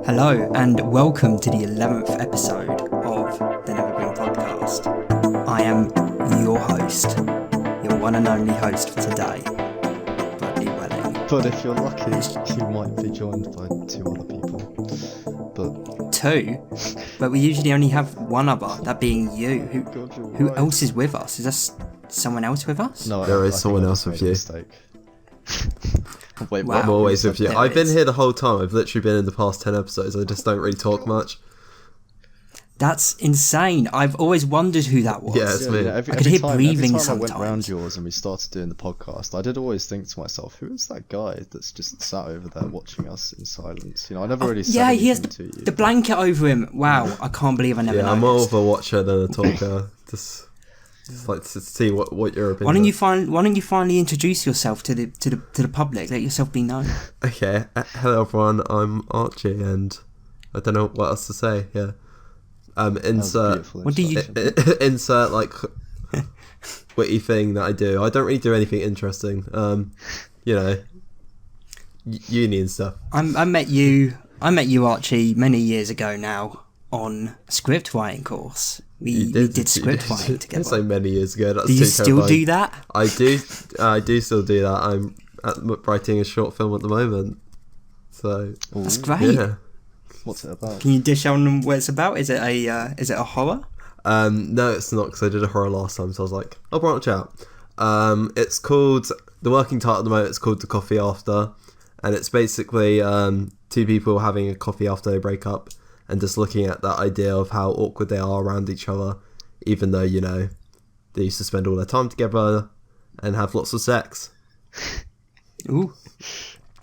Hello and welcome to the 11th episode of the Nethergreen Podcast. I am your host, your one and only host for today, Bradley Welling. But if you're lucky, you might be joined by two other people. Two? But we usually only have one other, that being you. Who right. else is with us? Is there someone else with us? No, there is someone else with you. Wait, Wow. I'm always with you. There I've been is. here the whole time. I've literally been in the past 10 episodes. I just don't really talk much. That's insane. I've always wondered who that was. Yeah, it's me. I could hear breathing every time sometimes. I went round yours and we started doing the podcast, I did always think to myself, who is that guy that's just sat over there watching us in silence? You know, I never really said he has anything to you. the blanket over him. Wow, I can't believe I never Yeah, noticed. I'm more of a watcher than a talker. just like to see what your opinion Why don't is. you finally introduce yourself to the public? Let yourself be known. Okay, hello everyone, I'm Archie and I don't know what else to say, yeah. Insert What do you- insert like witty thing that I do. I don't really do anything interesting. You know, uni and stuff. I met you Archie many years ago now on a scriptwriting course. We did scriptwriting together. So many years ago. That's Do you too still terrifying. do that? I do still do that. I'm writing a short film at the moment. So That's great. yeah. What's it about? Can you dish on what it's about? Is it a horror? No, it's not, because I did a horror last time, so I was like, I'll branch out. It's called, the working title at the moment, it's called The Coffee After, and it's basically two people having a coffee after they break up, and just looking at that idea of how awkward they are around each other, even though, you know, they used to spend all their time together and have lots of sex. Ooh.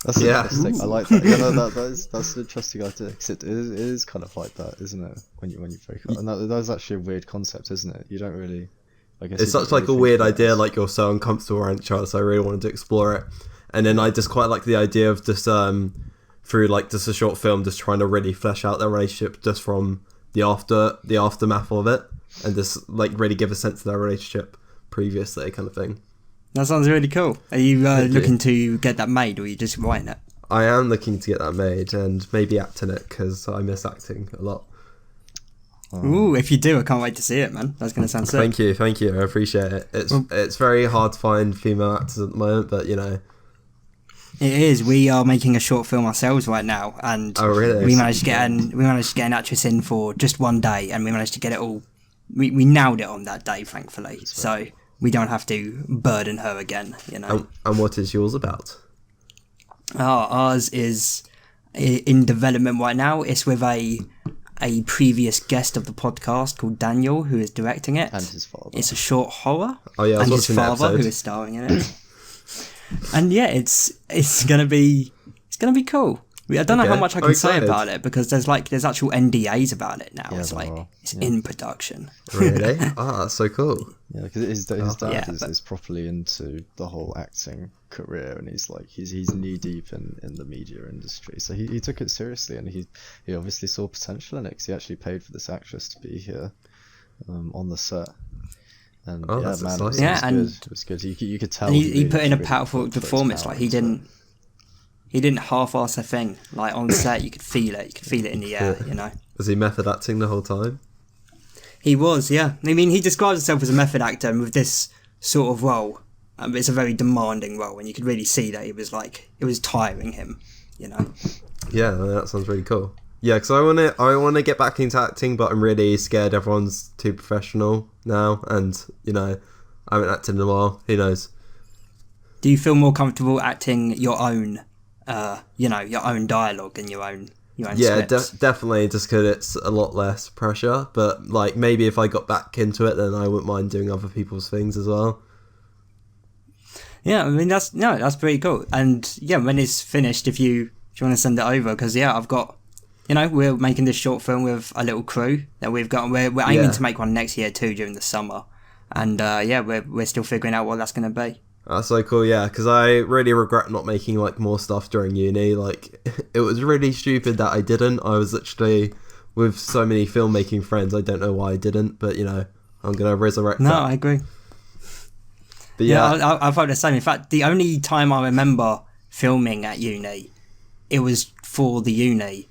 That's Yeah. interesting. I like that. Yeah, no, that's an interesting idea. 'Cause it is kind of like that, isn't it? When you break up, and that's actually a weird concept, isn't it? You don't really. I guess It's you such don't like a really weird think about idea, it. like you're so uncomfortable around each other, so I really wanted to explore it. And then I just quite like the idea of just through like just a short film, just trying to really flesh out their relationship just from the aftermath of it, and just like really give a sense of their relationship previously, kind of thing. That sounds really cool. Are you Thank you. looking to get that made, or are you just writing it? I am looking to get that made and maybe act in it, because I miss acting a lot. Ooh, if you do, I can't wait to see it, man. That's gonna sound sick. Thank you, I appreciate it. It's very hard to find female actors at the moment, but you know. It is. We are making a short film ourselves right now, and Oh, really? we managed to get an actress in for just one day, and we managed to get it all. We nailed it on that day, thankfully. So we don't have to burden her again, you know. And what is yours about? Ours is in development right now. It's with a previous guest of the podcast called Daniel, who is directing it. And his father. It's a short horror. Oh yeah, I was and his watching the father, episode. who is starring in it. And yeah, it's gonna be cool. I don't know how Okay. much I I'm can say excited. about it, because there's actual NDAs about it now. Yeah, It's there like are. it's Yeah. in production. Really? that's so cool. Yeah, because his dad Yeah, is properly into the whole acting career, and he's knee deep in the media industry. So he took it seriously, and he obviously saw potential in it, because he actually paid for this actress to be here on the set. And Oh, yeah, that's man, exciting. Yeah, and- it was good. You could tell. And he really- put in a really powerful put his performance. power Like he into it. didn't half-ass a thing. Like on set, you could feel it. You could feel it in the air. You know. Was he method acting the whole time? He was, yeah. I mean, he describes himself as a method actor, and with this sort of role, it's a very demanding role, and you could really see that it was tiring him, you know. Yeah, that sounds really cool. Yeah, because I wanna get back into acting, but I'm really scared everyone's too professional now, and you know, I haven't acted in a while. Who knows? Do you feel more comfortable acting your own, your own dialogue and your own Yeah, scripts? definitely, just because it's a lot less pressure. But like maybe if I got back into it, then I wouldn't mind doing other people's things as well. Yeah, I mean that's pretty cool. And yeah, when it's finished, if you want to send it over, because yeah, I've got, we're making this short film with a little crew that we've got. We're aiming Yeah. to make one next year too, during the summer. And we're still figuring out what that's going to be. That's so cool, yeah, because I really regret not making like more stuff during uni. Like, it was really stupid that I didn't. I was literally with so many filmmaking friends. I don't know why I didn't, but I'm gonna resurrect No, that. I agree. But I felt the same. In fact, the only time I remember filming at uni, it was for the uni,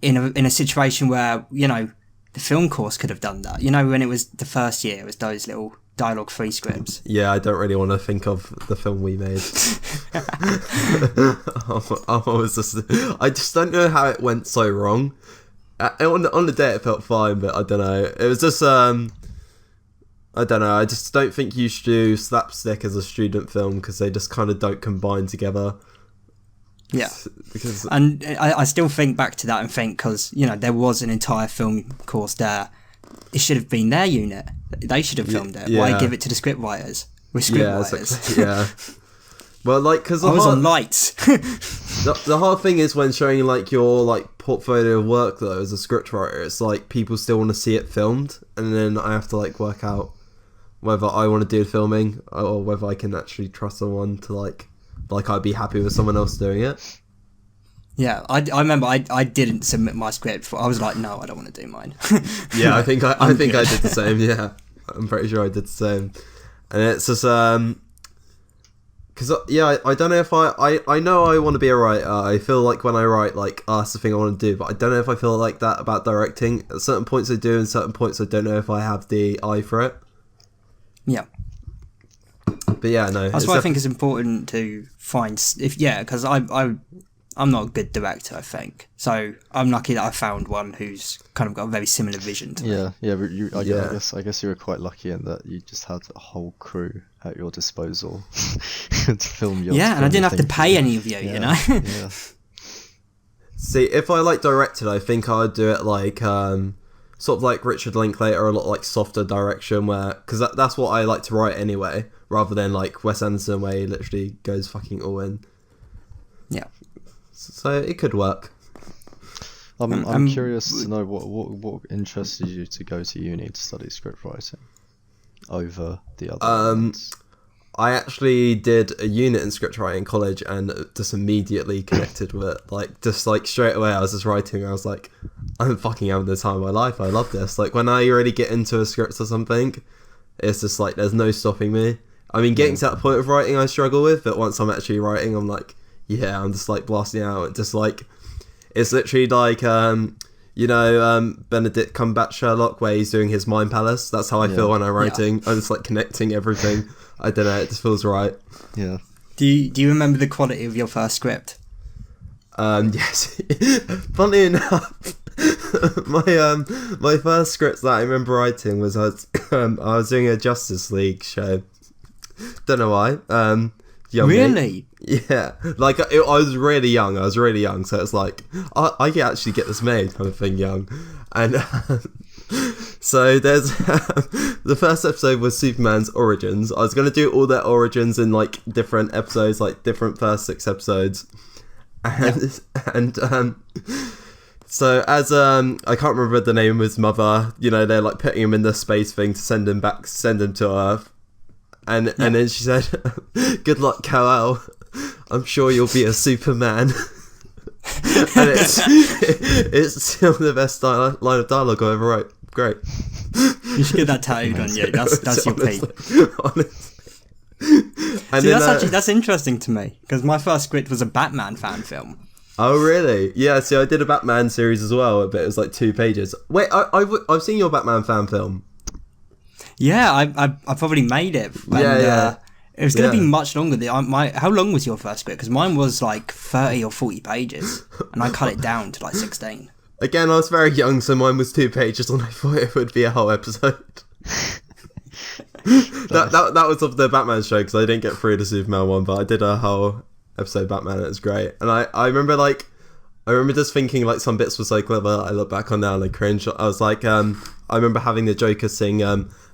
in a situation where, you know, the film course could have done that. You know, when it was the first year, it was those little dialogue-free scripts. Yeah, I don't really want to think of the film we made. I just don't know how it went so wrong. On the day it felt fine, but I don't know. It was just I don't know. I just don't think you should do slapstick as a student film because they just kind of don't combine together. Yeah, because and I still think back to that and think, because, you know, there was an entire film course there. It should have been their unit. They should have filmed it. Yeah. Why give it to the scriptwriters? We're scriptwriters. Exactly. Yeah. Well, like, because I was on lights. the hard thing is when showing like your like portfolio of work though as a scriptwriter, it's like people still want to see it filmed, and then I have to like work out whether I want to do the filming or whether I can actually trust someone to like I'd be happy with someone else doing it. Yeah, I remember I didn't submit my script. I was like, no, I don't want to do mine. Yeah, I think I did the same. Yeah, I'm pretty sure I did the same. And it's just because I don't know if I know I want to be a writer. I feel like when I write, like, that's the thing I want to do, but I don't know if I feel like that about directing. At certain points I do, and certain points I don't know if I have the eye for it. Yeah. But yeah, no. That's why I think it's important to find because I'm not a good director, I think. So I'm lucky that I found one who's kind of got a very similar vision to me. Yeah, but I guess you were quite lucky in that you just had a whole crew at your disposal to film your. Yeah, and I didn't have to pay any of you, you know. Yeah. See, if I like directed, I think I'd do it like sort of like Richard Linklater, a lot like softer direction, where because that's what I like to write anyway, rather than like Wes Anderson, where he literally goes fucking all in. Yeah. So it could work. I'm curious to know what interested you to go to uni to study scriptwriting over the other ones. I actually did a unit in scriptwriting in college and just immediately connected with it. Like, just like straight away I was just writing and I was like, I'm fucking having the time of my life. I love this. Like, when I really get into a script or something, it's just like there's no stopping me. I mean, getting to that point of writing I struggle with, but once I'm actually writing, I'm like, yeah, I'm just like blasting out. Just like, it's literally like Benedict Cumberbatch Sherlock, where he's doing his mind palace. That's how I feel when I'm writing. I'm just like connecting everything. I don't know, it just feels right. Yeah. Do you remember the quality of your first script? Yes. Funny enough, my first script that I remember writing was I was doing a Justice League show. Don't know why. Young Really? Yeah, like I was really young. So it's like I can actually get this made, kind of thing, young. And so there's the first episode was Superman's origins. I was gonna do all their origins in like different episodes, like different first 6 episodes, and so as I can't remember the name of his mother. You know, they're like putting him in the space thing to send him to Earth. And then she said, "Good luck, Kal-El. I'm sure you'll be a Superman." And it's still the best line of dialogue I ever wrote. Great. You should get that tattooed on you. That's your peak. And See, then, that's interesting to me, because my first script was a Batman fan film. Oh really? Yeah. See, I did a Batman series as well, but it was like 2 pages. Wait, I've seen your Batman fan film. Yeah, I probably made it. And, it was going to be much longer. How long was your first script? Because mine was like 30 or 40 pages, and I cut it down to like 16. Again, I was very young, so mine was 2 pages, and I thought it would be a whole episode. that was of the Batman show, because I didn't get through the Superman one, but I did a whole episode of Batman, and it was great. And I remember just thinking like some bits were so clever. I look back on now and I cringe. I was like, I remember having the Joker sing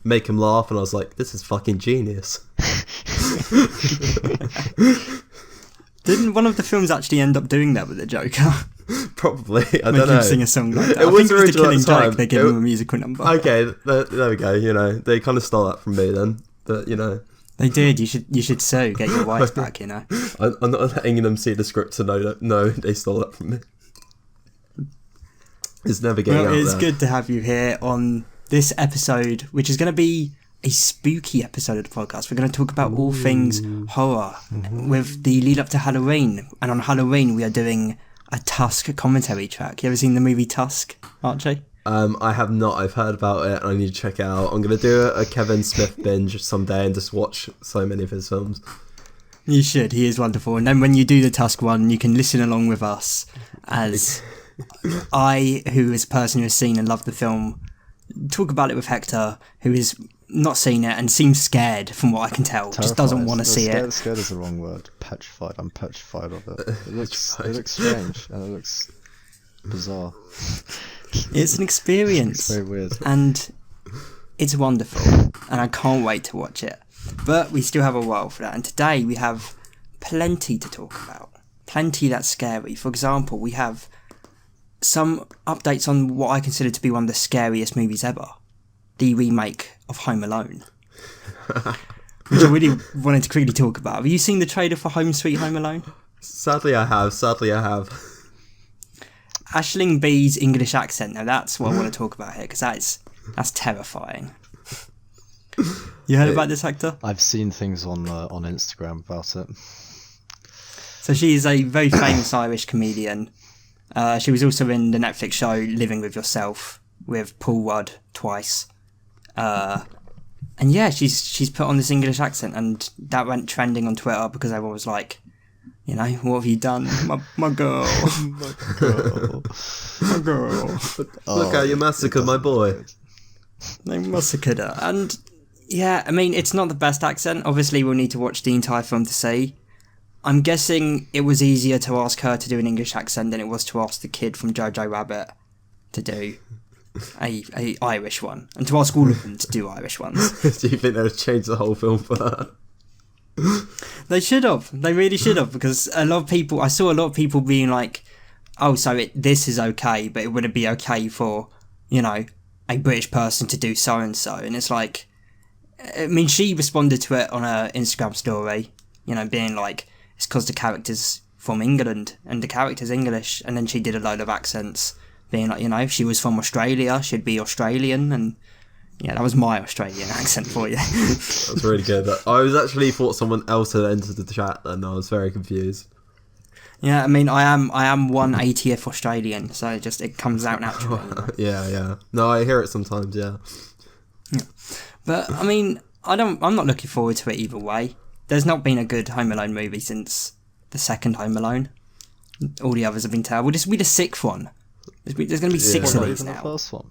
"Make Him Laugh," and I was like, this is fucking genius. Didn't one of the films actually end up doing that with the Joker? Probably. I don't Make know. him sing a song like that. It I was think it was the original Killing at the time. Joke. They gave him a musical number. Okay, there we go. You know, they kind of stole that from me then. But you know, they did. You should sue. Get your rights back. You know. I'm not letting them see the script to know that. No, they stole that from me. It's never getting out It's there. good to have you here on this episode, which is going to be a spooky episode of the podcast. We're going to talk about all things horror with the lead up to Halloween. And on Halloween, we are doing a Tusk commentary track. You ever seen the movie Tusk, Archie? I have not. I've heard about it and I need to check it out. I'm going to do a Kevin Smith binge someday and just watch so many of his films. You should. He is wonderful. And then when you do the Tusk one, you can listen along with us as I, who is a person who has seen and loved the film, talk about it with Hector, who has not seen it and seems scared from what I can tell. Terrified. Just doesn't want to see it. Scared is the wrong word. Petrified. I'm petrified of it. It looks strange and it looks bizarre. It's an experience. It's very weird. And it's wonderful. And I can't wait to watch it. But we still have a while for that. And today we have plenty to talk about. Plenty that's scary. For example, we have some updates on what I consider to be one of the scariest movies ever. The remake of Home Alone. Which I really wanted to quickly talk about. Have you seen the trailer for Home Sweet Home Alone? Sadly I have. Aisling B's English accent. Now that's what I want to talk about here, because that's terrifying. You heard about this, Hector? I've seen things on Instagram about it. So she is a very famous Irish comedian. She was also in the Netflix show Living With Yourself with Paul Rudd twice. And yeah, she's put on this English accent, and that went trending on Twitter because everyone was like, you know, what have you done? My girl. My girl. Look how you massacred my boy. They massacred her. And yeah, I mean, it's not the best accent. Obviously, we'll need to watch the entire film to see. I'm guessing it was easier to ask her to do an English accent than it was to ask the kid from Jojo Rabbit to do a Irish one, and to ask all of them to do Irish ones. Do you think they would change the whole film for her? They should have. They really should have, because I saw a lot of people being like, oh, so this is okay, but it wouldn't be okay for, you know, a British person to do so-and-so. And it's like, I mean, she responded to it on her Instagram story, you know, being like, it's because the character's from England and the character's English. And then she did a load of accents, being like, you know, if she was from Australia, she'd be Australian. And yeah, that was my Australian accent for you. That's really good. I was actually thought someone else had entered the chat and I was very confused. Yeah, I mean, I am 1/80th Australian, so it comes out naturally. You know? Yeah. No, I hear it sometimes, yeah. But I mean, I'm not looking forward to it either way. There's not been a good Home Alone movie since the second Home Alone. All the others have been terrible. This will be the sixth one. There's going to be six of these Even now. the first one.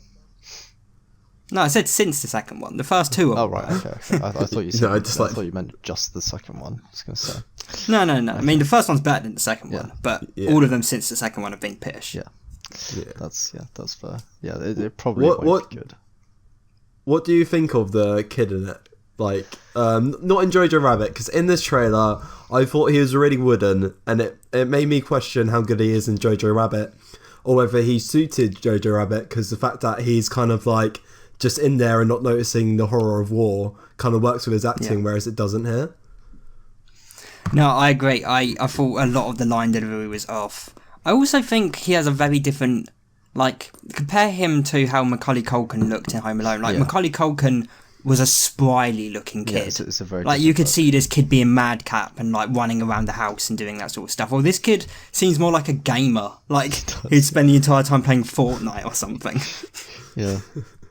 No, I said since the second one. The first two are. Oh right, okay. I thought you said. No, I thought you meant just the second one. I was going to say. No. I mean, the first one's better than the second Yeah. one, but Yeah. all of them since the second one have been pish. Yeah. That's fair. Yeah, it probably won't be good. What do you think of the kid in it? Like, not in Jojo Rabbit, because in this trailer, I thought he was really wooden, and it made me question how good he is in Jojo Rabbit, or whether he suited Jojo Rabbit, because the fact that he's kind of like just in there and not noticing the horror of war kind of works with his acting, whereas it doesn't here. No, I agree. I thought a lot of the line delivery was off. I also think he has a very different, like, compare him to how Macaulay Culkin looked in Home Alone. Like, Macaulay Culkin was a spryly looking kid. Yeah, it's a very like, you could see this kid being madcap and like running around the house and doing that sort of stuff. Well, this kid seems more like a gamer, like he'd spend the entire time playing Fortnite or something. Yeah,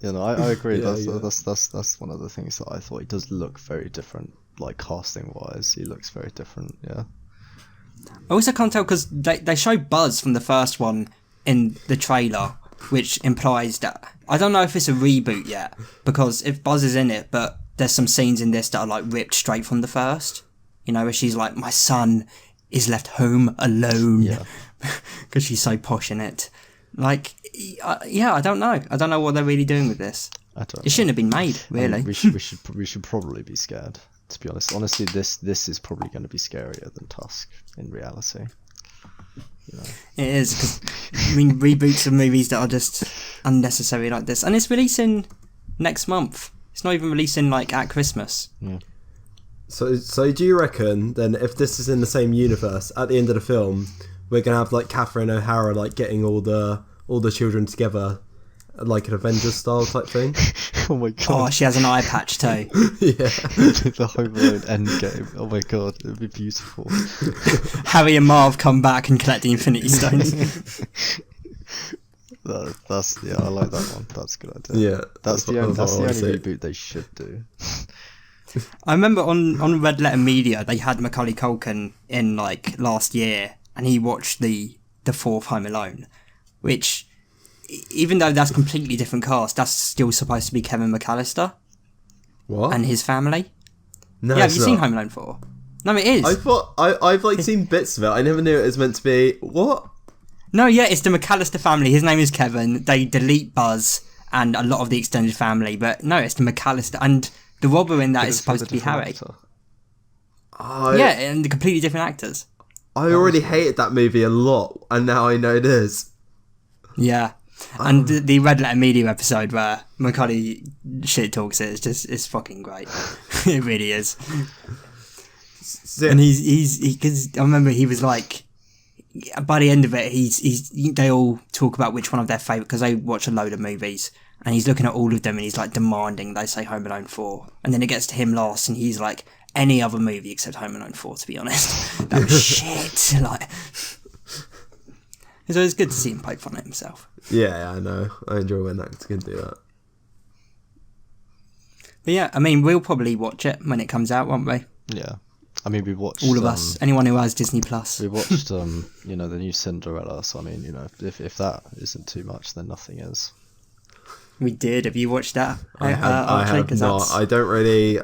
no, I agree. Yeah, That's one of the things that I thought. He does look very different, like casting wise. He looks very different. Yeah. I also can't tell because they show Buzz from the first one in the trailer, which implies that I don't know if it's a reboot yet, because if Buzz is in it, but there's some scenes in this that are like ripped straight from the first, you know, where she's like, my son is left home alone, because she's so posh in it. Like, I don't know what they're really doing with this. It shouldn't have been made, really. I mean, we should probably be scared, to be honest. Honestly, this is probably going to be scarier than Tusk in reality. You know. It is, because I mean, reboots of movies that are just unnecessary like this, and it's releasing next month. It's not even releasing like at Christmas. Yeah. So do you reckon then, if this is in the same universe, at the end of the film, we're gonna have like Catherine O'Hara like getting all the children together, like an Avengers style type thing. Oh my god. Oh, she has an eye patch too. Yeah. The Home Alone Endgame. Oh my god, it would be beautiful. Harry and Marv come back and collect the Infinity Stones. That's I like that one. That's a good idea. Yeah. That's the only see. reboot they should do. I remember on Red Letter Media they had Macaulay Culkin in like last year, and he watched the fourth Home Alone, which, even though that's completely different cast, that's still supposed to be Kevin McAllister What? and his family. No, Yeah, have it's you seen not. Home Alone 4? No, it is. I thought I've like seen bits of it. I never knew it was meant to be. What? No, yeah, it's the McAllister family. His name is Kevin. They delete Buzz and a lot of the extended family, but no, it's the McAllister. And the robber in that is supposed to be Harry. Yeah, and the completely different actors. I already hated that movie a lot, and now I know it is. Yeah. And the Red Letter Media episode where Macaulay shit talks it's fucking great. It really is. And because I remember he was like, by the end of it, they all talk about which one of their favourite, because they watch a load of movies, and he's looking at all of them and he's like demanding they say Home Alone 4, and then it gets to him last and he's like, any other movie except Home Alone 4, to be honest. That was shit. Like, so it's good to see him poke fun at himself. Yeah, I know. I enjoy when actors can do that. But yeah, I mean, we'll probably watch it when it comes out, won't we? Yeah. I mean, we watched... All of us. Anyone who has Disney Plus. We watched, the new Cinderella, so I mean, if that isn't too much, then nothing is. We did. Have you watched that? I have not. I don't really...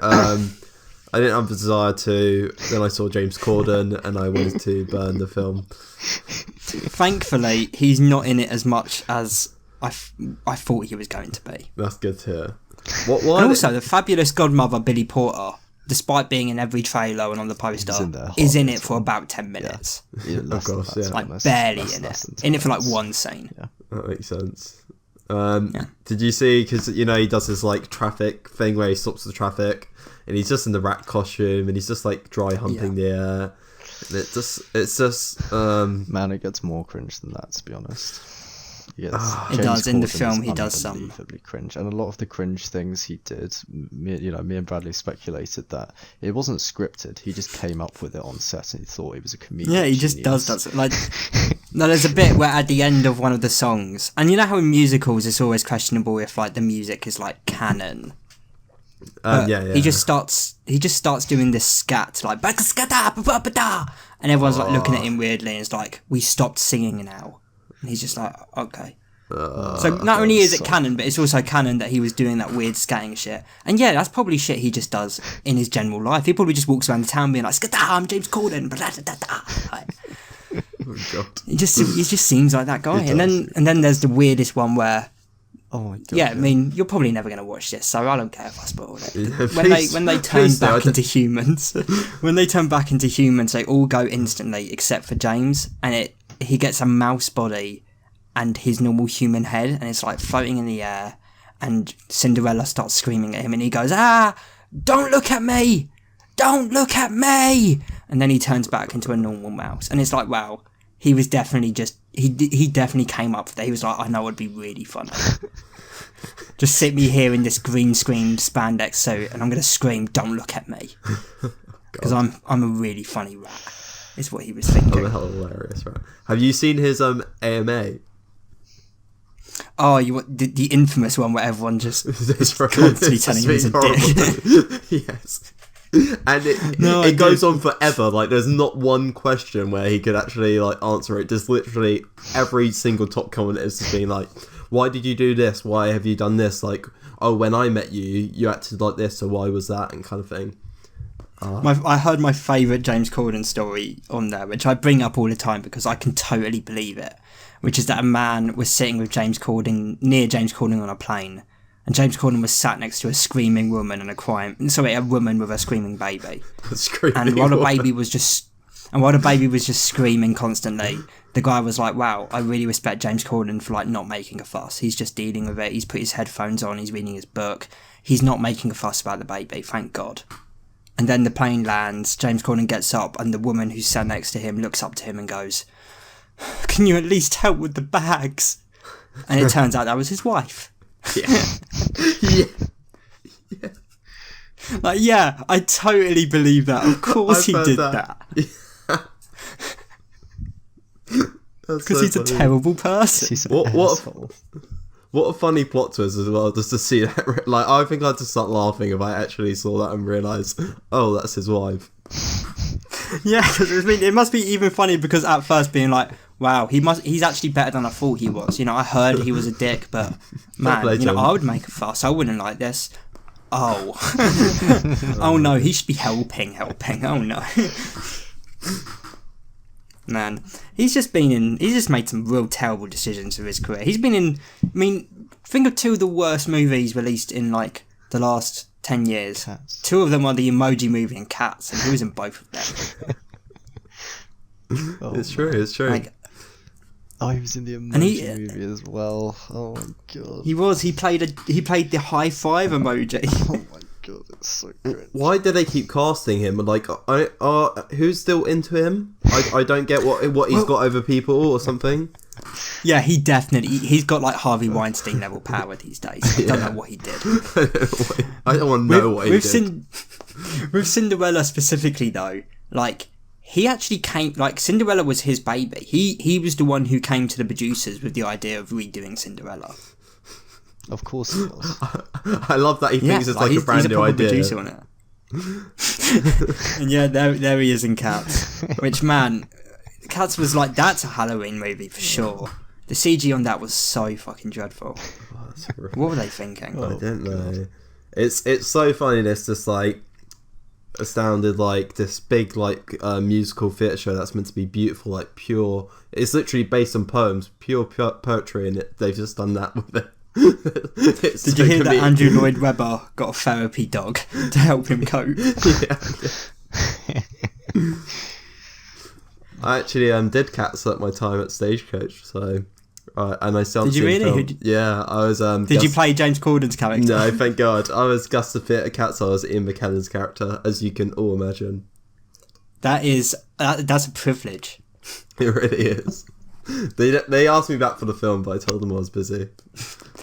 I didn't have the desire to. Then I saw James Corden and I wanted to burn the film. Thankfully, he's not in it as much as I thought he was going to be. That's good to hear. And also, the fabulous godmother, Billy Porter, despite being in every trailer and on the poster, is in it for about 10 minutes. Yeah, of course, yeah. Like, barely in it. In it for like one scene. Yeah. That makes sense. Did you see, because, he does his, like, traffic thing where he stops the traffic, and he's just in the rat costume, and he's just, like, dry humping the air. And it's just... Man, it gets more cringe than that, to be honest. Yes, it does. In the film, he does some unbelievably cringe, and a lot of the cringe things he did. Me and Bradley speculated that it wasn't scripted. He just came up with it on set, and he thought he was a comedian. Yeah, he just does it. Like, no, there's a bit where at the end of one of the songs, and you know how in musicals it's always questionable if like the music is like canon. Yeah. He just starts doing this scat like, and everyone's like looking at him weirdly, and it's like, we stopped singing now. And he's just like, okay. So not only is it canon, but it's also canon that he was doing that weird scatting shit. And yeah, that's probably shit he just does in his general life. He probably just walks around the town being like, "Skata, I'm James Corden." Like, oh god. He just seems like that guy. And then there's the weirdest one where, oh my god. yeah, I mean, you're probably never going to watch this, so I don't care if I spoil it. Yeah, when they turn back into humans, they all go instantly except for James, and he gets a mouse body and his normal human head, and it's like floating in the air, and Cinderella starts screaming at him, and he goes, don't look at me, don't look at me, and then he turns back into a normal mouse, and it's like, wow, he was definitely he definitely came up with that. He was like, I know it'd be really funny. Just sit me here in this green screen spandex suit, and I'm gonna scream, don't look at me, because I'm a really funny rat. Is what he was thinking. I'm hilarious, right? Have you seen his AMA? Oh, the infamous one where everyone just is constantly telling him he's a dick. Yes. And it goes on forever. Like, there's not one question where he could actually like answer it. Just literally every single top comment is just being like, why did you do this? Why have you done this? Like, oh, when I met you, you acted like this, so why was that? And kind of thing. I heard my favourite James Corden story on there, which I bring up all the time because I can totally believe it, which is that a man was sitting with near James Corden on a plane, and James Corden was sat next to a screaming woman and a woman with a screaming baby. And while the baby was just screaming constantly, the guy was like, wow, I really respect James Corden for like not making a fuss. He's just dealing with it. He's put his headphones on, he's reading his book. He's not making a fuss about the baby, thank God. And then the plane lands, James Corden gets up, and the woman who's sat next to him looks up to him and goes, can you at least help with the bags? And it turns out that was his wife. Yeah. Yeah. Like, yeah, I totally believe that. Of course he did that. Because he's a terrible person. He's an What asshole. What a funny plot twist as well, just to see that. Like, I think I had to start laughing if I actually saw that and realised, oh, that's his wife. Yeah, because it must be even funny because at first being like, wow, he's actually better than I thought he was. You know, I heard he was a dick, but man, you know, I would make a fuss. I wouldn't like this. Oh. Oh no, he should be helping. Oh no. Man, he's just made some real terrible decisions with his career. He's been in, I mean, think of two of the worst movies released in like the last 10 years. Cats. Two of them are the Emoji Movie and Cats, and he was in both of them. It's true. Like, he was in the Emoji Movie as well. Oh my god. he played the high five emoji. Oh my god, it's so cringe. Why do they keep casting him? Like, who's still into him? I don't get what he's got over people or something. Yeah, he's got like Harvey Weinstein level power these days. I don't know what he did. I don't want to know what he did. With Cinderella specifically though, like, he actually came, like, Cinderella was his baby. He was the one who came to the producers with the idea of redoing Cinderella. Of course he was. I love that he thinks it's like a brand new idea. Producer on it. And yeah, there he is in Cats. Which, man, Cats was like, that's a Halloween movie for sure. The CG on that was so fucking dreadful. What were they thinking? I don't know. It's so funny. This just like astounded, like this big like musical theatre show that's meant to be beautiful, like pure. It's literally based on poems, pure poetry, and they've just done that with it. Did you hear that Andrew Lloyd Webber got a therapy dog to help him cope? Yeah. I actually did Cats at my time at Stagecoach, so and I still did you really? Yeah, I was. Did you play James Corden's character? No, thank God. I was Gus the Theatre Cat, so I was Ian McKellen's character, as you can all imagine. That's a privilege. It really is. They asked me back for the film, but I told them I was busy.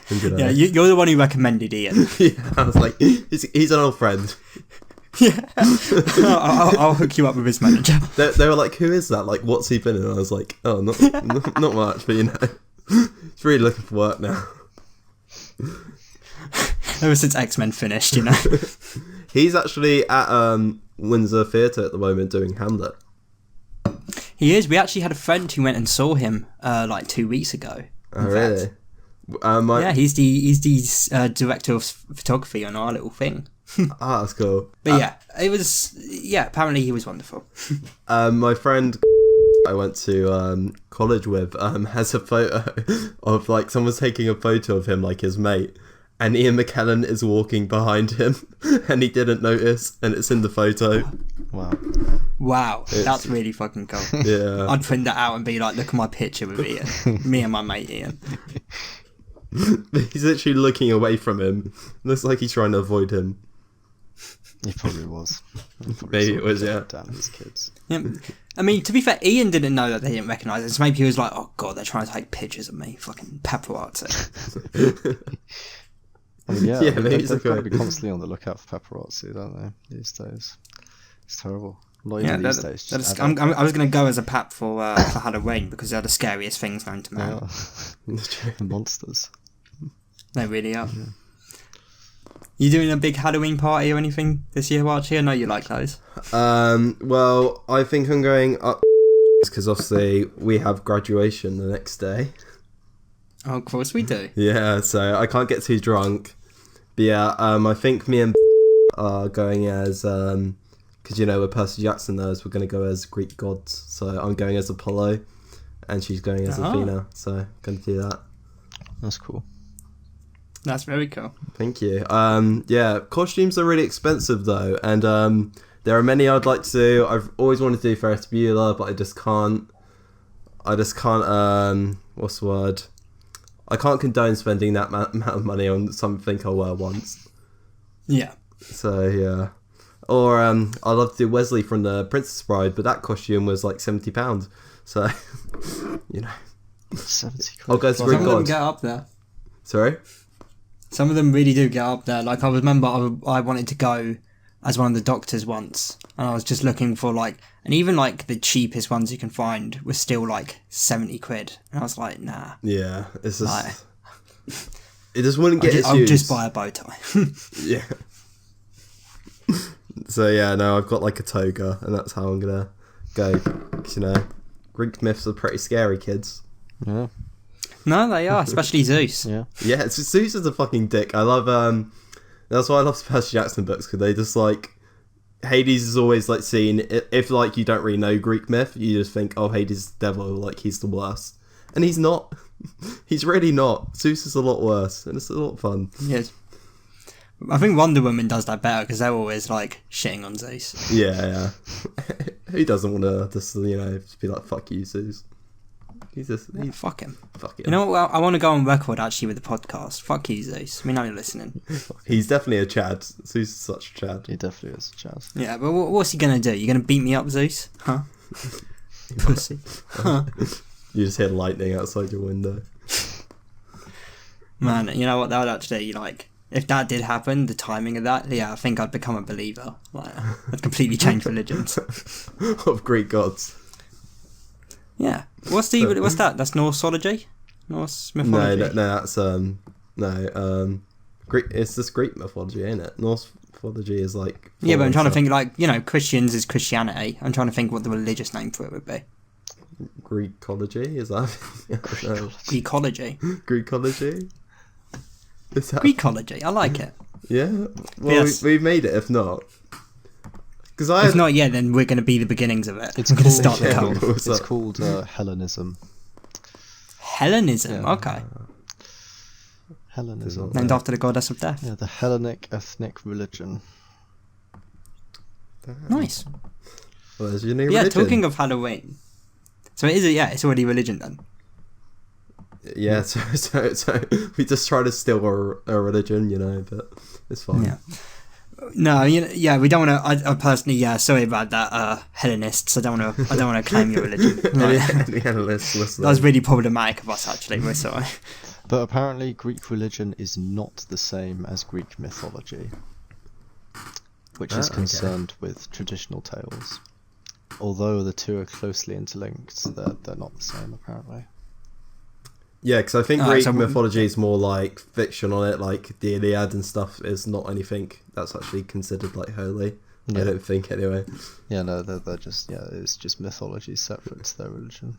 Yeah, you're the one who recommended Ian. Yeah, I was like, he's an old friend. Yeah, I'll hook you up with his manager. They were like, who is that? Like, what's he been in? And I was like, oh, not much, but you know, he's really looking for work now. Ever since X-Men finished, you know. He's actually at Windsor Theatre at the moment doing Hamlet. He is. We actually had a friend who went and saw him like 2 weeks ago. Oh, really? Yeah, he's the director of photography on our little thing. Ah, that's cool. But yeah, it was. Yeah, apparently he was wonderful. My friend I went to college with has a photo of like someone's taking a photo of him, like his mate, and Ian McKellen is walking behind him, and he didn't notice, and it's in the photo. Wow, that's really fucking cool. Yeah, I'd print that out and be like, look at my picture with Ian, me and my mate Ian. He's literally looking away from him. Looks like he's trying to avoid him. He probably was. Maybe it was, yeah. Damn these kids. Yeah. I mean, to be fair, Ian didn't know that they didn't recognise it. So maybe he was like, oh god, they're trying to take pictures of me. Fucking paparazzi. I mean, yeah, maybe they've got to be constantly on the lookout for paparazzi, don't they, these days? It's terrible. Not even these days. I was going to go as a pap for Halloween because they're the scariest things known to man. Yeah. Monsters. They really are. Yeah. You doing a big Halloween party or anything this year, Archie? I know you like those. Well, I think I'm going up because obviously we have graduation the next day. Oh, of course we do. Yeah, so I can't get too drunk. But yeah, I think me and are going as because you know with Percy Jackson knows we're going to go as Greek gods. So I'm going as Apollo, and she's going as Athena. So going to do that. That's cool. That's very cool. Thank you. Yeah, costumes are really expensive though, and there are many I'd like to do. I've always wanted to do Ferris Bueller, but I just can't. What's the word? I can't condone spending that amount of money on something I'll wear once. Yeah. So yeah, or I'd love to do Wesley from The Princess Bride, but that costume was like £70. So you know. 70 quid. I'll go to plus. Greek Some of them gods. get up there. Sorry? Some of them really do get up there. Like, I remember I wanted to go as one of the doctors once, and I was just looking for, like, and even, like, the cheapest ones you can find were still, like, 70 quid. And I was like, nah. Yeah, it's just... Like, it just wouldn't get its I'll use. just buy a bow tie. Yeah. So, yeah, no, I've got, like, a toga, and that's how I'm gonna go. 'Cause, you know, Greek myths are pretty scary, kids. Yeah. No, they are, especially Zeus. Yeah. Yeah, Zeus is a fucking dick. I love, that's why I love Percy Jackson books, because they just, like... Hades is always, like, seen... If, like, you don't really know Greek myth, you just think, oh, Hades is the devil, like, he's the worst. And he's not. He's really not. Zeus is a lot worse, and it's a lot of fun. Yes. I think Wonder Woman does that better, because they're always, like, shitting on Zeus. Yeah. Who doesn't want to just, you know, just be like, fuck you, Zeus? Yeah, fuck him. Fuck him. You know what? I want to go on record, actually, with the podcast. Fuck you, Zeus. We know you're listening. He's definitely a Chad. Zeus is such a Chad. He definitely is, Chaz. Yeah, but what's he going to do? You going to beat me up, Zeus? Huh? Pussy. Huh? You just hear lightning outside your window. Man, you know what? That would actually, like, if that did happen, the timing of that, yeah, I think I'd become a believer. Like, I'd completely change religions. Of Greek gods. Yeah. What's that? That's Norseology? Norse mythology? No, Greek, it's just Greek mythology, ain't it? Norse mythology is like... Yeah, but I'm trying to think, like, you know, Christians is Christianity. I'm trying to think what the religious name for it would be. Greekology? Is that... Greekology. Greekology? Is that... Greekology. I like it. Yeah? Well, Yes. we've made it, if not. Because If not yet, then we're going to be the beginnings of it. It's We're going to called- start the yeah. cult. It's called Hellenism. Hellenism. Yeah. Okay. Hellenism. Named after the goddess of death. Yeah, the Hellenic ethnic religion. Nice. Well, there's your new Yeah, religion. talking of Halloween. So it is it's already religion then. Yeah, so we just try to steal a religion, you know, but it's fine. Yeah. No, we don't want to. I personally, sorry about that, Hellenists. I don't want to claim your religion. Any analysts listening? That was really problematic of us, actually. We're sorry. But apparently Greek religion is not the same as Greek mythology, which is okay. concerned with traditional tales. Although the two are closely interlinked, they're not the same, apparently. Yeah, because I think Alright, Greek so- mythology is more like fiction on it, like the Iliad and stuff is not anything that's actually considered like holy. Yeah. I don't think anyway. Yeah, no, they're just, it's just mythology separate to their religion.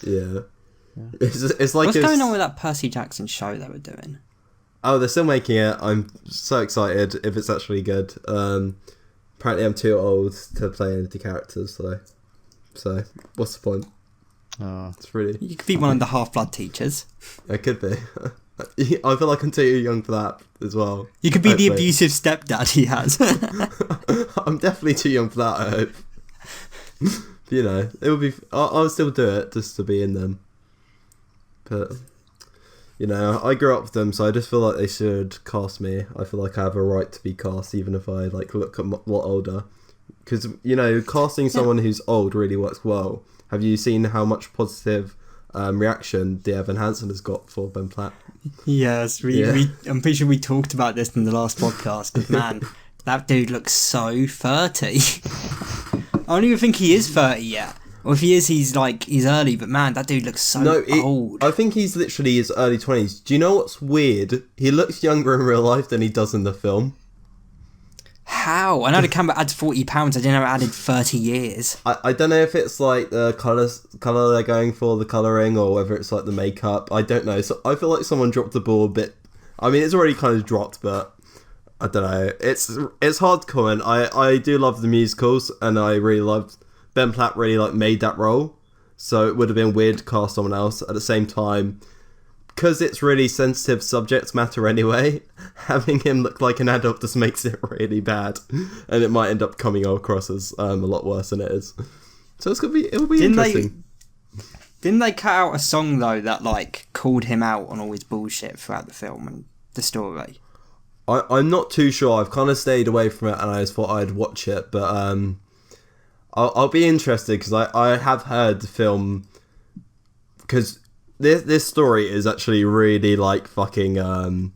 Yeah. Yeah. It's like What's going on with that Percy Jackson show they were doing? Oh, they're still making it. I'm so excited if it's actually good. Apparently I'm too old to play any of the characters, so what's the point? It's really... You could be one of the Half-Blood teachers. It could be. I feel like I'm too young for that as well. You could be the Hopefully. abusive stepdad he has. I'm definitely too young for that, I hope. But, you know, it would be... I'll still do it just to be in them. But, you know, I grew up with them, so I just feel like they should cast me. I feel like I have a right to be cast, even if I, like, look a lot older. Because, you know, casting someone who's old really works well. Have you seen how much positive reaction the Evan Hansen has got for Ben Platt? Yes, I'm pretty sure we talked about this in the last podcast. 'Cause, man, that dude looks so 30. I don't even think he is 30 yet. Or if he is, he's early. But man, that dude looks so old. I think he's literally his early 20s. Do you know what's weird? He looks younger in real life than he does in the film. How? I know the camera adds 40 pounds. I didn't know it added 30 years. I don't know if it's like the colour they're going for, the colouring, or whether it's like the makeup. I don't know. So I feel like someone dropped the ball a bit. I mean, it's already kind of dropped, but I don't know. It's hard to comment. I do love the musicals, and I really loved Ben Platt. Really like made that role, so it would have been weird to cast someone else. At the same time, because it's really sensitive subject matter anyway, having him look like an adult just makes it really bad, and it might end up coming across as a lot worse than it is. So it'll be interesting. Didn't they cut out a song though that like called him out on all his bullshit throughout the film and the story? I'm not too sure. I've kind of stayed away from it, and I just thought I'd watch it, but I'll be interested because I have heard the film, because this story is actually really like fucking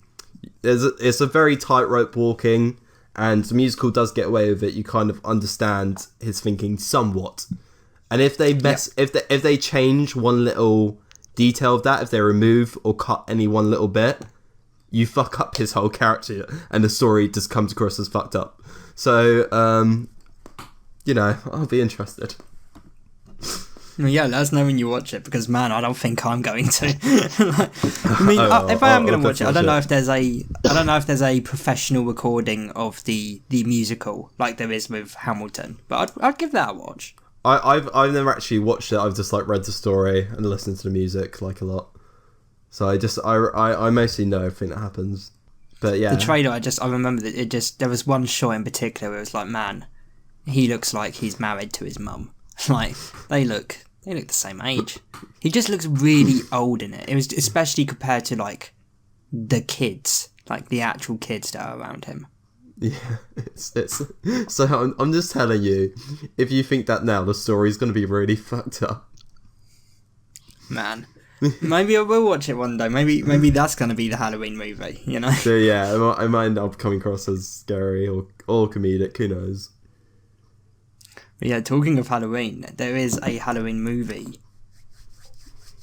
it's a very tightrope walking, and the musical does get away with it. You kind of understand his thinking somewhat, and if they if they change one little detail of that, if they remove or cut any one little bit, you fuck up his whole character, and the story just comes across as fucked up. So I'll be interested. Well, yeah, let us know when you watch it, because man, I don't think I'm going to. If I am going to watch it, I don't know if there's a professional recording of the musical like there is with Hamilton, but I'd give that a watch. I've never actually watched it. I've just like read the story and listened to the music like a lot. So I mostly know everything that happens. But yeah, the trailer, I remember that there was one shot in particular where it was like, man, he looks like he's married to his mum. Like they look the same age. He just looks really old in it. It was especially compared to like the kids, like the actual kids that are around him. Yeah, it's so I'm just telling you, if you think that now, the story's going to be really fucked up. Man, maybe I will watch it one day. Maybe that's going to be the Halloween movie. So yeah, I might end up coming across as scary or comedic. Who knows? But yeah, talking of Halloween, there is a Halloween movie.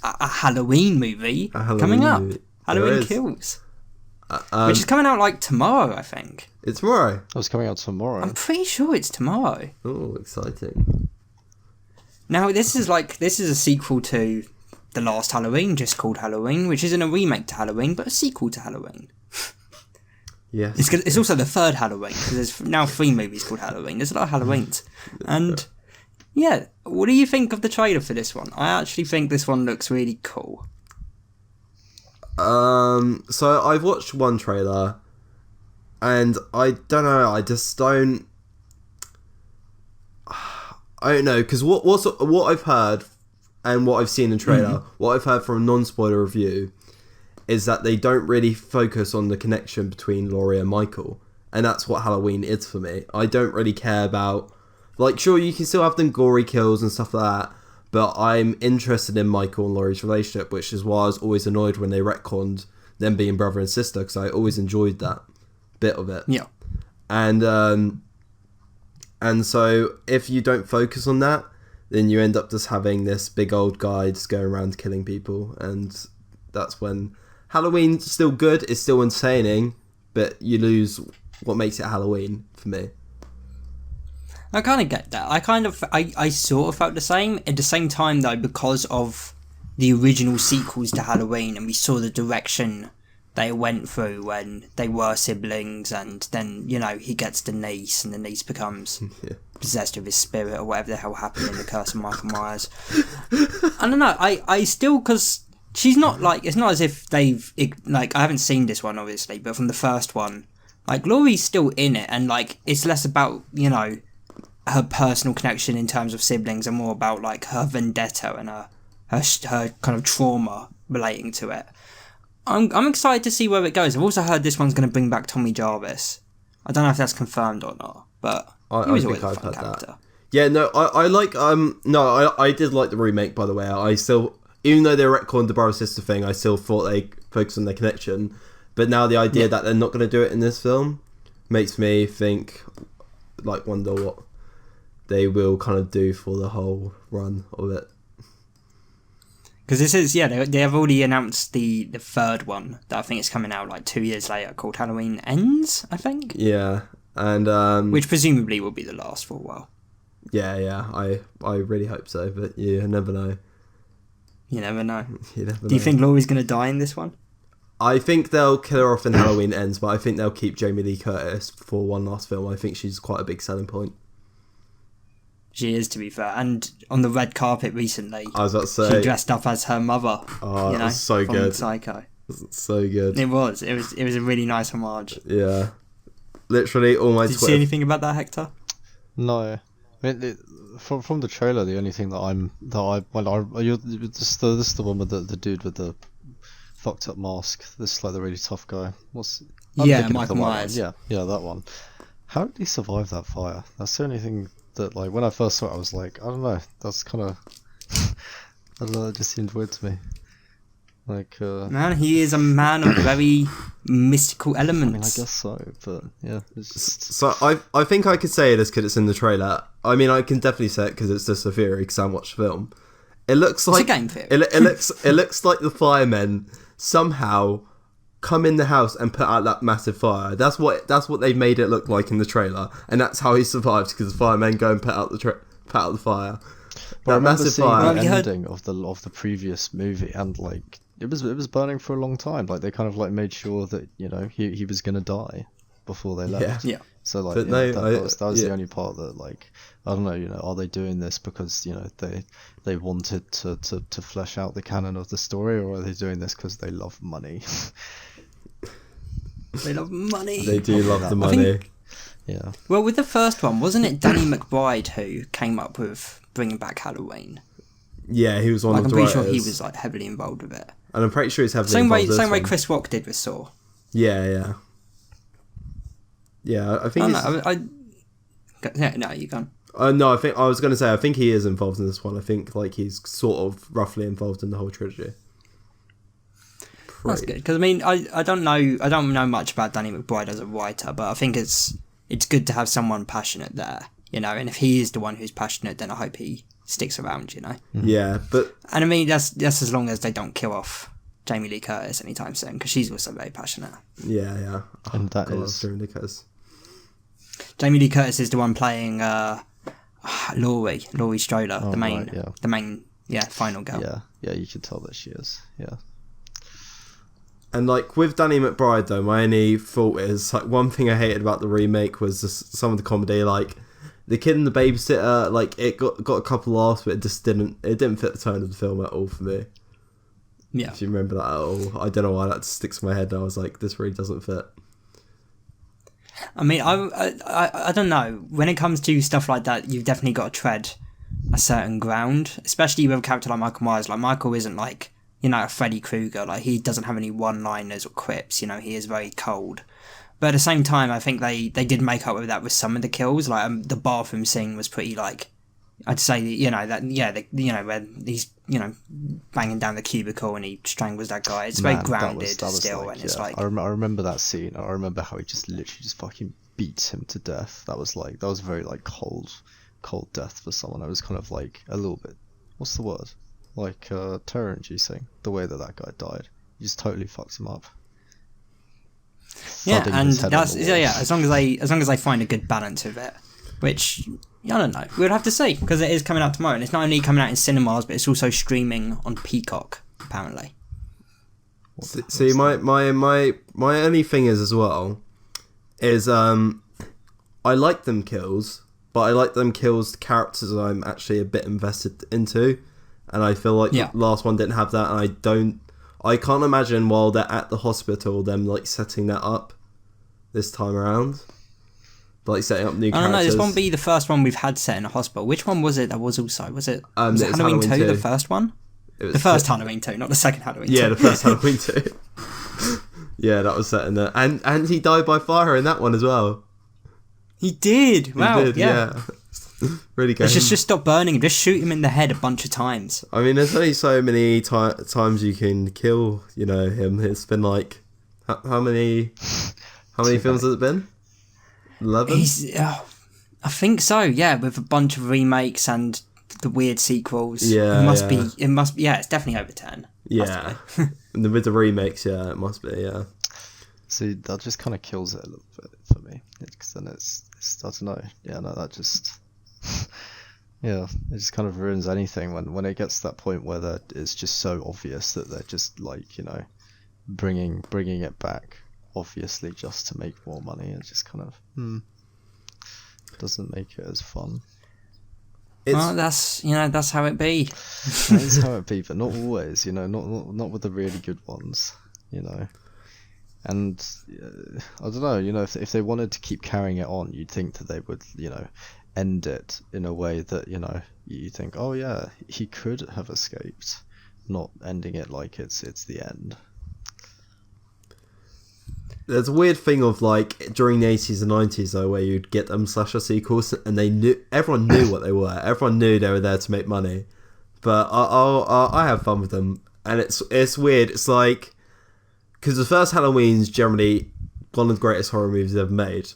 A Halloween movie coming up. Halloween Kills. Which is coming out like tomorrow, I think. It's tomorrow. Oh, it's coming out tomorrow. I'm pretty sure it's tomorrow. Oh, exciting. Now, this is a sequel to the last Halloween, just called Halloween, which isn't a remake to Halloween, but a sequel to Halloween. Yes. It's also the third Halloween, because there's now 3 movies called Halloween. There's a lot of Halloweens. And, yeah, what do you think of the trailer for this one? I actually think this one looks really cool. So I've watched one trailer, and I don't know, I don't know, because what I've heard and what I've seen in the trailer, what I've heard from a non-spoiler review, is that they don't really focus on the connection between Laurie and Michael. And that's what Halloween is for me. I don't really care about... Like, sure, you can still have them gory kills and stuff like that, but I'm interested in Michael and Laurie's relationship, which is why I was always annoyed when they retconned them being brother and sister, because I always enjoyed that bit of it. Yeah. And so, if you don't focus on that, then you end up just having this big old guy just going around killing people, and that's when... Halloween's still good, it's still entertaining, but you lose what makes it Halloween for me. I kind of get that. I sort of felt the same. At the same time, though, because of the original sequels to Halloween, and we saw the direction they went through when they were siblings, and then, he gets the niece, and the niece becomes possessed with his spirit, or whatever the hell happened in The Curse of Michael Myers. I don't know, I still, because... She's not, like, it's not as if they've, like, I haven't seen this one, obviously, but from the first one, like, Laurie's still in it, and, like, it's less about, her personal connection in terms of siblings, and more about, like, her vendetta and her kind of trauma relating to it. I'm excited to see where it goes. I've also heard this one's going to bring back Tommy Jarvis. I don't know if that's confirmed or not, but he was always a fun character. That. Yeah, no, I did like the remake, by the way. I still... Even though they retconned the brother-sister thing, I still thought they focused on their connection. But now the idea that they're not going to do it in this film makes me wonder what they will kind of do for the whole run of it. Because this is, they have already announced the third one that I think is coming out like 2 years later, called Halloween Ends, I think. Yeah, and... which presumably will be the last for a while. Yeah, I really hope so, but you never know. You never know. Do you think Laurie's going to die in this one? I think they'll kill her off in Halloween Ends, but I think they'll keep Jamie Lee Curtis for one last film. I think she's quite a big selling point. She is, to be fair. And on the red carpet recently, I was about to say, she dressed up as her mother. Oh, it was so good. Psycho. So good. It was a really nice homage. Yeah. Literally all my Did you see anything about that, Hector? No. I mean, from the trailer, the only thing this is the one with the dude with the fucked up mask. This is like the really tough guy. Michael Myers. Yeah, that one. How did he survive that fire? That's the only thing that, like, when I first saw it, I was like, I don't know. That's kind of, I don't know. It just seemed weird to me. Like, Man, he is a man of very mystical I mean, I elements. guess so, but yeah. It's just... So I think I could say this because it's in the trailer. I mean, I can definitely say it because it's just a theory because I watched the film. It looks like It's a game theory. It looks like the firemen somehow come in the house and put out that massive fire. That's what they've made it look like in the trailer, and that's how he survives because the firemen go and put out the fire. That massive fire. The ending of the previous movie, and like it was burning for a long time. Like they kind of like made sure that he was gonna die before they left. Yeah. So like But that was the only part that like I don't know. Are they doing this because they wanted to flesh out the canon of the story, or are they doing this because they love money? They love money. They do love the money. Yeah. Well, with the first one, wasn't it Danny McBride who came up with bringing back Halloween? Yeah, he was one Like, of I'm the pretty writers. sure he was like heavily involved with it. And I'm pretty sure he's heavily Same involved with way this one. Chris Rock did with Saw. Yeah. I think. No, you can't. No, I was going to say I think he is involved in this one. I think like he's sort of roughly involved in the whole trilogy. That's good because I mean I don't know much about Danny McBride as a writer, but I think it's good to have someone passionate there, And if he is the one who's passionate, then I hope he sticks around, Yeah, but And I mean that's as long as they don't kill off Jamie Lee Curtis anytime soon because she's also very passionate. yeah. And that God, is Jamie Lee Curtis. Jamie Lee Curtis is the one playing Laurie Strode, Oh, the main, right, yeah. the main, final girl. Yeah, you can tell that she is. Yeah. And like with Danny McBride though, my only thought is like one thing I hated about the remake was just some of the comedy, like the kid and the babysitter. Like it got a couple laughs, but it just didn't fit the tone of the film at all for me. Yeah. If you remember that at all, I don't know why that sticks in my head. And I was like, this really doesn't fit. I mean, I don't know. When it comes to stuff like that, you've definitely got to tread a certain ground, especially with a character like Michael Myers. Like Michael isn't like a Freddy Krueger. Like he doesn't have any one-liners or quips. He is very cold. But at the same time, I think they did make up with that with some of the kills. Like the bathroom scene was pretty like, I'd say where he's banging down the cubicle and he strangles that guy. It's very grounded still, and it's like I remember that scene. I remember how he just literally just fucking beats him to death. That was very like cold death for someone. I was kind of like a little bit, what's the word? Like terror-inducing. The way that guy died, he just totally fucks him up. Yeah, and that's as long as they find a good balance of it, which I don't know, we'll have to see because it is coming out tomorrow, and it's not only coming out in cinemas, but it's also streaming on Peacock apparently. See, my only thing is as well is I like them kills, but I like them kills characters I'm actually a bit invested into, and I feel like the last one didn't have that, and I can't imagine while they're at the hospital them like setting that up this time around, like setting up new characters. I don't know. This won't be the first one we've had set in a hospital. Which one was it? That was also was it it's Halloween 2, 2, the first one? The first Halloween 2, not the second Halloween 2. Yeah, the first Halloween 2. Yeah, that was set in there, and he died by fire in that one as well. He did. Wow. He did, yeah. Really good. Let's just stop burning him. Just shoot him in the head a bunch of times. I mean, there's only so many times you can kill, him. It's been like how many films has it been? 11. I think so. Yeah, with a bunch of remakes and the weird sequels. Yeah, it must be. It must. Yeah, it's definitely over 10. Yeah, and with the remakes, yeah, it must be. Yeah. See, that just kind of kills it a little bit for me. Because then it's I don't know. Yeah, no, that just. Yeah, it just kind of ruins anything when it gets to that point where it's just so obvious that they're just like bringing it back obviously just to make more money. It just kind of doesn't make it as fun. Well, that's how it be. That is how it be, but not always. Not with the really good ones. And I don't know. If they wanted to keep carrying it on, you'd think that they would end it in a way that you think, oh yeah, he could have escaped, not ending it like it's the end. There's a weird thing of like during the 80s and 90s though, where you'd get them slasher sequels and everyone knew what they were. Everyone knew they were there to make money, but I have fun with them. and it's weird. It's like, because the first Halloween's generally one of the greatest horror movies ever made,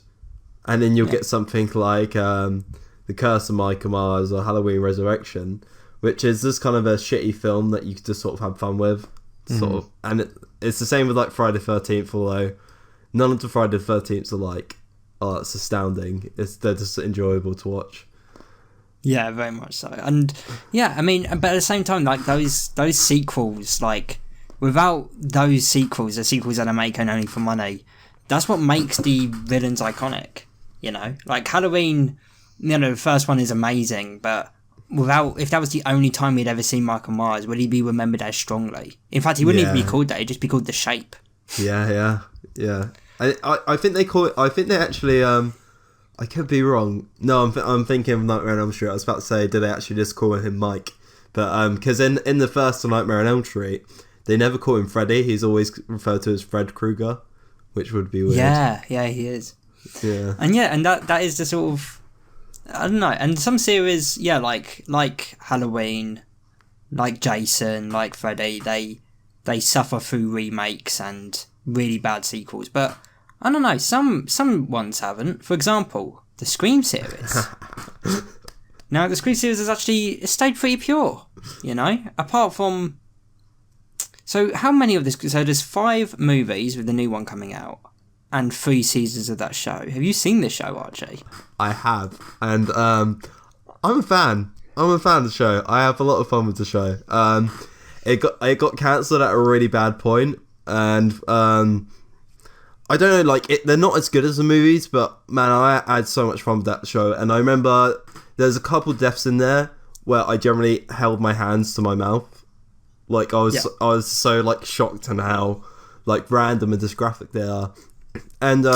and then you'll get something like The Curse of Michael Myers or Halloween Resurrection, which is just kind of a shitty film that you could just sort of have fun with, sort of. And it's the same with like Friday the 13th, although none of the Friday the 13ths are like, oh, it's astounding. They're just enjoyable to watch. Yeah, very much so. And yeah, I mean, but at the same time, like those sequels, like without those sequels, the sequels that are making only for money, that's what makes the villains iconic. You know, like Halloween, you know, the first one is amazing, but if that was the only time we'd ever seen Michael Myers, would he be remembered as strongly? In fact, he wouldn't even be called that. He'd just be called The Shape. Yeah. I think they call it. I think they actually. I could be wrong. No, I'm thinking of Nightmare on Elm Street. I was about to say, did they actually just call him Mike? But because in the first Nightmare on Elm Street, they never call him Freddy. He's always referred to as Fred Krueger, which would be weird. Yeah, he is. Yeah, and that is the sort of, I don't know. And some series, yeah, like Halloween, like Jason, like Freddy, they suffer through remakes and really bad sequels, but I don't know, some ones haven't. For example, the Scream series. Now, the Scream series has actually stayed pretty pure, you know? Apart from... So, how many of this... So, there's 5 movies with the new one coming out, and 3 seasons of that show. Have you seen this show, Archie? I have, and I'm a fan. I'm a fan of the show. I have a lot of fun with the show. It got cancelled at a really bad point, and... I don't know, like, they're not as good as the movies, but, man, I had so much fun with that show. And I remember there's a couple deaths in there where I generally held my hands to my mouth. Like, I was so, like, shocked on how, like, random and just graphic they are. And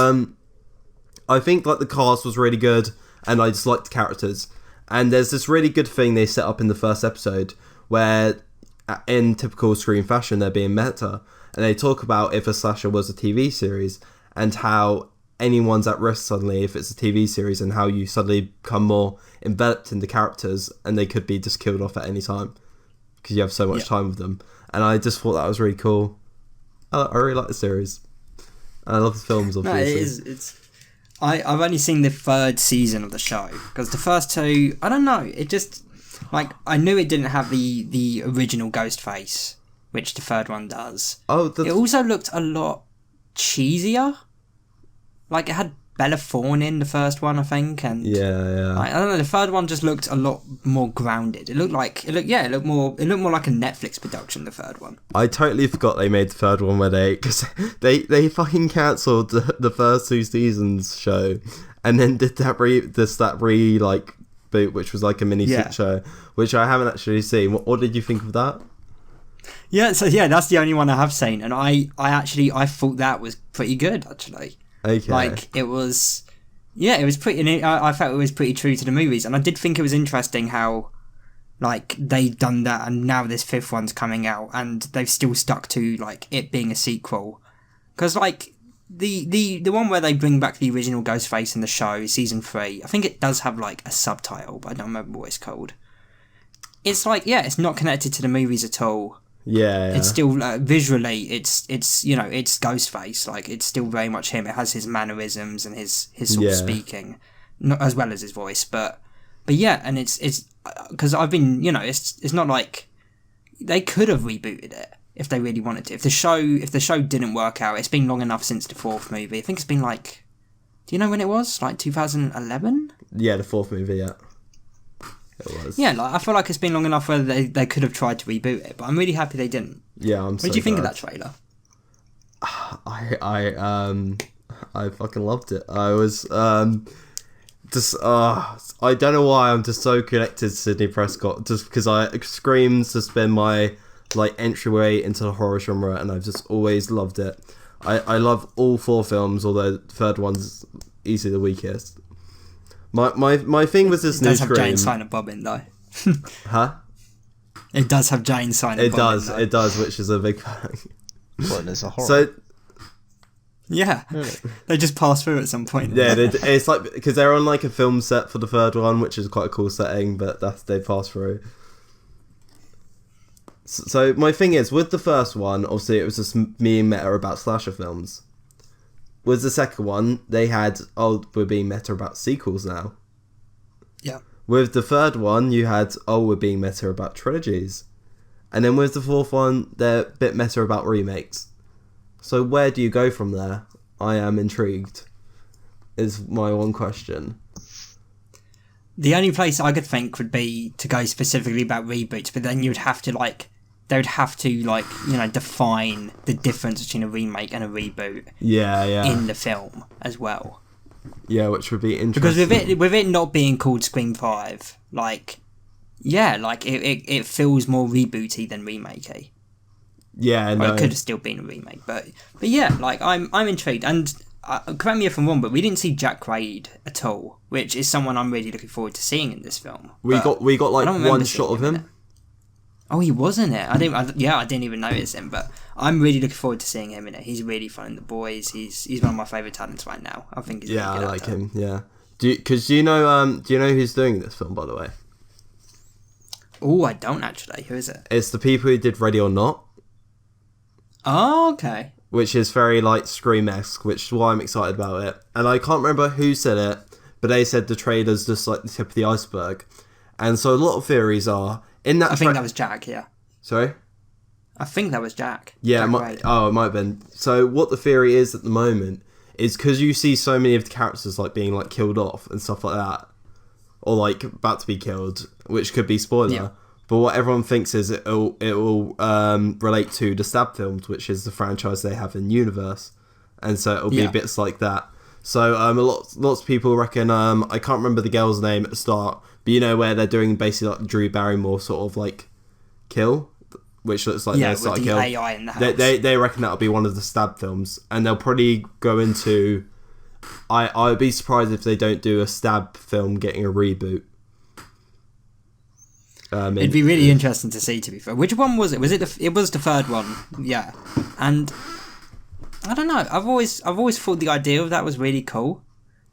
I think, like, the cast was really good, and I just liked the characters. And there's this really good thing they set up in the first episode where, in typical Scream fashion, they're being meta. And they talk about if a slasher was a TV series and how anyone's at risk suddenly if it's a TV series, and how you suddenly become more enveloped in the characters and they could be just killed off at any time because you have so much time with them. And I just thought that was really cool. I really like the series. And I love the films, obviously. No, it is. I've only seen the 3rd season of the show because the first 2, I don't know, it just, like, I knew it didn't have the original Ghostface, which the 3rd one does. It also looked a lot cheesier. Like, it had Bella Thorne in the first one, I think, and yeah. I don't know. The 3rd one just looked a lot more grounded. It looked more like a Netflix production. The 3rd one. I totally forgot they made the 3rd one where they fucking cancelled the first 2 seasons show, and then did that like boot, which was like a mini show, which I haven't actually seen. What did you think of that? Yeah, so yeah, that's the only one I have seen, and I thought that was pretty good, actually. Okay. Like, it was pretty, I felt it was pretty true to the movies, and I did think it was interesting how, like, they'd done that, and now this 5th one's coming out, and they've still stuck to, like, it being a sequel. Because, like, the one where they bring back the original Ghostface in the show, season 3, I think it does have, like, a subtitle, but I don't remember what it's called. It's like, yeah, it's not connected to the movies at all. Yeah. It's still visually, it's you know, it's Ghostface. Like, it's still very much him. It has his mannerisms and his sort of speaking, not as well as his voice. But yeah, and it's because I've been, you know, it's not like they could have rebooted it if they really wanted to. If the show didn't work out, it's been long enough since the 4th movie. I think it's been like, do you know when it was? Like 2011? Yeah, the 4th movie. Yeah. It was. Yeah, like, I feel like it's been long enough where they could have tried to reboot it, but I'm really happy they didn't. Yeah, What did you think of that trailer? I fucking loved it. I was just I don't know why I'm just so connected to Sidney Prescott, just because Scream's just been my, like, entryway into the horror genre, and I've just always loved it. I love all 4 films, although the 3rd one's easily the weakest. My thing with this new Scream... It does have Jane Silent Bob in, though. Huh? It does have Jane Silent Bob in, though. It does, which is a big thing. What, it's a horror? So, yeah. Really? They just pass through at some point. Yeah, it's like... Because they're on, like, a film set for the 3rd one, which is quite a cool setting, but they pass through. So my thing is, with the first one, obviously it was just being meta about slasher films. With the second one, they had, we're being meta about sequels now. Yeah. With the third one, you had, we're being meta about trilogies. And then with the fourth one, they're a bit meta about remakes. So where do you go from there? I am intrigued, is my one question. The only place I could think would be to go specifically about reboots, but then you'd have to, like, they would have to, like, you know, define the difference between a remake and a reboot. Yeah. In the film as well. Yeah, which would be interesting. Because with it not being called Scream 5, like, yeah, like, it feels more rebooty than remakey. Yeah, no. Well, it could have still been a remake, but yeah, like, I'm intrigued. And correct me if I'm wrong, but we didn't see Jack Quaid at all, which is someone I'm really looking forward to seeing in this film. We got like one shot of him. Oh, he was in it. I didn't even notice him, but I'm really looking forward to seeing him in it. He's really fun in The Boys. He's one of my favourite talents right now. I think he's I really good like actor. him. Yeah. Do you know who's doing this film, by the way? Oh, I don't actually. Who is it? It's the people who did Ready or Not. Oh, okay. Which is very like Scream-esque, which is why I'm excited about it. And I can't remember who said it, but they said the trailer's just like the tip of the iceberg. And so a lot of theories are in that. I think that was Jack. Yeah. Sorry. I think that was Jack. Yeah. Jack It might have been. So what the theory is at the moment is because you see so many of the characters like being like killed off and stuff like that, or like about to be killed, which could be spoiler. Yeah. But what everyone thinks is it will relate to the Stab films, which is the franchise they have in universe, and so it'll be bits like that. So lots of people reckon I can't remember the girl's name at the start, but you know where they're doing basically like Drew Barrymore sort of like kill, which looks like their start with the kill. AI in the house. They reckon that'll be one of the Stab films, and they'll probably go into. I'd be surprised if they don't do a Stab film getting a reboot. It'd be really interesting to see, to be fair. Which one was it? It was the third one, yeah. And I don't know. I've always thought the idea of that was really cool.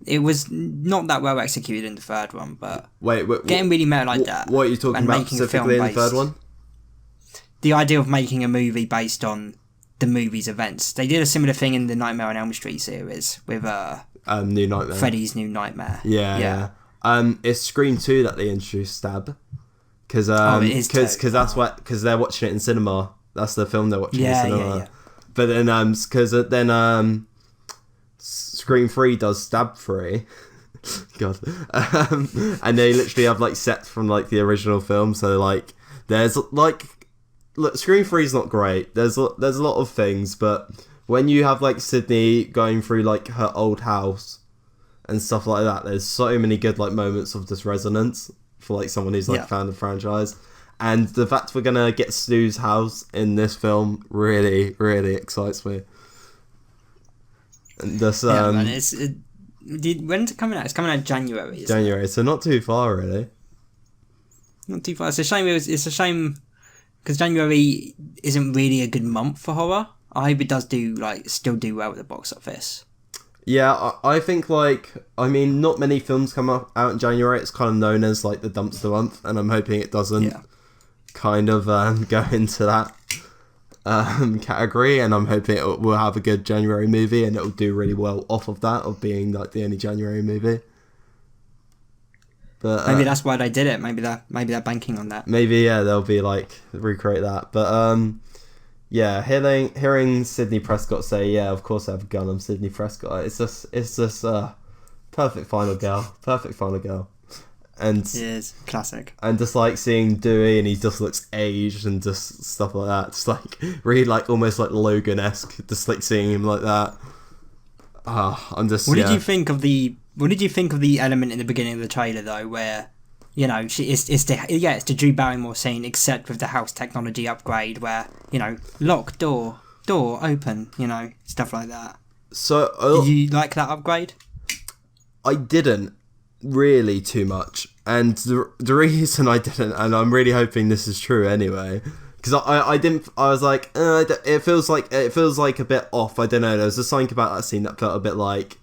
It was not that well executed in the third one, but wait, getting really meta like that. What are you talking about specifically in the third one? The idea of making a movie based on the movie's events. They did a similar thing in the Nightmare on Elm Street series with New Nightmare. Freddy's New Nightmare. Yeah. It's Scream 2 that they introduced Stab. Because they're watching it in cinema. That's the film they're watching in cinema. Yeah. But then Scream 3 does Stab 3. God. And they literally have like sets from like the original film. So like there's like look, Scream 3 is not great. There's a lot of things, but when you have like Sydney going through like her old house and stuff like that, there's so many good like moments of just resonance for like someone who's like found the franchise. And the fact we're gonna get Stu's house in this film really, really excites me. And this, man, when's it coming out? It's coming out in January. January, so not too far, really. Not too far. It's a shame. It's a shame because January isn't really a good month for horror. I hope it does still do well at the box office. Yeah, I think not many films come out in January. It's kind of known as like the dumpster month, and I'm hoping it doesn't kind of go into that category. And I'm hoping we'll have a good January movie, and it'll do really well off of that, of being like the only January movie. But maybe that's why they did it. Maybe they're banking on that. Maybe they'll be like recreate that. But yeah, hearing Sidney Prescott say, "Yeah, of course I have a gun. I'm Sidney Prescott." It's just perfect final girl, and it is classic. And just like seeing Dewey, and he just looks aged and just stuff like that. Just like really like almost like Logan-esque. Just like seeing him like that. I'm just. What did you think of the element in the beginning of the trailer though, where? You know, it's the Drew Barrymore scene, except with the house technology upgrade, where lock door open, stuff like that. So did you like that upgrade? I didn't really too much, and the reason I didn't, and I'm really hoping this is true anyway, because I didn't. I was like, it feels like a bit off. I don't know. There was just something about that scene that felt a bit like,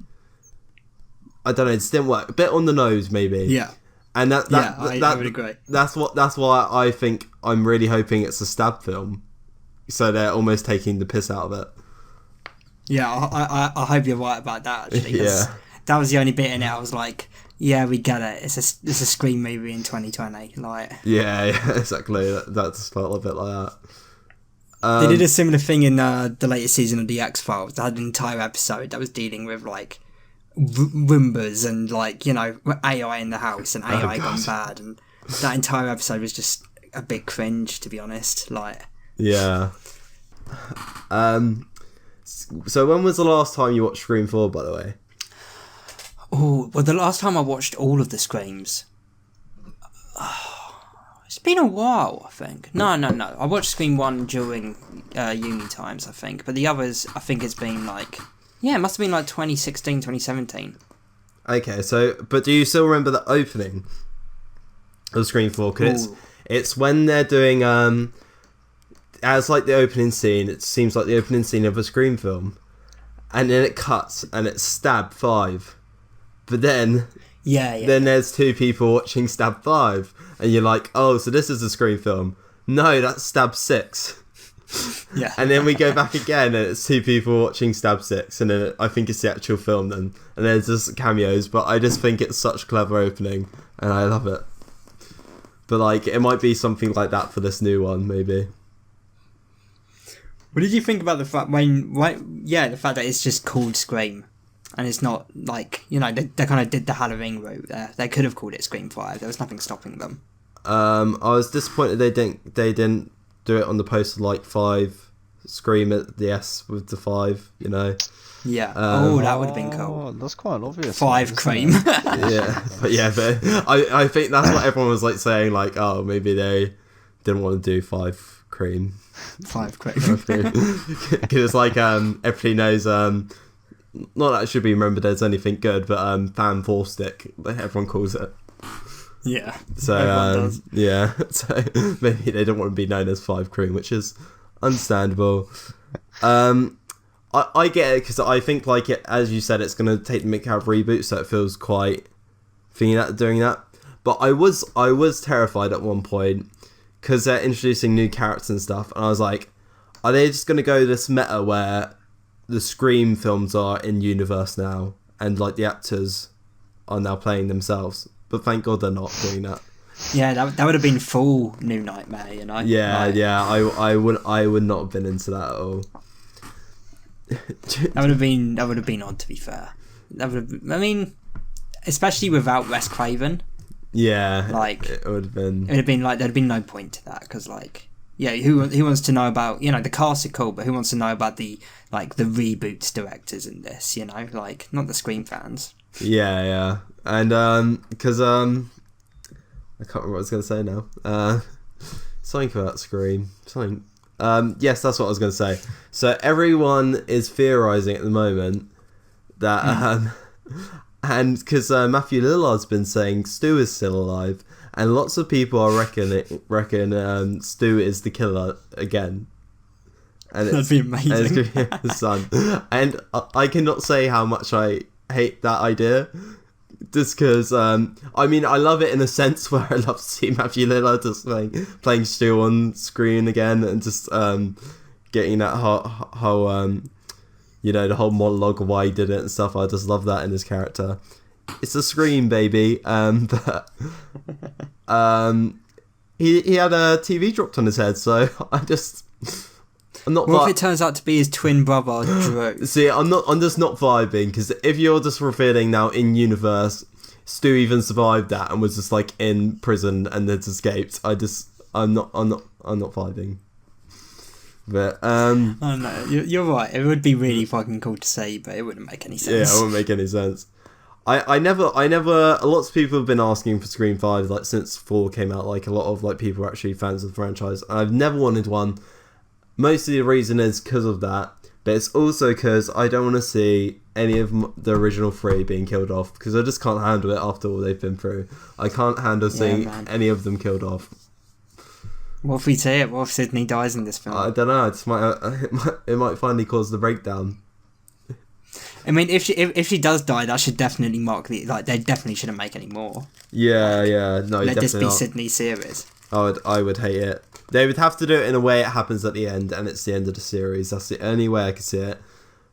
I don't know. It just didn't work. A bit on the nose, maybe. Yeah. And I would agree. That's why I think I'm really hoping it's a stab film. So they're almost taking the piss out of it. Yeah, I hope you're right about that, actually. Yeah. That was the only bit in it I was like, yeah, we get it. It's a Scream movie in 2020. Like, yeah, exactly. That's felt a bit like that. They did a similar thing in the latest season of The X-Files. They had an entire episode that was dealing with, like, Roombas and, like, you know, AI in the house and AI gone bad. And that entire episode was just a big cringe, to be honest. Like, yeah. So when was the last time you watched Scream 4, by the way? Oh, well, the last time I watched all of the Screams... it's been a while, I think. No. I watched Scream 1 during uni times, I think. But the others, I think it's been like... Yeah, it must have been like 2016, 2017. Okay, but do you still remember the opening of Scream 4? Because it's when they're doing... as like the opening scene, it seems like the opening scene of a Scream film. And then it cuts, and it's Stab 5. But then... Then there's two people watching Stab 5. And you're like, oh, so this is a Scream film. No, that's Stab 6. Yeah. And then we go back again, and it's two people watching Stab 6, and then I think it's the actual film then. And there's just cameos, but I just think it's such a clever opening, and I love it. But like, it might be something like that for this new one, maybe. What did you think about the fact the fact that it's just called Scream, and it's not like, you know, they kind of did the Halloween route there. They could have called it Scream 5. There was nothing stopping them. I was disappointed they didn't do it on the poster like 5 Scream at the S with the 5, you know. Yeah. That would have been cool. That's quite obvious. 5 cream. Yeah, but I think that's what everyone was like saying, like, oh, maybe they didn't want to do 5 cream. 5 cream. Because it's like everybody knows, not that it should be remembered as anything good, but fan 4 stick, everyone calls it. Yeah. So yeah, so maybe they don't want to be known as 5 cream, which is understandable. I get it, because I think, like, it, as you said, it's going to take the mick out of reboot, so it feels quite thinking that doing that. But I was terrified at one point, because they're introducing new characters and stuff, and I was like, are they just going to go this meta where the Scream films are in universe now, and like the actors are now playing themselves? But thank God they're not doing that. Yeah, that would have been full New Nightmare, you know. Yeah, I would not have been into that at all. That would have been odd, to be fair. I mean, especially without Wes Craven. Yeah, like it would have been. It would have been like there'd been no point to that, because like, yeah, who wants to know about, you know, the cast is cool, but who wants to know about the reboots directors in this, you know, like, not the Scream fans. Yeah, and because I can't remember what I was going to say now. Something about Scream. Something. Yes, that's what I was going to say. So everyone is theorising at the moment that and because Matthew Lillard's been saying Stu is still alive, and lots of people are reckon Stu is the killer again. And that'd be amazing. And it's going to be his son. And I cannot say how much I hate that idea. Just because, I mean, I love it in a sense where I love to see Matthew Lillard just playing Stu on screen again, and just getting that whole you know, the whole monologue of why he did it and stuff. I just love that in his character. It's a Scream, baby. But he had a TV dropped on his head, so I'm not. What if it turns out to be his twin brother, Drew? See, I'm just not vibing, because if you're just revealing now in universe, Stu even survived that and was just like in prison and then escaped. I'm not vibing. But oh no, you're right. It would be really fucking cool to say, but it wouldn't make any sense. Yeah, it wouldn't make any sense. I never. Lots of people have been asking for Scream 5 like since 4 came out. Like a lot of like people are actually fans of the franchise. And I've never wanted one. Most of the reason is because of that, but it's also because I don't want to see any of the original 3 being killed off, because I just can't handle it after all they've been through. I can't handle seeing any of them killed off. What if we see it? What if Sydney dies in this film? I don't know. It might finally cause the breakdown. I mean, if she does die, that should definitely mark the they definitely shouldn't make any more. Yeah. No, Let this be not. Sydney's series. I would hate it. They would have to do it in a way it happens at the end, and it's the end of the series. That's the only way I could see it.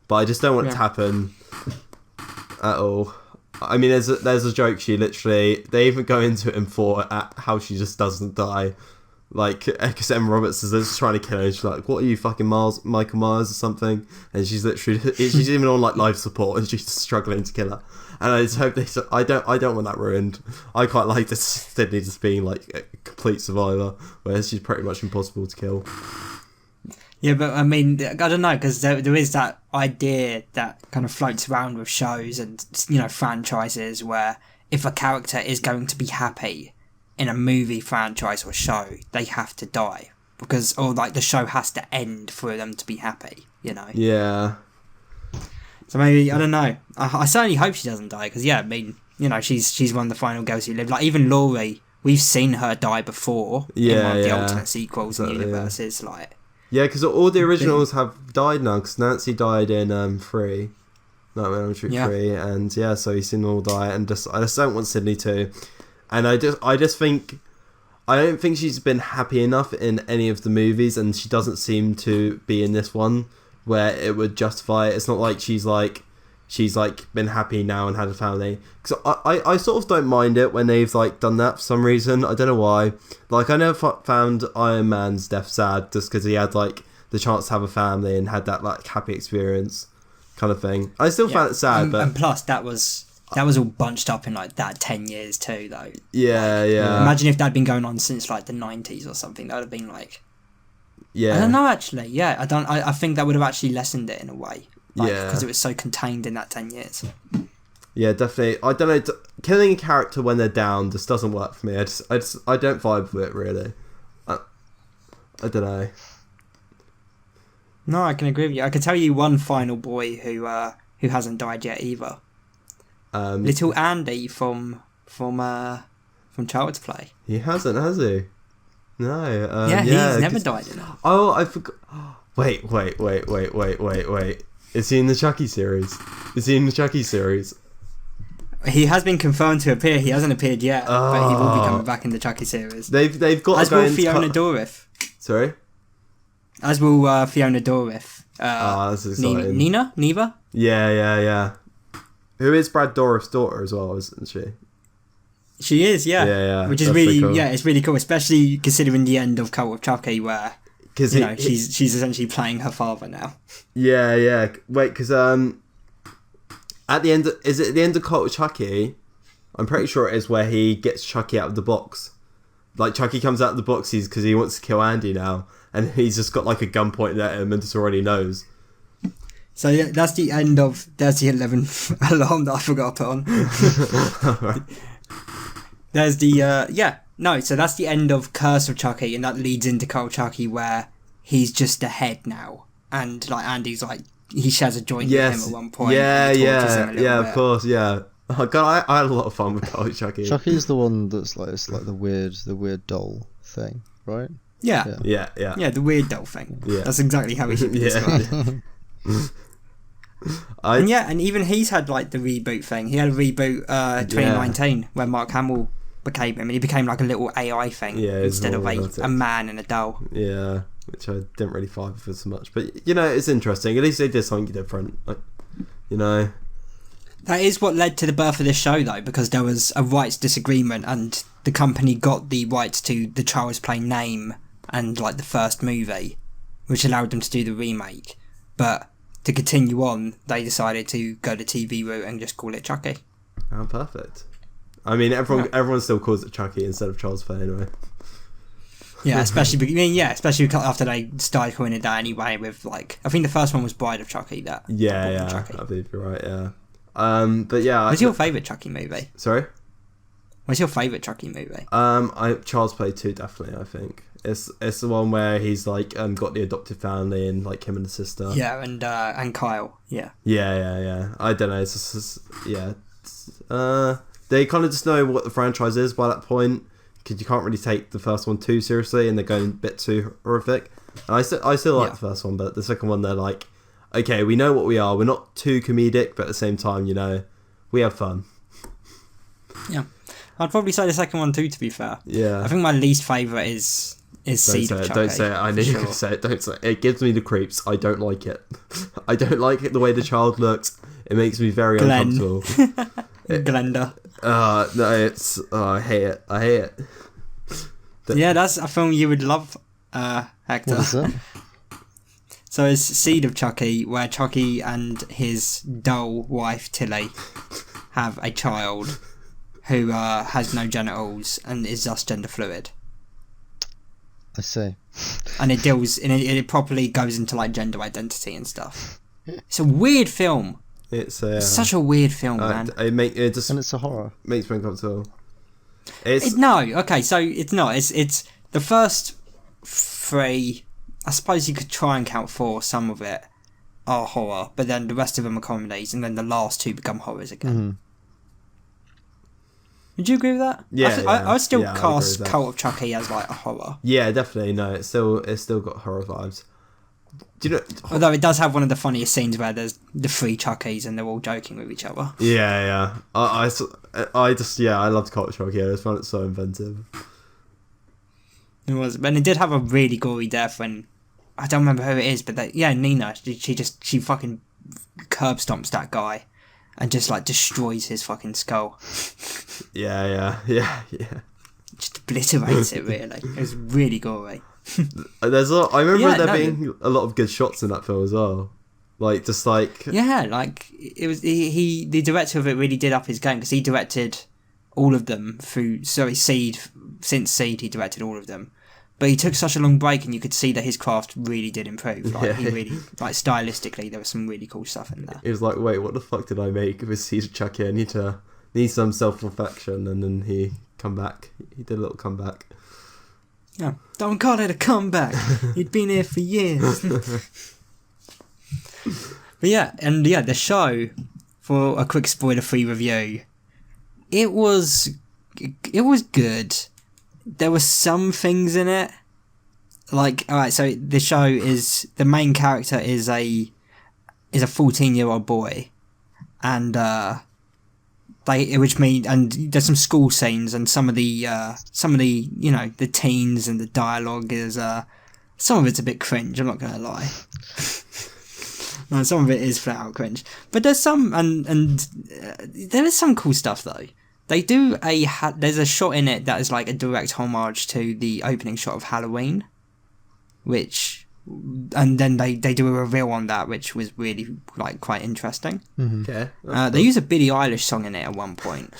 But I just don't want it to happen at all. I mean, there's a joke. They even go into it in 4 at how she just doesn't die. Like, because Emma Roberts is just trying to kill her, and she's like, "What are you, fucking Michael Myers or something?" And she's even on like life support, and she's struggling to kill her. And I just hope I don't want that ruined. I quite like this Sydney just being like a complete survivor, whereas she's pretty much impossible to kill. Yeah, but I mean, I don't know, because there is that idea that kind of floats around with shows and, you know, franchises where if a character is going to be happy in a movie franchise or show, they have to die, or like the show has to end for them to be happy, you know? Yeah. So maybe, I don't know. I certainly hope she doesn't die, because, yeah, I mean, you know, she's one of the final girls who live. Like, even Laurie, we've seen her die before in one of the alternate sequels and universes, like... Yeah, because all the originals have died now, because Nancy died in 3. Nightmare on Elm Street 3, and yeah, so you've seen them all die, and I just don't want Sydney to. And I just think... I don't think she's been happy enough in any of the movies, and she doesn't seem to be in this one, where it would justify it. It's not like she's been happy now and had a family. Because I sort of don't mind it when they've like done that for some reason. I don't know why. Like, I never found Iron Man's death sad just because he had like the chance to have a family and had that like happy experience kind of thing. I still found it sad, but and plus that was all bunched up in like that 10 years too, though. Yeah. Imagine if that'd been going on since like the 90s or something. That would have been like. Yeah. I don't know, actually. Yeah, I think that would have actually lessened it in a way. Like, yeah. Because it was so contained in that 10 years. Yeah, definitely. I don't know. Killing a character when they're down just doesn't work for me. I don't vibe with it really. I don't know. No, I can agree with you. I can tell you one final boy who hasn't died yet either. Little Andy from Child's Play. He hasn't, has he? No. He's never died in it. Oh, I forgot. Wait. Is he in the Chucky series? He has been confirmed to appear. He hasn't appeared yet, but he will be coming back in the Chucky series. They've got as will Fiona Dourif. Sorry. As will Fiona Dourif. This is exciting. Neva. Yeah. Who is Brad Dourif's daughter as well, isn't she? She is, yeah. Yeah. Which is really cool. Yeah, it's really cool, especially considering the end of Cult of Chucky, where she's essentially playing her father now. Yeah. Wait, because at the end, is it the end of Cult of Chucky? I'm pretty sure it is where he gets Chucky out of the box. Like, Chucky comes out of the box because he wants to kill Andy now, and he's just got like a gun pointed at him and just already knows. So yeah, that's the end of. There's the 11th alarm that I forgot to put on. Right. There's the so that's the end of Curse of Chucky, and that leads into Cult of Chucky, where he's just a head now, and like Andy's like he shares a joint with him at one point. Yeah, of course, yeah. Oh god, I had a lot of fun with Cult of Chucky. Chucky's the one that's like it's like the weird doll thing, right? Yeah, the weird doll thing. Yeah, that's exactly how he should be described. And even he's had like the reboot thing. He had a reboot 2019 where Mark Hamill became him, and he became like a little AI thing instead of a man and a doll. Yeah, which I didn't really vibe with so much, but you know, it's interesting. At least they did something different, like, you know. That is what led to the birth of this show, though, because there was a rights disagreement, and the company got the rights to the Child's Play name and like the first movie, which allowed them to do the remake. But to continue on, they decided to go the TV route and just call it Chucky. Oh, perfect. I mean, everyone still calls it Chucky instead of Child's Play anyway. Yeah, especially after they started calling it that anyway. With like, I think the first one was Bride of Chucky. Chucky. I believe you're right. Yeah. But yeah. What's your favourite Chucky movie? Sorry. What's your favourite Chucky movie? Child's Play 2 definitely. I think it's the one where he's like got the adopted family and like him and the sister. Yeah, and Kyle. Yeah. Yeah. I don't know. It's just they kind of just know what the franchise is by that point, because you can't really take the first one too seriously, and they're going a bit too horrific. And I still like the first one, but the second one they're like okay, we know what we are. We're not too comedic, but at the same time, we have fun. Yeah. I'd probably say the second one too, to be fair. Yeah. I think my least favourite is Seed of Chucky. Don't say it. I knew you were going to say it. Don't say it. It gives me the creeps. I don't like it. I don't like it the way the child looks. It makes me very uncomfortable. Glenda. No, it's... I hate it. I hate it. Yeah, that's a film you would love, Hector. What is it? So it's Seed of Chucky, where Chucky and his doll wife, Tilly, have a child who has no genitals and is thus gender fluid. I see. And it properly goes into like gender identity and stuff. It's a weird film. It's such a weird film, man. And it's a horror. Makes me uncomfortable. No, okay, so it's not. It's the first three. I suppose you could try and count four. Some of it are horror, but then the rest of them are comedies, and then the last two become horrors again. Mm-hmm. Would you agree with that? Yeah, I would still I cast agree with that. Cult of Chucky as like a horror. Yeah, definitely. No, it's still got horror vibes. Do you know? Although it does have one of the funniest scenes where there's the three Chuckies and they're all joking with each other. Yeah. I loved Cult of Chucky. I just found it so inventive. It was, and it did have a really gory death when I don't remember who it is, but Nina. She fucking curb stomps that guy, and just like destroys his fucking skull. Yeah. Just obliterates it. Really, it was really gory. I remember there being a lot of good shots in that film as well. Like just like it was the director of it really did up his game because he directed all of them Seed. Since Seed, he directed all of them. But he took such a long break, and you could see that his craft really did improve. Like he really, like stylistically, there was some really cool stuff in there. It was like, wait, what the fuck did I make with Seed of Chucky? I need some self-reflection, and then he come back. He did a little comeback. Yeah, don't call it a comeback. You'd been here for years. But the show, for a quick spoiler-free review, it was good. There were some things in it, like, alright, so the show is, the main character is a 14-year-old boy, and and there's some school scenes, and some of the the teens and the dialogue is some of it's a bit cringe, I'm not gonna lie. No, some of it is flat out cringe, but there's some and there is some cool stuff though. They do there's a shot in it that is like a direct homage to the opening shot of Halloween, and then they do a reveal on that, which was really like quite interesting. Mm-hmm. Okay. They use a Billie Eilish song in it at one point,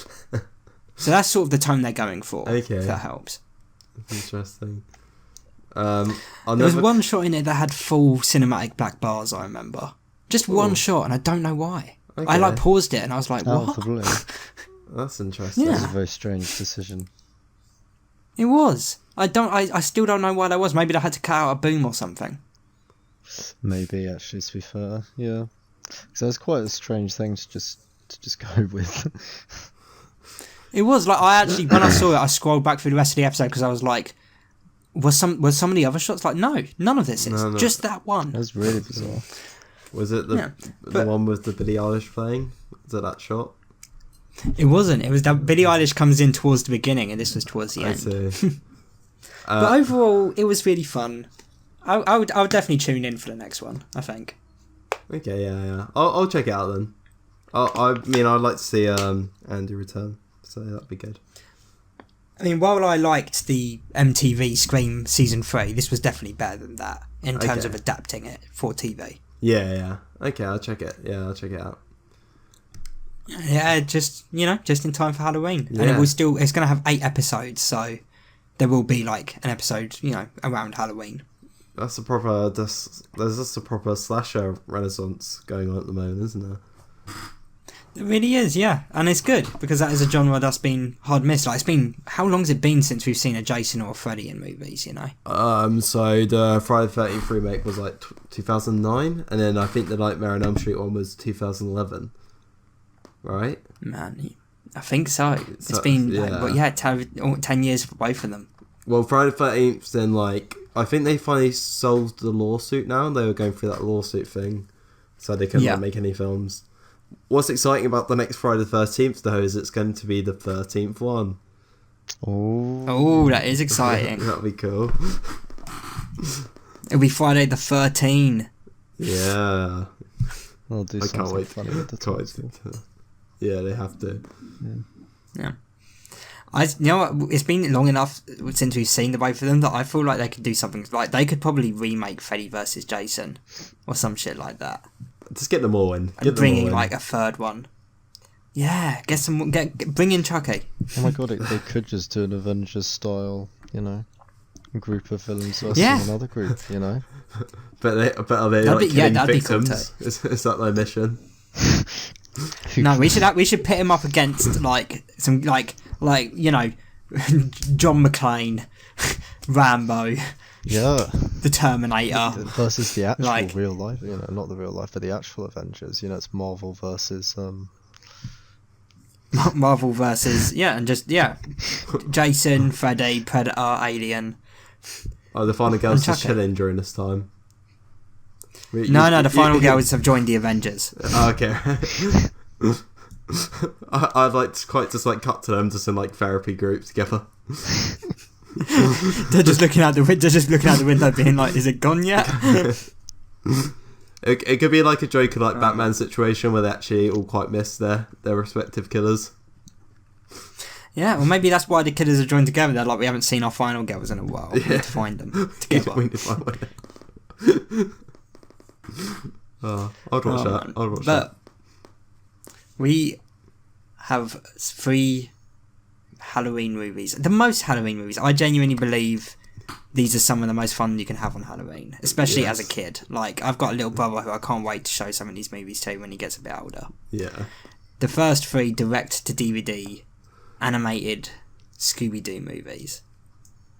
so that's sort of the tone they're going for. Okay, if that helps. Interesting. There was one shot in it that had full cinematic black bars. I remember just one shot, and I don't know why. Okay. I like paused it, and I was like, "What?" That's interesting. Yeah. That was a very strange decision. It was. I still don't know why that was. Maybe they had to cut out a boom or something. Maybe, actually, to be fair, yeah. Because that was quite a strange thing to just go with. It was like I actually, when I saw it, I scrolled back through the rest of the episode because I was like, was some of the other shots like no, none of this is just that one. That was really bizarre. Was it the one with the Billie Eilish playing? Was it that shot? It wasn't. It was that Billie Eilish comes in towards the beginning, and this was towards the I end. see. But overall, it was really fun. I would definitely tune in for the next one, I think. Okay, yeah. I'll check it out then. I'd like to see Andy return, so that'd be good. I mean, while I liked the MTV Scream Season 3, this was definitely better than that in terms of adapting it for TV. Yeah. Okay, I'll check it. Yeah, I'll check it out. Yeah, just in time for Halloween. Yeah. And it's going to have 8 episodes, so there will be like an episode, around Halloween. There's just a proper slasher renaissance going on at the moment, isn't there? It really is, yeah. And it's good, because that is a genre that's been hard missed. Like, how long has it been since we've seen a Jason or a Freddy in movies, So the Friday the 13th remake was like 2009, and then I think the Nightmare on Elm Street one was 2011. Right? Man, I think so. It's been 10 years for both of them. Well, Friday the 13th, then I think they finally solved the lawsuit now. They were going through that lawsuit thing so they couldn't make any films. What's exciting about the next Friday the 13th, though, is it's going to be the 13th one. Oh, that is exciting. That'll be cool. It'll be Friday the 13th. Yeah. I'll do something funny with the title. Yeah, they have to. Yeah. You know what? It's been long enough since we've seen the both of them that I feel like they could do something. Like, they could probably remake Freddy vs. Jason or some shit like that. Just get them all in. And bring in like a third one. Yeah, bring in Chucky. Oh my god, they could just do an Avengers style, group of villains versus another group, But are they that'd killing be victims? Cool is that their mission? No, we should pit him up against some John McClane, Rambo. Yeah. The Terminator. Versus the actual real life, not the real life, but the actual Avengers. It's Marvel versus Marvel versus Jason, Freddy, Predator, Alien. Oh, the final girls just chilling during this time. The final girls have joined the Avengers. Okay. I'd like to cut to them just in therapy groups together. They're just looking out the window, being like, "Is it gone yet?" It could be like a Joker Batman situation where they actually all quite miss their respective killers. Yeah, well, maybe that's why the killers are joined together. They're like, we haven't seen our final girls in a while. We need to find them together. We need to find one. I'd watch that. But we have 3 Halloween movies. The most Halloween movies. I genuinely believe these are some of the most fun you can have on Halloween, especially as a kid. I've got a little brother who I can't wait to show some of these movies to when he gets a bit older. Yeah. The first 3 direct-to-DVD animated Scooby-Doo movies.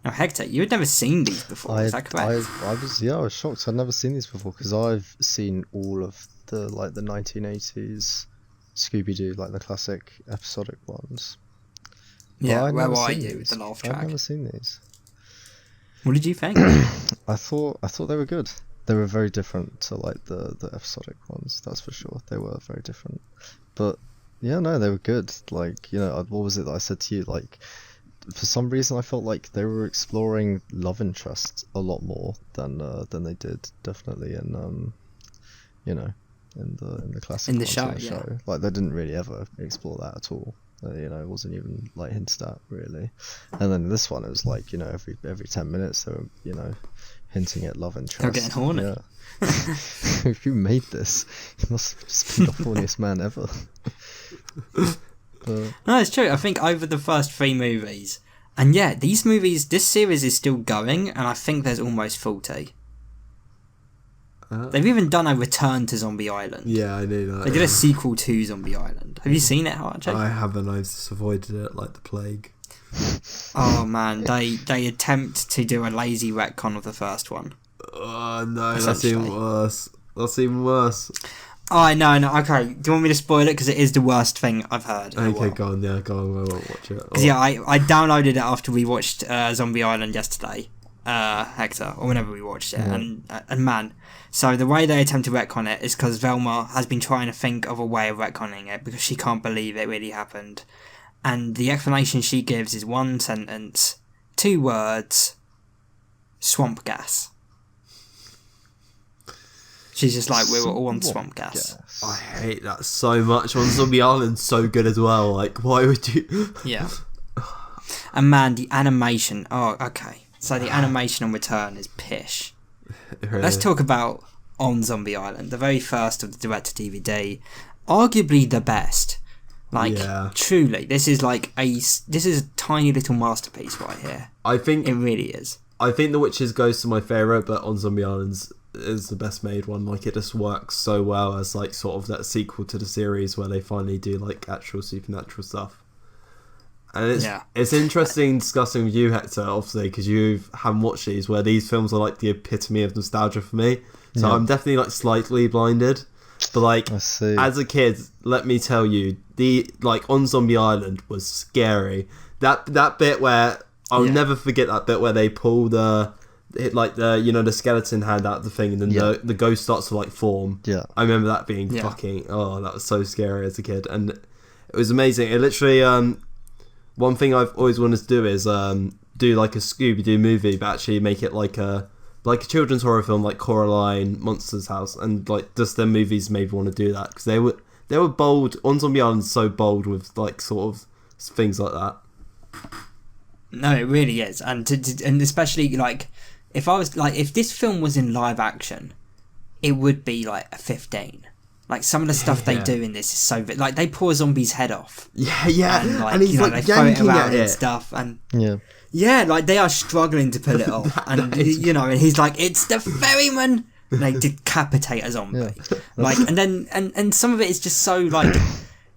Now, Hector, you had never seen these before, is that correct? I was shocked. I'd never seen these before, because I've seen all of the 1980s Scooby-Doo, the classic episodic ones. Yeah, where were you with the laugh track? I've never seen these. What did you think? I thought they were good. They were very different to the episodic ones, that's for sure. They were very different. But yeah, no, they were good. What was it that I said to you? For some reason I felt like they were exploring love interest a lot more than they did definitely in in the classic in the ones show, in the show. They didn't really ever explore that at all. It wasn't even hinted at really. And then this one, it was every 10 minutes they were hinting at love interest. They're getting horny. Yeah. If you made this, you must just be the horniest man ever. No, it's true. I think over the first 3 movies, and this series is still going, and I think there's almost 40. They've even done a Return to Zombie Island. Yeah, I knew that. They did a sequel to Zombie Island. Have you seen it, Archie? I haven't. I've just avoided it like the plague. Oh man, they attempt to do a lazy retcon of the first one. Oh no, that's even worse. That's even worse. Oh, no, okay. Do you want me to spoil it? Because it is the worst thing I've heard. Okay, go on, I won't watch it. Because I downloaded it after we watched Zombie Island yesterday, Hector, or whenever we watched it, and man, so the way they attempt to retcon it is because Velma has been trying to think of a way of retconning it because she can't believe it really happened, and the explanation she gives is 1 sentence, 2 words, swamp gas. She's just like, we were all on swamp gas. I hate that so much. On Zombie Island's so good as well. Why would you? Yeah. And man, the animation. Oh, okay. So the animation on Return is pish. Really? Let's talk about On Zombie Island, the very first of the direct-to-DVD. Arguably the best. Truly. This is a tiny little masterpiece right here. I think it really is. I think The Witch's Ghost is my favourite, but On Zombie Island's is the best made one. It just works so well as sort of that sequel to the series where they finally do actual supernatural stuff. And it's interesting discussing with you, Hector, obviously, because you haven't watched these, where these films are the epitome of nostalgia for me. So I'm definitely slightly blinded. But I see. As a kid, let me tell you, the On Zombie Island was scary. That bit where I'll never forget that bit where they pull the like the skeleton hand out the thing, and then the ghost starts to like form. Yeah, I remember that being fucking that was so scary as a kid, and it was amazing. It literally one thing I've always wanted to do is do like a Scooby-Doo movie, but actually make it like a children's horror film, like Coraline, Monsters House, and like just their movies made me want to do that because they were bold on Zombie Island, so bold with like sort of things like that. No, it really is, and especially like if this film was in live action, it would be like a 15. Like some of the stuff they do in this is so like they pour a zombie's head off. Yeah, and, like, and he's like they throw it yanking around at and it. stuff, and yeah, like they are struggling to pull it off, and and he's like, "It's the ferryman." And they decapitate a zombie, like, and then and some of it is just so like.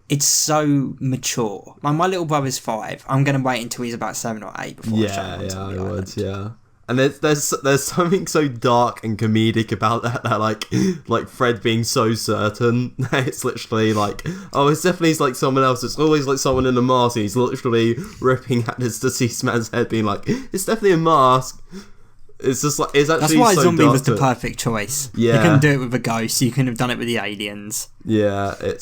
It's so mature. My little brother's 5. I'm gonna wait until he's about 7 or 8 before I show him onto the island. Yeah. And there's something so dark and comedic about that like Fred being so certain. It's literally like, oh, it's definitely like someone else. It's always like someone in a mask, and he's literally ripping at this deceased man's head, being like, it's definitely a mask. It's just like, it's actually that's why so zombie dark was the perfect choice. Yeah. You couldn't do it with a ghost. You couldn't have done it with the aliens. Yeah, it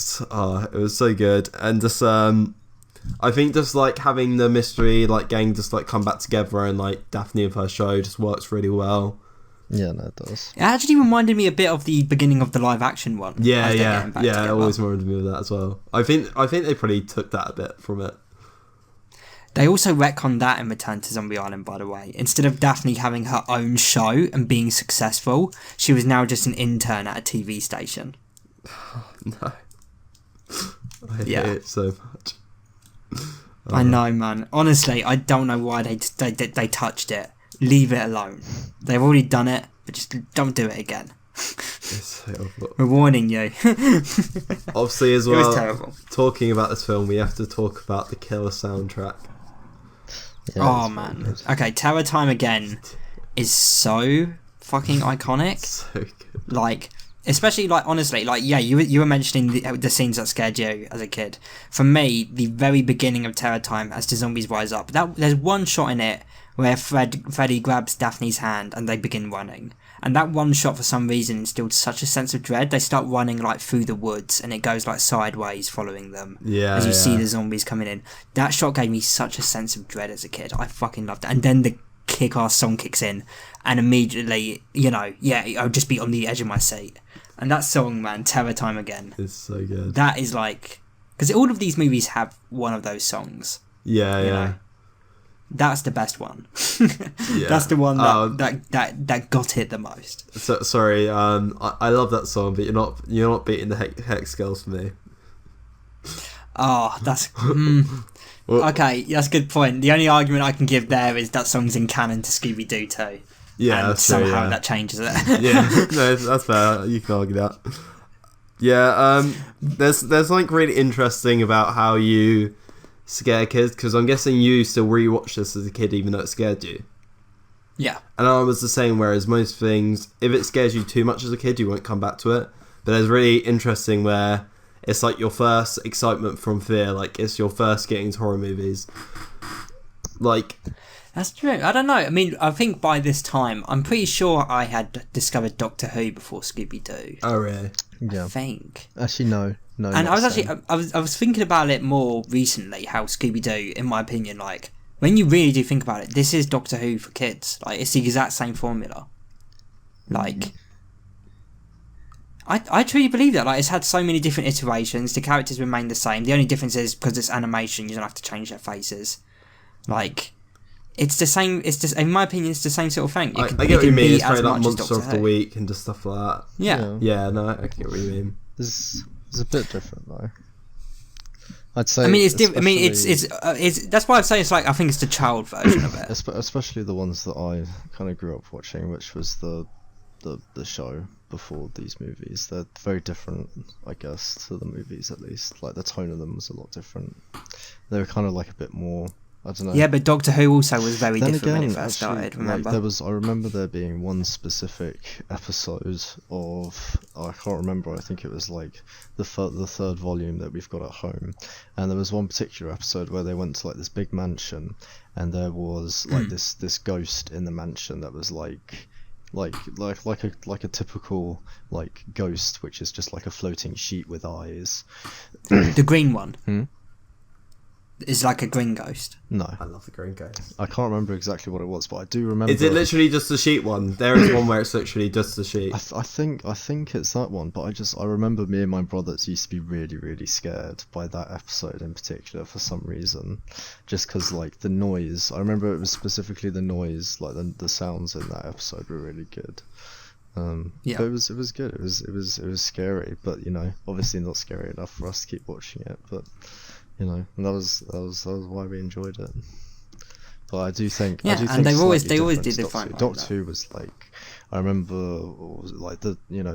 was so good. And just I think just like having the mystery like gang just like come back together, and like Daphne of her show just works really well. Yeah, no, it does. It actually reminded me a bit of the beginning of the live action one. Yeah. It always reminded me of that as well. I think they probably took that a bit from it. They also retconned that in Return to Zombie Island, by the way. Instead of Daphne having her own show and being successful, she was now just an intern at a TV station. No. I hate it so much. I know, man. Honestly, I don't know why they touched it. Leave it alone. They've already done it, but just don't do it again. We're warning you. Obviously, as well, it was terrible. Talking about this film, we have to talk about the killer soundtrack. Yeah, man. Okay, Terror Time Again is so fucking iconic. So good. Like, especially like honestly, like you were mentioning the scenes that scared you as a kid. For me, the very beginning of Terror Time, as the zombies rise up, there's one shot in it where Freddy grabs Daphne's hand and they begin running. And that one shot, for some reason, instilled such a sense of dread. They start running like through the woods, and it goes like sideways, following them as you see the zombies coming in. That shot gave me such a sense of dread as a kid. I fucking loved it. And then the kick-ass song kicks in, and immediately, I'll just be on the edge of my seat. And that song, man, Terror Time Again. It's so good. That is like, because all of these movies have one of those songs. Yeah. That's the best one. Yeah. That's the one that got it the most. So, sorry, I love that song, but you're not beating the hex girls for me. Oh, that's okay. That's a good point. The only argument I can give there is that song's in canon to Scooby-Doo too. Yeah, and that's somehow true, that changes it. Yeah, no, that's fair. You can argue that. Yeah, there's like really interesting about how you scare kids, because I'm guessing you still rewatch this as a kid even though it scared you. Yeah. And I was the same, whereas most things, if it scares you too much as a kid, you won't come back to it. But there's really interesting where it's like your first excitement from fear, like it's your first getting into horror movies. Like, that's true. I don't know. I mean, I think by this time, I'm pretty sure I had discovered Doctor Who before Scooby-Doo. Oh, really? Yeah. I think. Actually, no. And I was thinking about it more recently, how Scooby-Doo, in my opinion, like, when you really do think about it, this is Doctor Who for kids. Like, it's the exact same formula. Like, I truly believe that. Like, it's had so many different iterations. The characters remain the same. The only difference is, because it's animation, you don't have to change their faces. Like, it's the same. It's just, in my opinion, it's the same sort of thing. I get what you mean. It's very like Monster of the Week and just stuff like that. Yeah. No, I get what you mean. It's a bit different though. I'd say. I mean, it's different. I mean, it's. That's why I say it's like, I think it's the child version of it. Especially the ones that I kind of grew up watching, which was the show before these movies. They're very different, I guess, to the movies at least. Like the tone of them was a lot different. They were kind of like a bit more I don't know. Yeah, but Doctor Who also was very Then different when again, it first actually, started, remember? I remember there being one specific episode of, I can't remember, I think it was like the third volume that we've got at home, and there was one particular episode where they went to like this big mansion, and there was like this ghost in the mansion that was like a typical like ghost, which is just like a floating sheet with eyes. The green one? Hmm? Is like a green ghost. No. I love the green ghost. I can't remember exactly what it was, but I do remember. Is it literally just the sheet one? There is one where it's literally just the sheet. I think it's that one, but I remember me and my brothers used to be really, really scared by that episode in particular for some reason, just because like the noise. I remember it was specifically the noise, like the sounds in that episode were really good. Yeah. But it was good. It was scary, but you know, obviously not scary enough for us to keep watching it, but. You know, and that was why we enjoyed it. But I do think and they always did the Doctor fun. Doctor Who was like, I remember like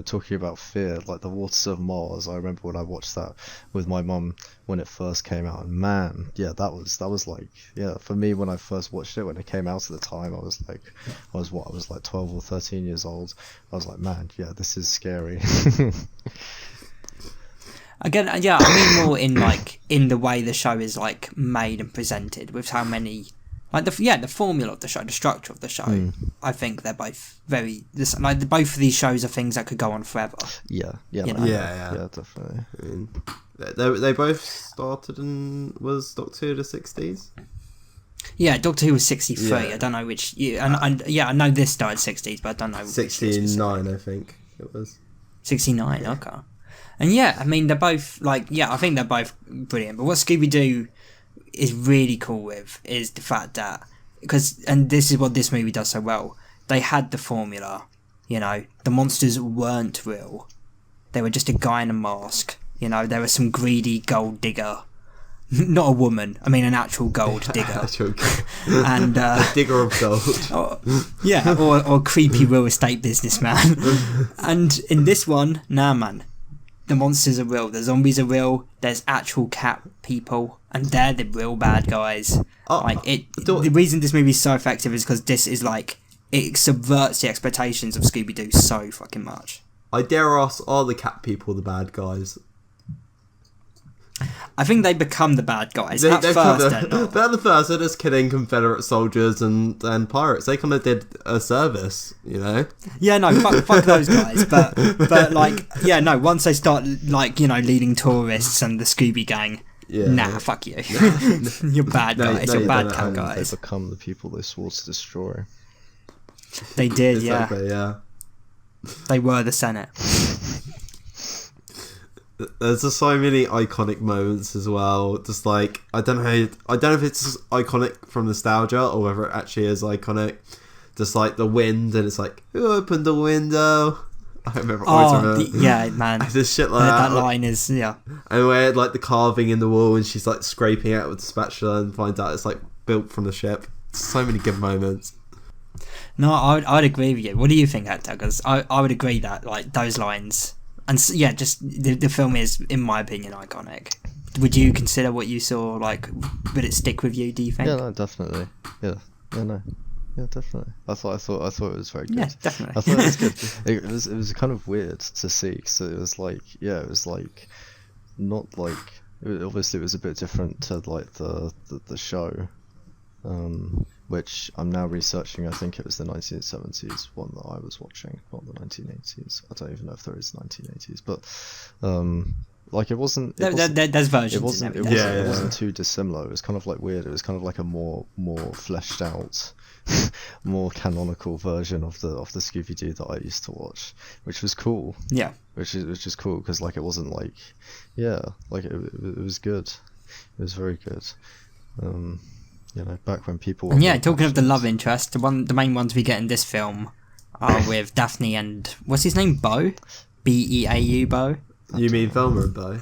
talking about fear, like the Waters of Mars. I remember when I watched that with my mum when it first came out, and man, yeah, that was like, yeah, for me when I first watched it when it came out at the time, I was like 12 or 13 years old. I was like, man, yeah, this is scary. Again, yeah, I mean more in the way the show is like made and presented, with how many, like the formula of the show, the structure of the show. I think they're both very both of these shows are things that could go on forever. Yeah, definitely. I mean, they both started in, was Doctor Who the 60s? Yeah, Doctor Who was 63. Yeah. I don't know which year, and yeah, I know this started 60s, but I don't know. 69, I think it was. 69. Okay. And yeah, I mean, they're both, I think they're both brilliant. But what Scooby-Doo is really cool with is the fact that, and this is what this movie does so well, they had the formula, you know, the monsters weren't real. They were just a guy in a mask, you know, there was some greedy gold digger. Not a woman, I mean an actual gold digger. And a digger of gold. or a creepy real estate businessman. And in this one, nah man. The monsters are real, the zombies are real, there's actual cat people, and they're the real bad guys. The reason this movie is so effective is because this is it subverts the expectations of Scooby-Doo so fucking much. I dare ask, are the cat people the bad guys? I think they become the bad guys. At first, they're not. They're the first, they're just killing Confederate soldiers and pirates. They kind of did a service, you know? Yeah, no, fuck those guys. But once they start, leading tourists and the Scooby Gang, fuck you. You're bad guys, you're bad cat guys. They become the people they swore to destroy. They did, exactly, yeah. They were the Senate. There's just so many iconic moments as well. Just I don't know if it's iconic from nostalgia or whether it actually is iconic. Just the wind, and it's who opened the window? I always remember. Yeah, man. This shit like that. That line is And where the carving in the wall, and she's scraping it with the spatula and finds out it's built from the ship. So many good moments. No, I'd agree with you. What do you think, Hector? Because I would agree that those lines. And just the film is, in my opinion, iconic. Would you consider what you saw would it stick with you? Do you think? Yeah, no, definitely. Yeah, definitely. I thought it was very good. Yeah, definitely. I thought it was good. It was kind of weird to see. So it was not obviously it was a bit different to the show, which I'm now researching. I think it was the 1970s one that I was watching, not the 1980s. I don't even know if there is 1980s, but it wasn't. There's versions. It wasn't too dissimilar. It was kind of weird. It was kind of a more fleshed out, more canonical version of the Scooby-Doo that I used to watch, which was cool. Yeah. Which is cool because it wasn't it was good. It was very good. You know, back when people. And talking of the love interest, the main ones we get in this film are with Daphne and what's his name, Bo, Beau, Bo. You mean Velma and Bo?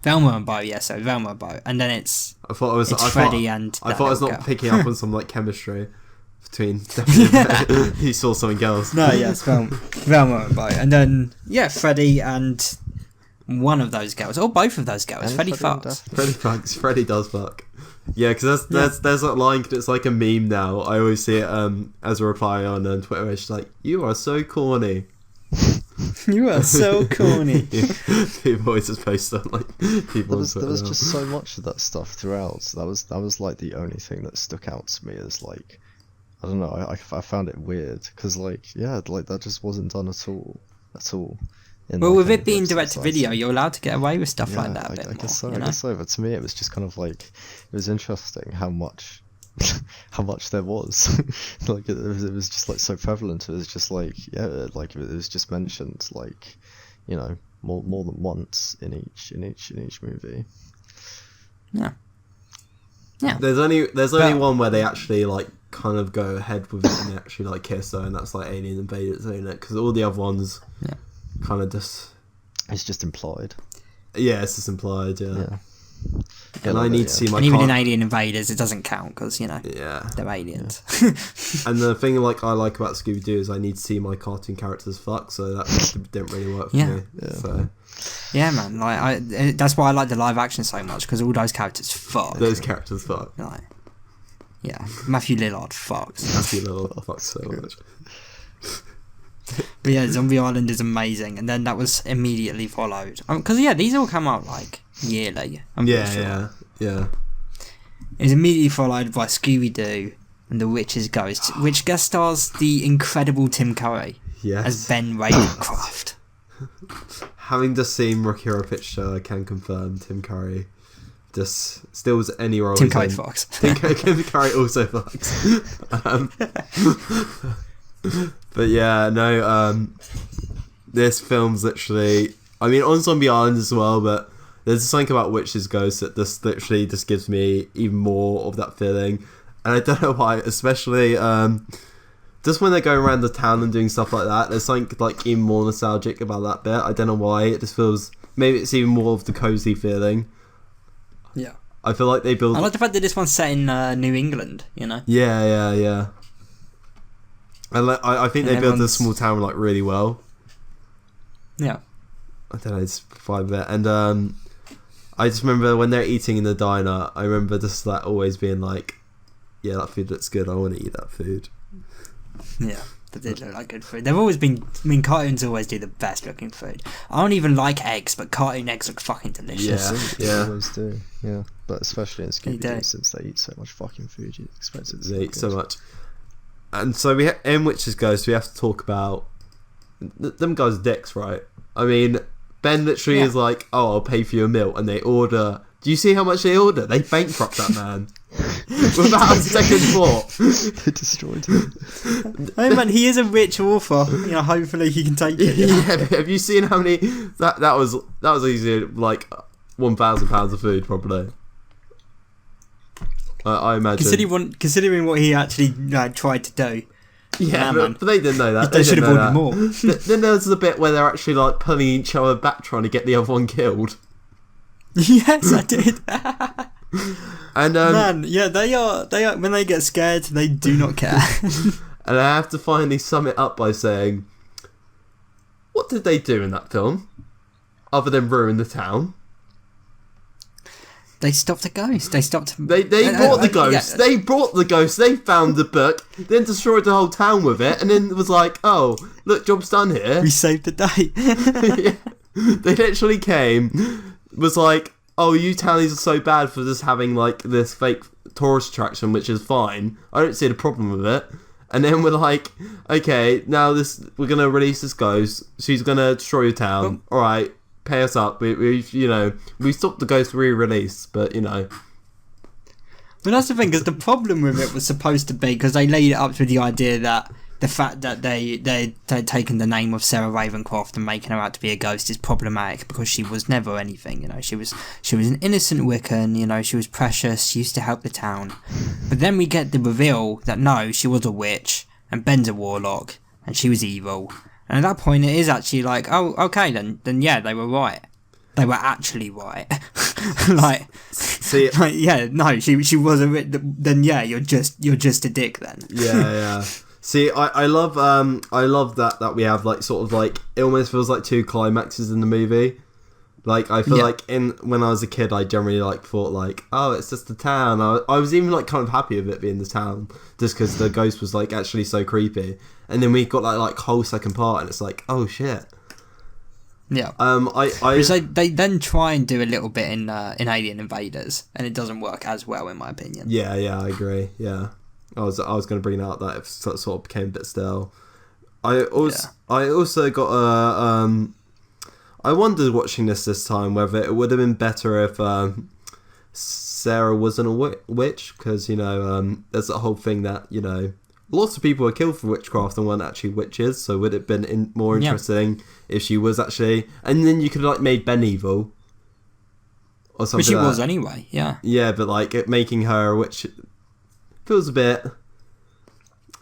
Velma and Bo, yeah. So Velma and Bo, and then it's Freddy and. I thought I was not picking up on some chemistry between Daphne and you saw something else. No, yes, Velma and Bo, and then Freddy and one of those girls, or both of those girls. Freddy fucks. Freddy fucks. Freddy does fuck. Yeah, because there's that line, 'cause it's like a meme now. I always see it as a reply on Twitter. It's like, "You are so corny." You are so corny. People always just post on like people. There was just so much of that stuff throughout. That was like the only thing that stuck out to me as like, I don't know. I found it weird because like that just wasn't done at all. Well, with it being direct-to-video, you're allowed to get away with stuff like that a bit I guess so. more. I guess so. But to me, it was just kind of like, it was interesting how much there was. Like it was just like so prevalent. It was just like like it was just mentioned like, more than once in each movie. Yeah. Yeah. There's only one where they actually like kind of go ahead with it and they actually like kiss her, and that's like Alien Invaders, isn't it? Because all the other ones, kind of just. It's just implied. Yeah, it's just implied. Yeah. And I I need to see my. And even in Alien Invaders, it doesn't count because they're aliens. Yeah. And the thing I like about Scooby-Doo is I need to see my cartoon characters fuck, so that didn't really work for me. Yeah. So. Yeah, man. Like that's why I like the live action so much, because all those characters fuck. Those characters fuck. Like, yeah, Matthew Lillard fucks. Matthew Lillard fucks so much. But yeah, Zombie Island is amazing, and then that was immediately followed. Because these all come out like yearly. I'm pretty sure. Yeah. It was immediately followed by Scooby-Doo and The Witch's Ghost, which guest stars the incredible Tim Curry as Ben Ravencroft. Having just seen Rocky Horror Picture Show, I can confirm Tim Curry just steals any role. Tim Curry fucks. Tim Curry also fucks. But yeah, no, this film's literally, I mean, on Zombie Island as well, but there's something about Witch's Ghost that just literally just gives me even more of that feeling. And I don't know why, especially just when they're going around the town and doing stuff like that, there's something like even more nostalgic about that bit. I don't know why, it just feels, maybe it's even more of the cozy feeling. Yeah. I feel like they build. I like the fact that this one's set in New England, Yeah. And like, I think they built this small town like really well. Yeah. I don't know, it's fine there. And I just remember when they're eating in the diner, I remember just like always being like, yeah, that food looks good, I want to eat that food. Yeah, that did look like good food. They've always been, cartoons always do the best looking food. I don't even like eggs, but cartoon eggs look fucking delicious. They always do. Yeah, but especially in Scooby-Doo, since they eat so much fucking food, you expect it to They eat so much. And so we in Witch's Ghost, we have to talk about them guys' dicks, right? I mean, Ben literally is like, "Oh, I'll pay for your meal," and they order. Do you see how much they order? They bankrupt that man without a second thought. They destroyed him. Hey man, he is a rich author. Hopefully he can take it. Yeah, have you seen how many? That was easily like £1,000 of food, probably. I imagine. Considering what he actually tried to do. Yeah, but they didn't know that. They should have ordered more. Then there's the bit where they're actually like pulling each other back, trying to get the other one killed. Yes, I did. And they are. When they get scared, they do not care. And I have to finally sum it up by saying, what did they do in that film, other than ruin the town? They stopped the ghost. They stopped. They brought the ghost. Yeah. They brought the ghost. They found the book, then destroyed the whole town with it, and then was like, "Oh, look, job's done here. We saved the day." Yeah. They literally came, was like, "Oh, you townies are so bad for just having like this fake tourist attraction, which is fine. I don't see the problem with it." And then we're like, "Okay, now we're gonna release this ghost. She's gonna destroy your town. All right." Pay us up. We stopped the ghost re-release, but But that's the thing, because the problem with it was supposed to be, because they laid it up with the idea that the fact that they'd taken the name of Sarah Ravencroft and making her out to be a ghost is problematic, because she was never anything. She was an innocent Wiccan. She was precious. She used to help the town. But then we get the reveal that no, she was a witch and Ben's a warlock and she was evil. And at that point, it is actually like, oh, okay, then yeah, they were right. They were actually right. See, she was a bit. Then yeah, you're just a dick then. Yeah. See, I love that we have like sort of like, it almost feels like two climaxes in the movie. Like, I feel like when I was a kid, I generally like thought like, oh, it's just the town. I was even like kind of happy with it being the town, just because the ghost was like actually so creepy. And then we got like whole second part, and it's like, oh shit. Yeah. Because they then try and do a little bit in Alien Invaders, and it doesn't work as well in my opinion. Yeah, I agree. Yeah, I was going to bring out that it sort of became a bit stale. I also got a I wondered watching this time whether it would have been better if Sarah wasn't a witch, because there's that whole thing that lots of people are killed for witchcraft and weren't actually witches. So would it have been more interesting if she was actually, and then you could have like made Ben evil or something. But she like was that. anyway, yeah. Yeah, but like making her a witch feels a bit.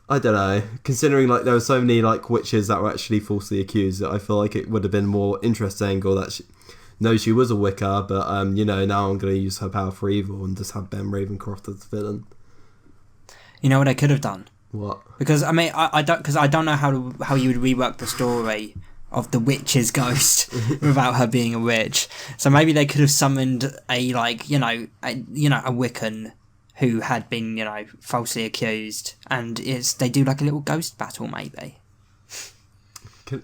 I don't know. Considering like there were so many like witches that were actually falsely accused, I feel like it would have been more interesting. Or that she was a Wicca, but now I'm going to use her power for evil and just have Ben Ravencroft as the villain. You know what I could have done? What? Because I mean I don't know how you would rework the story of the witch's ghost without her being a witch. So maybe they could have summoned a Wiccan who had been, falsely accused, and they do like a little ghost battle, maybe.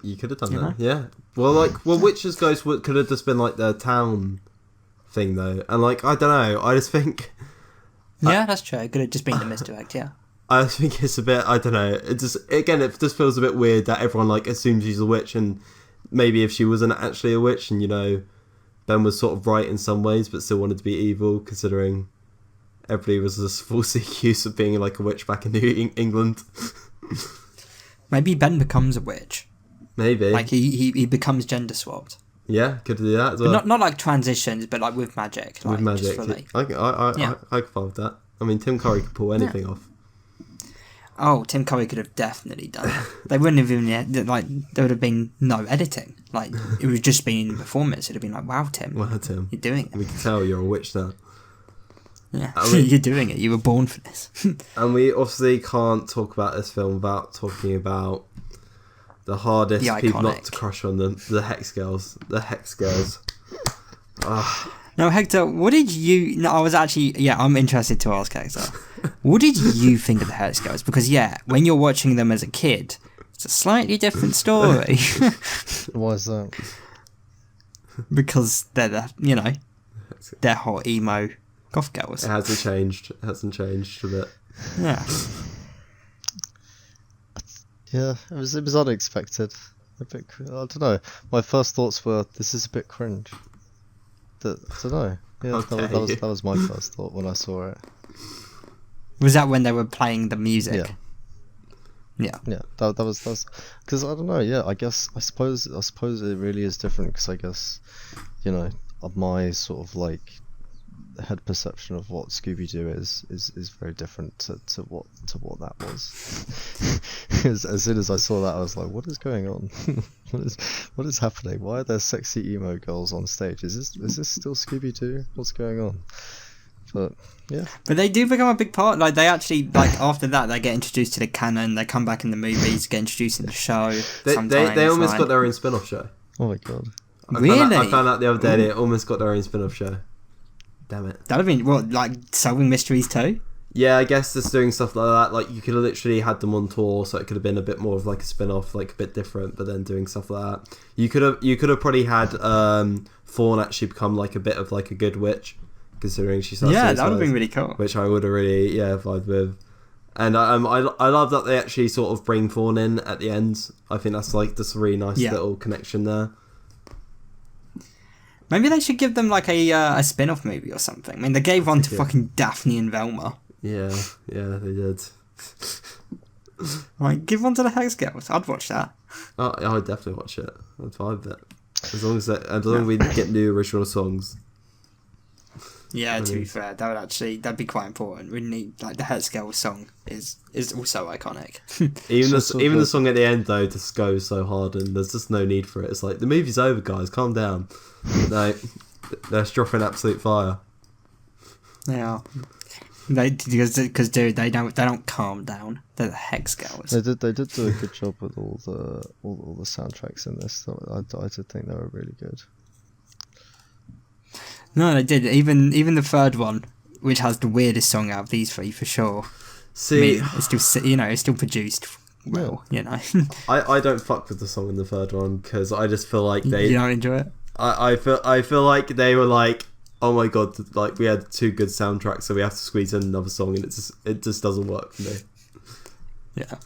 You could have done that, yeah. Well, witch's ghost could have just been like the town thing, though, and like I don't know. I just think. Yeah, that's true. It could have just been the misdirect, yeah. I think it's a bit. I don't know. It just feels a bit weird that everyone like assumes she's a witch, and maybe if she wasn't actually a witch, and Ben was sort of right in some ways, but still wanted to be evil, considering everybody was just falsely accused of being like a witch back in New England. Maybe Ben becomes a witch. Maybe. Like he becomes gender swapped. Yeah, could do that as well. But not like transitions, but like with magic. With magic. I could follow that. I mean, Tim Curry could pull anything off. Oh, Tim Curry could have definitely done it. They wouldn't have even, there would have been no editing. Like, it would have just been performance. It would have been like, wow, Tim. Wow, Tim. You're doing it. We can tell you're a witch now. Yeah, you're doing it. You were born for this. And we obviously can't talk about this film without talking about the hardest people not to crush on them, the Hex Girls. The Hex Girls. Now, Hector, what did you... No, I was actually... Yeah, I'm interested to ask Hector. What did you think of the Hex Girls? Because, when you're watching them as a kid, it's a slightly different story. Why is that? Because they're they're hot emo goth girls. It hasn't changed. It hasn't changed a bit. Yeah. Yeah, it was unexpected. A bit. I don't know. My first thoughts were, this is a bit cringe. I don't know. Yeah, Okay. that was my first thought when I saw it. Was that when they were playing the music? Yeah. Yeah, that was because I don't know. Yeah, I suppose it really is different, because I guess my sort of like head perception of what Scooby-Doo is very different to what that was. as soon as I saw that, I was like, what is going on? what is happening? Why are there sexy emo girls on stage? Is this still Scooby-Doo? What's going on? But yeah. But they do become a big part. Like, they actually, after that, they get introduced to the canon. They come back in the movies, get introduced in the show. They almost got their own spin-off show. Oh my god. Really? I found out the other day they almost got their own spin-off show. Damn it. That would have been, like, solving mysteries too? Yeah, I guess just doing stuff like that. Like, you could have literally had them on tour, so it could have been a bit more of like a spin-off, like a bit different, but then doing stuff like that. You could have probably had Fawn actually become like a bit of like a good witch, considering she starts. Yeah, that would have been really cool. Which I would have really vibed with. And I love that they actually sort of bring Fawn in at the end. I think that's like just a really nice little connection there. Maybe they should give them like a spin-off movie or something. I mean, they gave one to fucking Daphne and Velma. Yeah, they did. Right, give one to the Hex Girls. I'd watch that. Oh, I'd definitely watch it. I'd vibe it. As long as we get new original songs. Yeah, to be fair, that'd be quite important. We need, like, the Hex Girls song is also iconic. even the song at the end though just goes so hard, and there's just no need for it. It's like, the movie's over, guys. Calm down. No, they're dropping absolute fire. Yeah. Because dude, they don't calm down. They're the Hex Girls. They did do a good job with all the soundtracks in this. So I did think they were really good. No, they did. Even the third one, which has the weirdest song out of these three for sure. See, it's still, it's still produced well, I don't fuck with the song in the third one because I just feel like You don't enjoy it? I feel like they were like, oh my god, like we had two good soundtracks, so we have to squeeze in another song, and it just doesn't work for me. Yeah.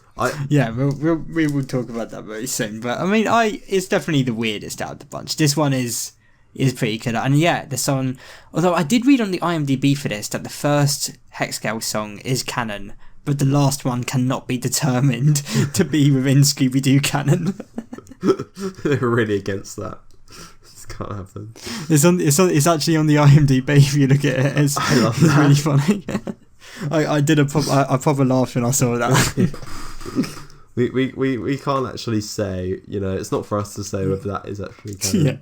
We will talk about that very soon. But I mean, it's definitely the weirdest out of the bunch. This one is pretty good, and the song. Although I did read on the IMDb for this that the first Hexgale song is canon, but the last one cannot be determined to be within Scooby-Doo canon. They're really against that. Just can't have them. It's actually on the IMDb if you look at it. It's really funny. I did a proper laugh when I saw that. We can't actually say, it's not for us to say whether that is actually canon. Yeah.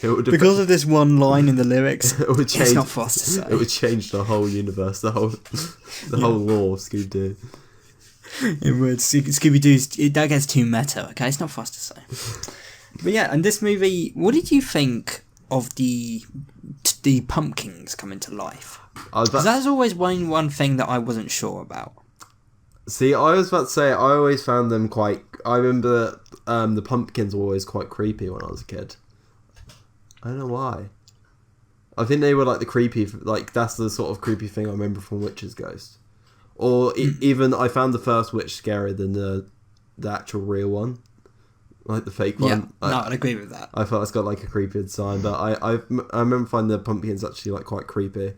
Because of this one line in the lyrics, it's not for us to say. It would change the whole universe, the whole lore of Scooby-Doo. It would. Scooby-Doo, that gets too meta, okay? It's not for us to say. But yeah, and this movie, what did you think of the pumpkins coming to life? Because that's always one thing that I wasn't sure about. See, I was about to say, I always found them quite... I remember the pumpkins were always quite creepy when I was a kid. I don't know why. I think they were like the creepy... Like, that's the sort of creepy thing I remember from Witch's Ghost. Or even, I found the first witch scarier than the actual real one. Like the fake one. Yeah, no, I'd agree with that. I felt it's got like a creepy design, but I remember finding the pumpkins actually like quite creepy.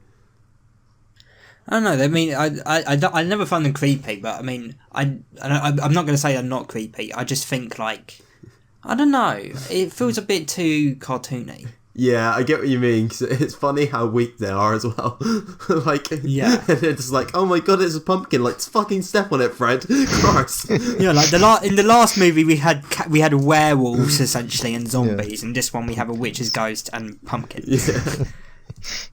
I don't know. I mean, I never found them creepy, but I mean, I'm not going to say they're not creepy. I just think like, I don't know. It feels a bit too cartoony. Yeah, I get what you mean. 'Cause it's funny how weak they are as well. Like, yeah, and it's like, oh my god, it's a pumpkin. Like, fucking step on it, Fred. Christ. Yeah, like in the last movie we had werewolves essentially and zombies, and this one we have a witch's ghost and pumpkins. Yeah.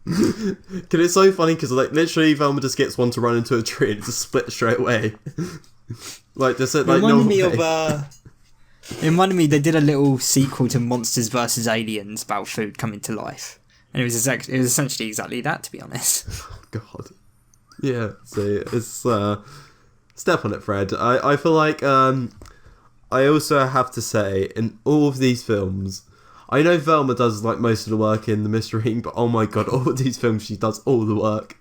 Cause it's so funny because like literally Velma just gets one to run into a tree and just split straight away. Like just like it reminded me they did a little sequel to Monsters vs Aliens about food coming to life, and it was essentially exactly that, to be honest. Oh god. Yeah. So it's step on it, Fred. I feel like I also have to say in all of these films. I know Velma does like most of the work in the mystery, but oh my god, all of these films she does all the work.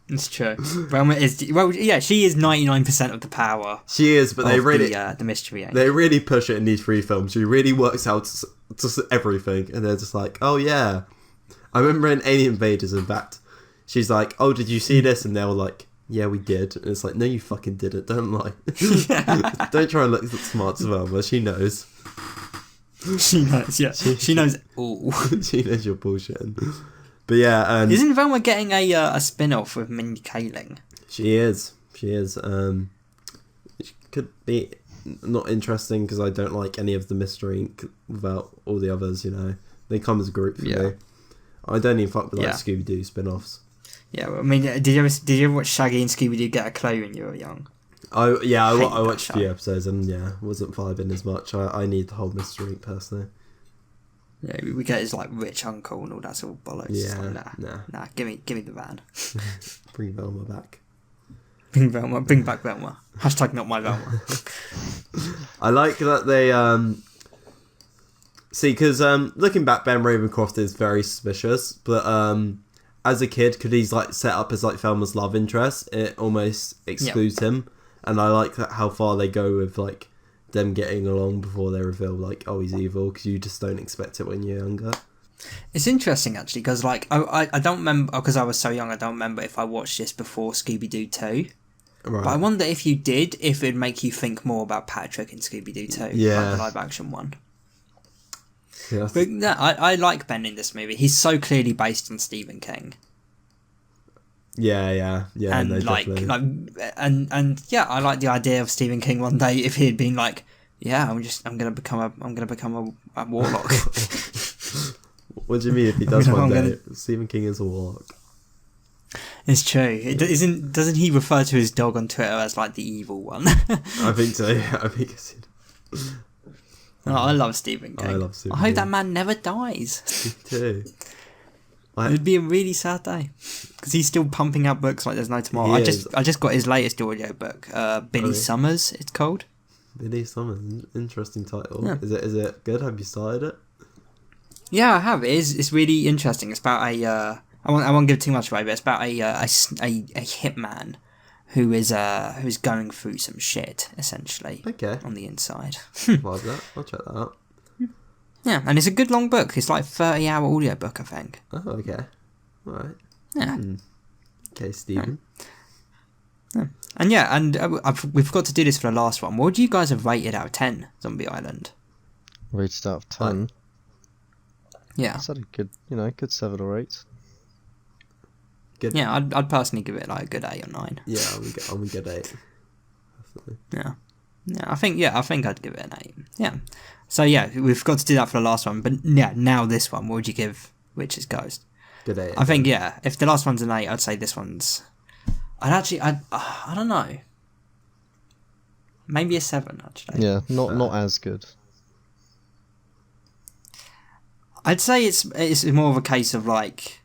It's true. Velma is she is 99% of the power. She is, but they really the mystery. They really push it in these three films. She really works out just everything, and they're just like, oh yeah. I remember in Alien Invaders, in fact, she's like, oh, did you see this? And they were like, yeah, we did. And it's like, no, you fucking didn't. Don't lie. Don't try and look smart to Velma. She knows. She knows, yeah. She knows all. She knows you're bullshitting. But yeah, and isn't Velma getting a spin-off with Mindy Kaling? She is. It could be not interesting because I don't like any of the Mystery Inc. without all the others. They come as a group for me. I don't even fuck with like Scooby-Doo spin-offs. Yeah, well, I mean, did you ever watch Shaggy and Scooby-Doo get a clue when you were young? I watched a few episodes and wasn't vibing as much. I need the whole Mystery Inc. personally. Yeah, we get his like rich uncle and all that sort of bollocks. Yeah, like, nah, give me the van. Bring Velma back. Bring back Velma. # not my Velma. I like that they see because looking back, Ben Ravencroft is very suspicious, but as a kid, because he's like set up as like Velma's love interest, it almost excludes him. And I like that how far they go with like them getting along before they reveal like, oh, he's evil, because you just don't expect it when you're younger. It's interesting actually because like I don't remember because I was so young. I don't remember if I watched this before Scooby-Doo 2. Right. But I wonder if you did, if it'd make you think more about Patrick in Scooby-Doo 2, like the live action one. Yeah, but I like Ben in this movie. He's so clearly based on Stephen King. Yeah. And no, like, definitely. and yeah, I like the idea of Stephen King one day if he had been like, yeah, I'm gonna become a warlock. What do you mean if he does one day? Stephen King is a warlock. It's true. Doesn't he refer to his dog on Twitter as like the evil one? I think so. Yeah, I think it's. I love Stephen King. I love Stephen King. I hope King. that man never dies. Me too. It'd be a really sad day because he's still pumping out books like there's no tomorrow. I just got his latest audio book, Billy Summers. It's called Billy Summers. Interesting title. Yeah. Is it good? Have you started it? Yeah, I have. It's really interesting. It's about I won't give too much away, but it's about a hitman who's going through some shit essentially. Okay. On the inside. Love that. I'll check that out. Yeah, and it's a good long book. It's like 30-hour audiobook, I think. Oh, okay. All right. Yeah. Okay, Stephen. Yeah. And we forgot to do this for the last one. What would you guys have rated out of 10 Zombie Island? Rated out of 10. Yeah. Is that a good, good 7 or 8? Good. Yeah, I'd personally give it like a good 8 or 9. Yeah, I'm a good 8. Definitely. Yeah, I think I'd give it an 8. Yeah. So yeah, we've got to do that for the last one. But yeah, now this one, what would you give Witch's Ghost? Good 8. I think, yeah, if the last one's an 8, I'd say this one's... I don't know. Maybe a 7, actually. Yeah, not as good. I'd say it's more of a case of like...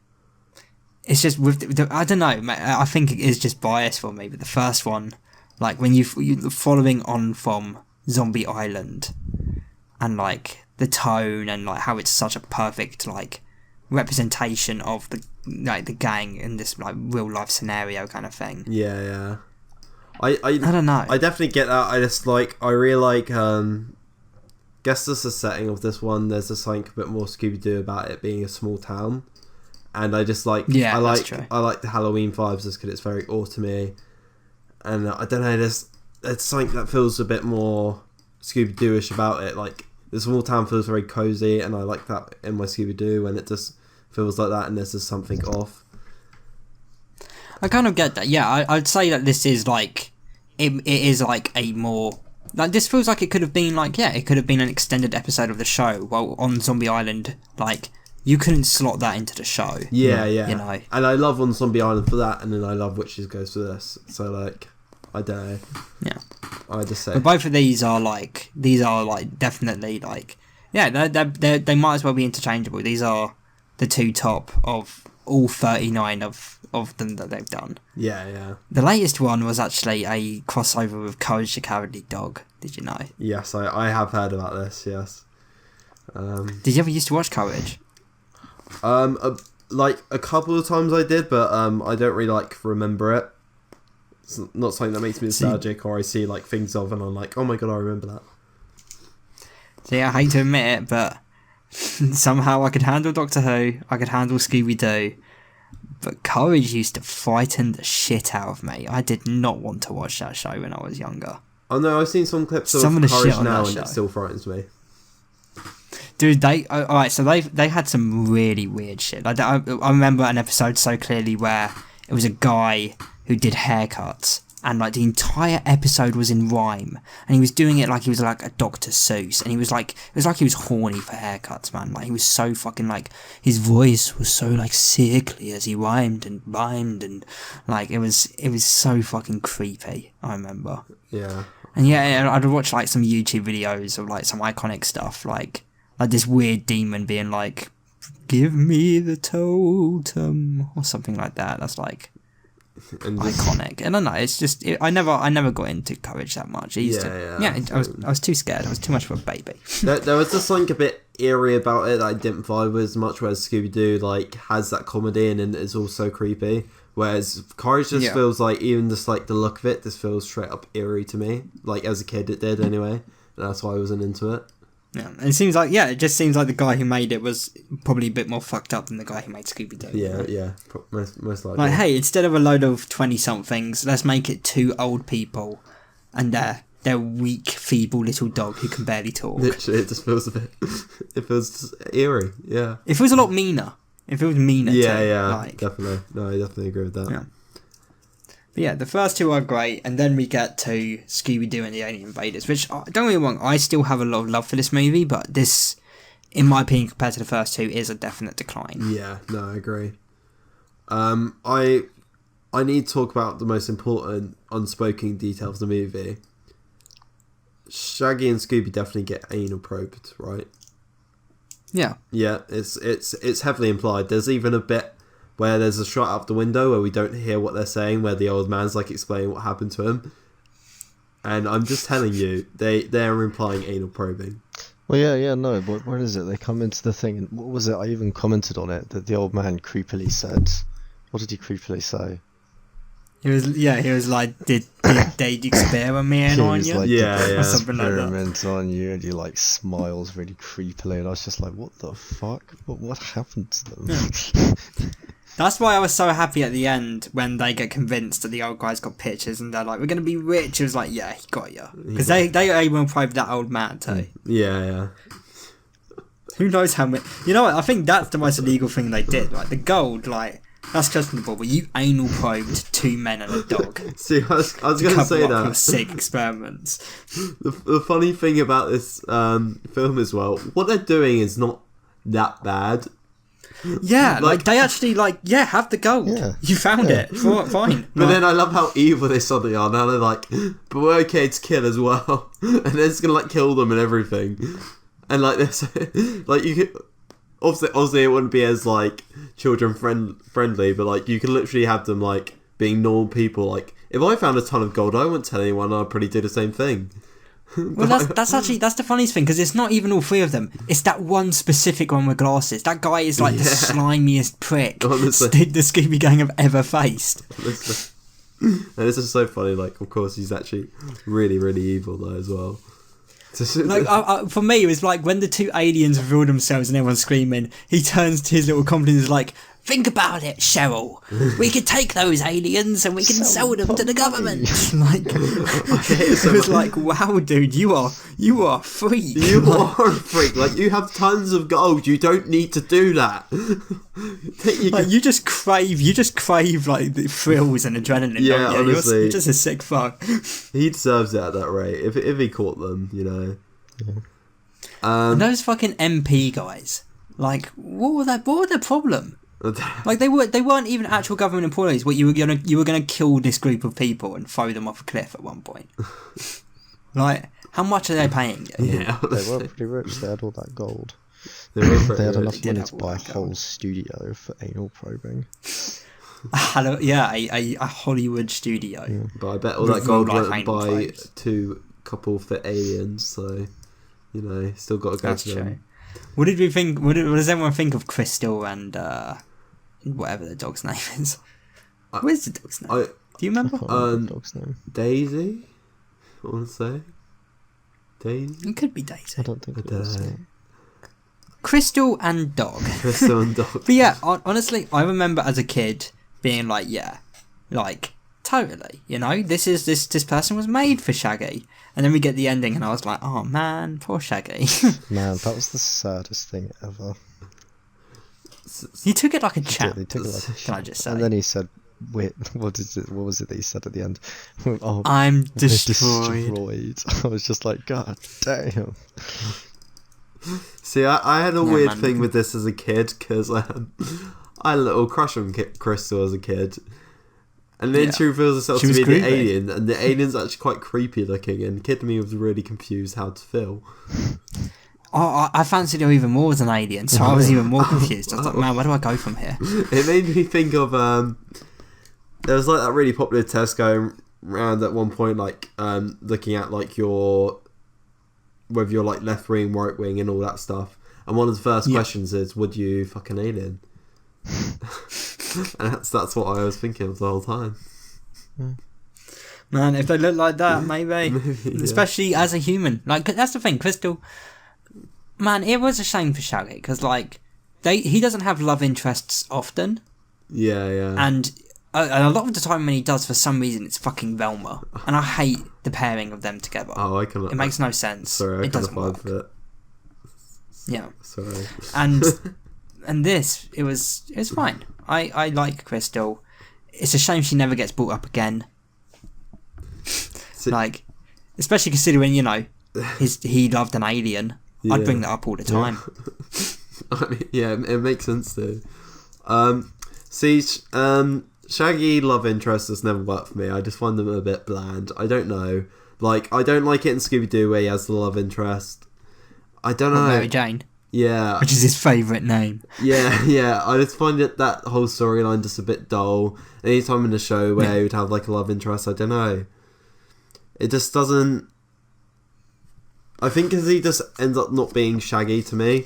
It's just with I don't know, mate, I think it is just bias for me, but the first one, like when you following on from Zombie Island and like the tone and like how it's such a perfect like representation of the gang in this like real life scenario kind of thing. Yeah. I don't know. I definitely get that. I just like I really like guess that's the setting of this one. There's just something a bit more Scooby-Doo about it being a small town. And I just like that's true. I like the Halloween vibes just because it's very autumny, and I don't know, there's something that feels a bit more Scooby-Doo-ish about it. Like the small town feels very cozy, and I like that in my Scooby-Doo when it just feels like that, and there's just something off. I kind of get that. Yeah, I'd say that this is like it is like a more like this feels like it could have been like it could have been an extended episode of the show. Well, on Zombie Island, like. You couldn't slot that into the show. Yeah. You know. And I love On Zombie Island for that, and then I love Witches Ghost for this. So, like, I don't know. Yeah. I just say. But both of these are definitely, like... Yeah, they might as well be interchangeable. These are the two top of all 39 of them that they've done. Yeah. The latest one was actually a crossover with Courage the Cowardly Dog. Did you know? Yes, I have heard about this, yes. Did you ever used to watch Courage? Like a couple of times I did, but I don't really remember it. It's not something that makes me nostalgic, or I see like things of, and I'm like, oh my god, I remember that. See, I hate to admit it, but somehow I could handle Doctor Who, I could handle Scooby-Doo, but Courage used to frighten the shit out of me. I did not want to watch that show when I was younger. Oh no, I've seen some clips of Courage now, and it still frightens me. Dude, alright, so they had some really weird shit. Like, I remember an episode so clearly where it was a guy who did haircuts, and like the entire episode was in rhyme, and he was doing it like he was like a Dr. Seuss, and he was like, it was like he was horny for haircuts, man. Like he was so fucking like, his voice was so like sickly as he rhymed, and like it was so fucking creepy. I remember. Yeah. And yeah, I'd watch like some YouTube videos of like some iconic stuff, like this weird demon being like, "Give me the totem" or something like that. That's like iconic. And I don't know, it's just I never got into Courage that much. I was too scared. I was too much of a baby. there was just something a bit eerie about it that I didn't vibe with as much. Whereas Scooby-Doo like has that comedy and it's also creepy. Whereas Courage just feels like, even just like the look of it, just feels straight up eerie to me. Like as a kid, it did anyway. And that's why I wasn't into it. Yeah, and it just seems like the guy who made it was probably a bit more fucked up than the guy who made Scooby-Doo. Yeah, most likely. Like, hey, instead of a load of 20-somethings, let's make it two old people and their weak, feeble little dog who can barely talk. Literally, it just feels a bit... it feels just eerie, yeah. It feels a lot meaner. It feels meaner definitely. No, I definitely agree with that. Yeah. But yeah, the first two are great, and then we get to Scooby-Doo and the Alien Invaders, which, don't get me wrong, I still have a lot of love for this movie, but this, in my opinion, compared to the first two, is a definite decline. Yeah, no, I agree. I need to talk about the most important unspoken detail of the movie. Shaggy and Scooby definitely get anal probed, right? Yeah. Yeah, it's heavily implied. There's even a bit where there's a shot out the window where we don't hear what they're saying, where the old man's like explaining what happened to him. And I'm just telling you, they're implying anal probing. Well, yeah, no, but what is it? They come into the thing, and what was it? I even commented on it, that the old man creepily said. What did he creepily say? He was like, did they experiment on you? Like, yeah. Or something like that. Experiment on you, and he like smiles really creepily, and I was just like, what the fuck? What happened to them? Yeah. That's why I was so happy at the end when they get convinced that the old guy's got pictures and they're like, we're going to be rich. It was like, yeah, he got you. Because they were able to probe that old man too. Yeah. Who knows how many... You know what? I think that's the most illegal thing they did. Like, the gold, like, that's questionable, but you anal probed 2 men and a dog. See, I was going to say that. Sick experiments. The funny thing about this film as well, what they're doing is not that bad. Yeah, like they actually have the gold. Yeah. You found it. Fine. But then I love how evil they suddenly are. Now they're like, but we're okay to kill as well, and they're just gonna like kill them and everything. And like this, like you could obviously it wouldn't be as like children friendly, but like you can literally have them like being normal people. Like if I found a ton of gold, I wouldn't tell anyone. I'd probably do the same thing. Well, that's the funniest thing, because it's not even all 3 of them. It's that one specific one with glasses. That guy is like the slimiest prick the Scooby Gang have ever faced. And this is so funny. Like, of course, he's actually really, really evil though as well. Like for me, it was like when the 2 aliens reveal themselves and everyone's screaming. He turns to his little company and is like, "Think about it, Cheryl. We could take those aliens and we can sell them to the government." Like, it was like, wow, dude, you are a freak. You are a freak. Like, you have tons of gold. You don't need to do that. You just crave like the thrills and adrenaline. Yeah, honestly, you're just a sick fuck. He deserves it at that rate. If he caught them, you know. And those fucking MP guys. Like, what were their problem? Like they weren't even actual government employees. What you were gonna kill this group of people and throw them off a cliff at one point. Like, how much are they paying you? Yeah, they were pretty rich. They had all that gold. They had enough money to buy a whole studio for anal probing. A Hollywood studio. Yeah. But I bet all that gold went by 2 couple fit aliens. So, you know, still got to go to them. True. What did we think? What does everyone think of Crystal and whatever the dog's name is? Where's the dog's name? Do you remember? The dog's name. Daisy. I want to say Daisy. It could be Daisy. I don't think it is. Crystal and dog. Crystal and dog. But yeah, honestly, I remember as a kid being like, yeah, like totally. You know, this person was made for Shaggy. And then we get the ending, and I was like, "Oh man, poor Shaggy." Man, that was the saddest thing ever. He took it like a champ. He took it like a Can I just say? And then he said, "Wait, what was it that he said at the end?" Oh, I'm destroyed. I was just like, God damn. See, I had a weird thing with this as a kid because I had a little crush on Crystal as a kid. And then she reveals herself to be the alien, and the alien's actually quite creepy looking, and Kid Me was really confused how to feel. Oh, I fancied her even more as an alien, so I was even more confused. I was like, man, where do I go from here? It made me think of, there was like that really popular test going around at one point, like, looking at like whether you're like left wing, right wing, and all that stuff. And one of the first questions is, would you fuck an alien? And that's what I was thinking of the whole time. Man, if they look like that, maybe. Especially as a human. Like, that's the thing, Crystal. Man, it was a shame for Shaggy, because like he doesn't have love interests often. Yeah. And a lot of the time when he does, for some reason, it's fucking Velma, and I hate the pairing of them together. Oh, it makes no sense. Sorry, it doesn't work. Yeah. Sorry. And this, it was fine. I like Crystal. It's a shame she never gets brought up again. Like, especially considering, you know, he loved an alien. Yeah. I'd bring that up all the time. I mean, yeah, it makes sense too. Shaggy love interest has never worked for me. I just find them a bit bland. I don't know. Like, I don't like it in Scooby-Doo where he has the love interest. I don't know. Mary Jane. Yeah. which is his favourite name. Yeah. I just find that whole storyline just a bit dull. Anytime in a show where he would have like a love interest, I don't know. It just doesn't... I think because he just ends up not being Shaggy to me.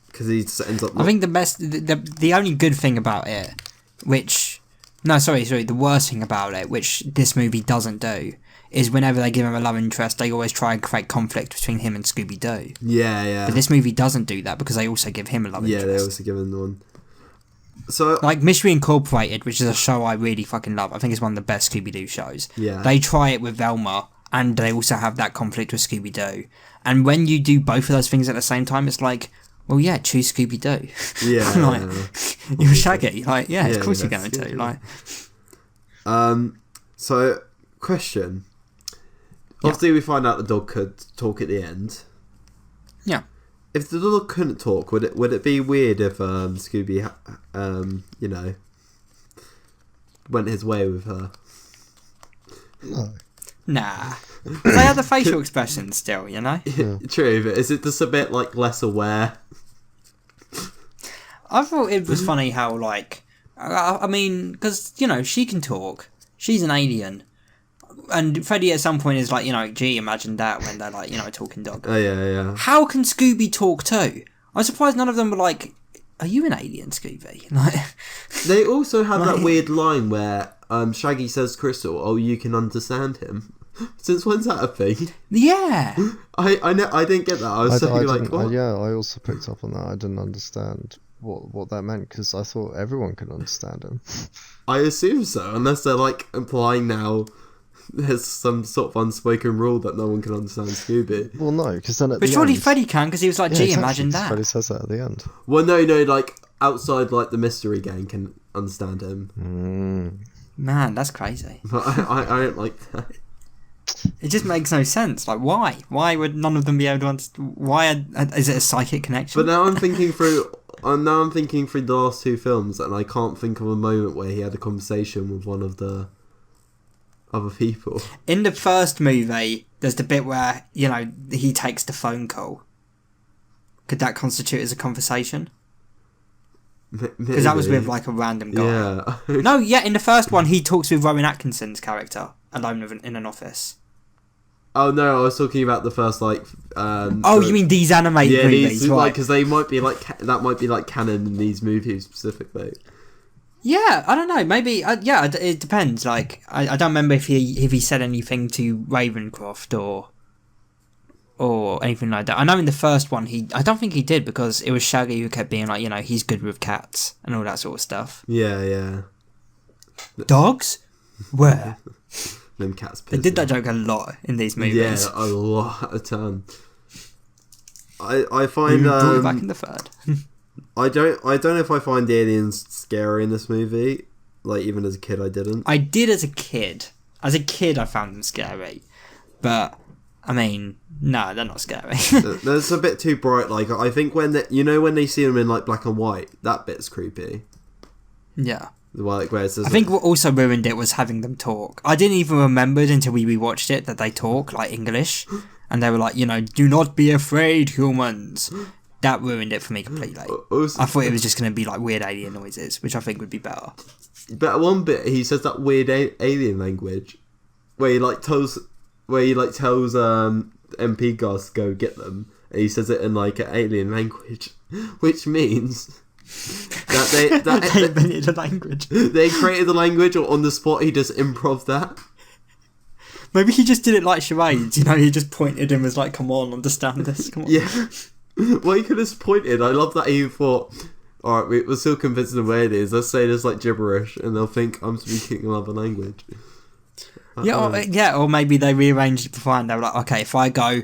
Because he just ends up... I think the only good thing about it, the worst thing about it, which this movie doesn't do, is whenever they give him a love interest, they always try and create conflict between him and Scooby-Doo. Yeah. But this movie doesn't do that because they also give him a love interest. Yeah, they also give him the one. So, like Mystery Incorporated, which is a show I really fucking love. I think it's one of the best Scooby-Doo shows. Yeah. They try it with Velma, and they also have that conflict with Scooby-Doo. And when you do both of those things at the same time, it's like, well, yeah, choose Scooby-Doo. Yeah. Like, you're Shaggy. Like, yeah, of course you're going to. Like, so, question. Obviously, we find out the dog could talk at the end. yeah. If the dog couldn't talk, would it be weird if Scooby, went his way with her? No. Nah. They have the facial expressions still, you know? Yeah. True, but is it just a bit like less aware? I thought it was funny how, like, I mean, because, you know, she can talk. She's an alien. And Freddy at some point is like, you know, gee, imagine that when they're like, you know, a talking dog. Oh, yeah. How can Scooby talk too? I'm surprised none of them were like, are you an alien, Scooby? Like, They also have Like- that weird line where Shaggy says to Crystal, "Oh, you can understand him." Since when's that a thing? yeah. I didn't get that. I was suddenly like, what? I also picked up on that. I didn't understand what that meant because I thought everyone could understand him. I assume so, unless they're like implying now there's some sort of unspoken rule that no one can understand Scooby. Well, no, because then at But the surely end, Freddy can, because he was like, Yeah, gee, exactly, imagine 'cause that. Freddy says that at the end. Well, no, like outside, like the mystery gang can understand him. Man, that's crazy. But I don't like that. It just makes no sense. Like, why? Why would none of them be able to understand? Why? Is it a psychic connection? But now I'm thinking through. Now I'm thinking through the last two films, and I can't think of a moment where he had a conversation with one of the other people. In the first movie, there's the bit where, you know, he takes the phone call. Could that constitute as a conversation? Because that was with, like, a random guy. Yeah. No, yeah, in the first one, he talks with Rowan Atkinson's character, alone in an office. Oh no, I was talking about the first like. You mean these animated movies, these, right? because they might be like that might be like canon in these movies specifically. Yeah, I don't know. Maybe, it depends. Like, I don't remember if he said anything to Ravencroft or anything like that. I know in the first one I don't think he did because it was Shaggy who kept being like, you know, he's good with cats and all that sort of stuff. Yeah. Dogs? Where? Them cats. They did that joke a lot in these movies. Yeah, a lot, a ton. I find You brought it back in the third. I don't know if I find the aliens scary in this movie. Like even as a kid, I didn't. I did as a kid. As a kid, I found them scary, but I mean, no, they're not scary. There's a bit too bright. Like I think when when they see them in like black and white, that bit's creepy. Yeah. Like where it says, I think what also ruined it was having them talk. I didn't even remember it until we rewatched it that they talk like English, and they were like, you know, do not be afraid, humans. That ruined it for me completely. Also, I thought it was just going to be like weird alien noises, which I think would be better. But at one bit, he says that weird alien language, where he tells MP guys to go get them, and he says it in like an alien language, which means that they invented a language. They created the language, or on the spot he just improv that. Maybe he just did it like charades, you know, he just pointed him as like, come on, understand this, come on. Yeah. Well, he could have pointed. I love that he thought, alright, we're still convincing them where it is. Let's say this like gibberish, and they'll think I'm speaking another language. Or maybe they rearranged it beforehand. They were like, okay, if I go,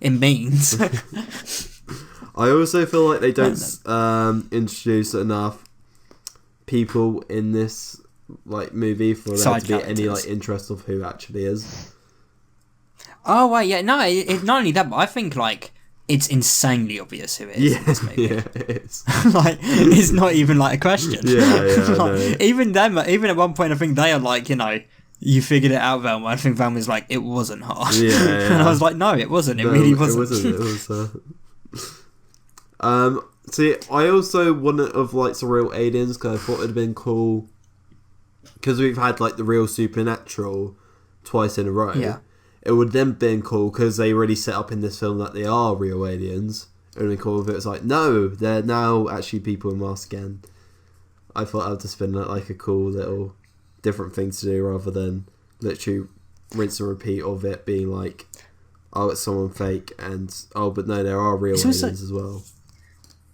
it means. I also feel like they don't introduce enough people in this like movie for there to be any like interest of who actually is. Oh wait, yeah, no, it's not only that, but I think like it's insanely obvious who it is in this movie. Yeah, it is. Like it's not even like a question. Yeah, Like, even them, even at one point, I think they are like, you know, You figured it out, Velma. I think Velma's like, it wasn't hard. Yeah, yeah. And I was like, no, it wasn't. It really wasn't. It wasn't. See, I also wanted of like some real aliens because I thought it'd been cool because we've had like the real supernatural twice in a row. Yeah. It would then been cool because they already set up in this film that they are real aliens. It would have been cool if it was like, no, they're now actually people in masks again. I thought that would just been like a cool little different thing to do rather than literally rinse and repeat of it being like, oh, it's someone fake and oh, but no, there are real aliens as well.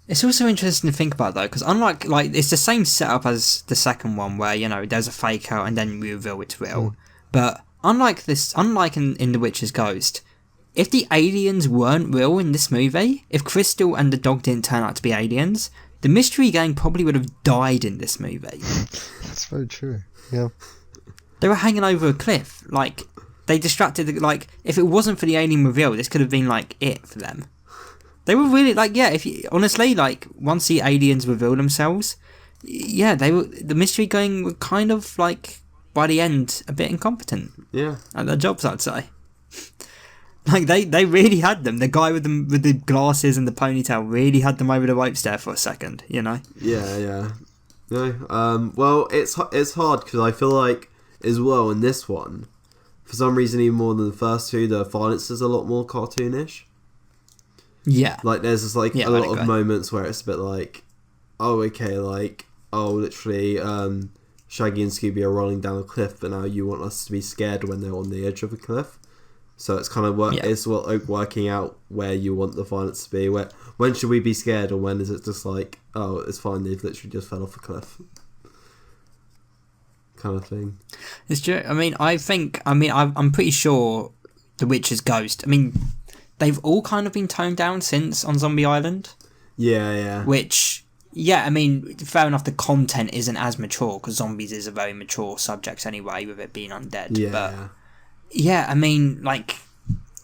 It's also interesting to think about though, because unlike it's the same setup as the second one where there's a fake out and then we reveal it's real. But unlike in The Witch's Ghost, if the aliens weren't real in this movie, if Crystal and the dog didn't turn out to be aliens, the mystery gang probably would have died in this movie. That's very true. Yeah. They were hanging over a cliff. Like, they distracted. Like, if it wasn't for the alien reveal, this could have been like it for them. They were really honestly, once the aliens reveal themselves, the mystery gang were kind of like by the end a bit incompetent. Yeah. At their jobs, I'd say. Like they really had them. The guy with the glasses and the ponytail really had them over the ropes there for a second. Yeah. No. Well, it's hard because I feel like as well in this one, for some reason even more than the first two, the violence is a lot more cartoonish. Yeah. Like there's just a lot of moments where it's a bit like, oh okay, literally, Shaggy and Scooby are rolling down a cliff, but now you want us to be scared when they're on the edge of a cliff. So it's kind of working out where you want the violence to be. When should we be scared, or when is it just like, oh, it's fine, they've literally just fell off a cliff, kind of thing. It's true. I'm pretty sure The Witch's Ghost. They've all kind of been toned down since on Zombie Island. Yeah. Which, fair enough. The content isn't as mature because zombies is a very mature subject anyway, with it being undead. Yeah. But,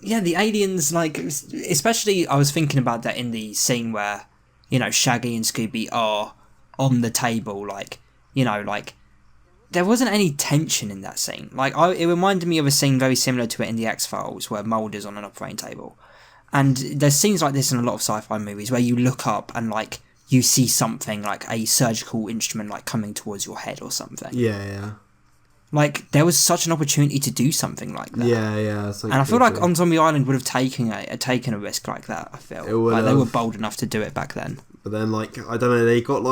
the aliens, especially I was thinking about that in the scene where, Shaggy and Scooby are on the table, there wasn't any tension in that scene. It reminded me of a scene very similar to it in the X-Files where Mulder's on an operating table. And there's scenes like this in a lot of sci-fi movies where you look up and, you see something like a surgical instrument, coming towards your head or something. Yeah. There was such an opportunity to do something like that. Yeah. And I feel like on Zombie Island would have taken a risk like that, I feel. They were bold enough to do it back then. But then, I don't know, they got,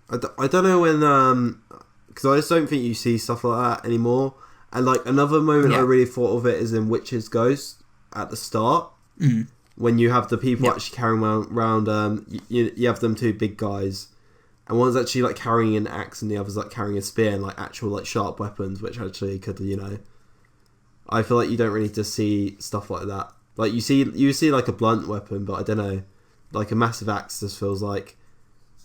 I don't know when, because I just don't think you see stuff like that anymore. And, another moment I really thought of it is in Witch's Ghost at the start. Mm. When you have the people actually carrying around you have them two big guys. And one's actually carrying an axe and the other's carrying a spear and actual sharp weapons, which actually could, I feel like you don't really just see stuff like that. You see a blunt weapon, but I don't know, a massive axe just feels like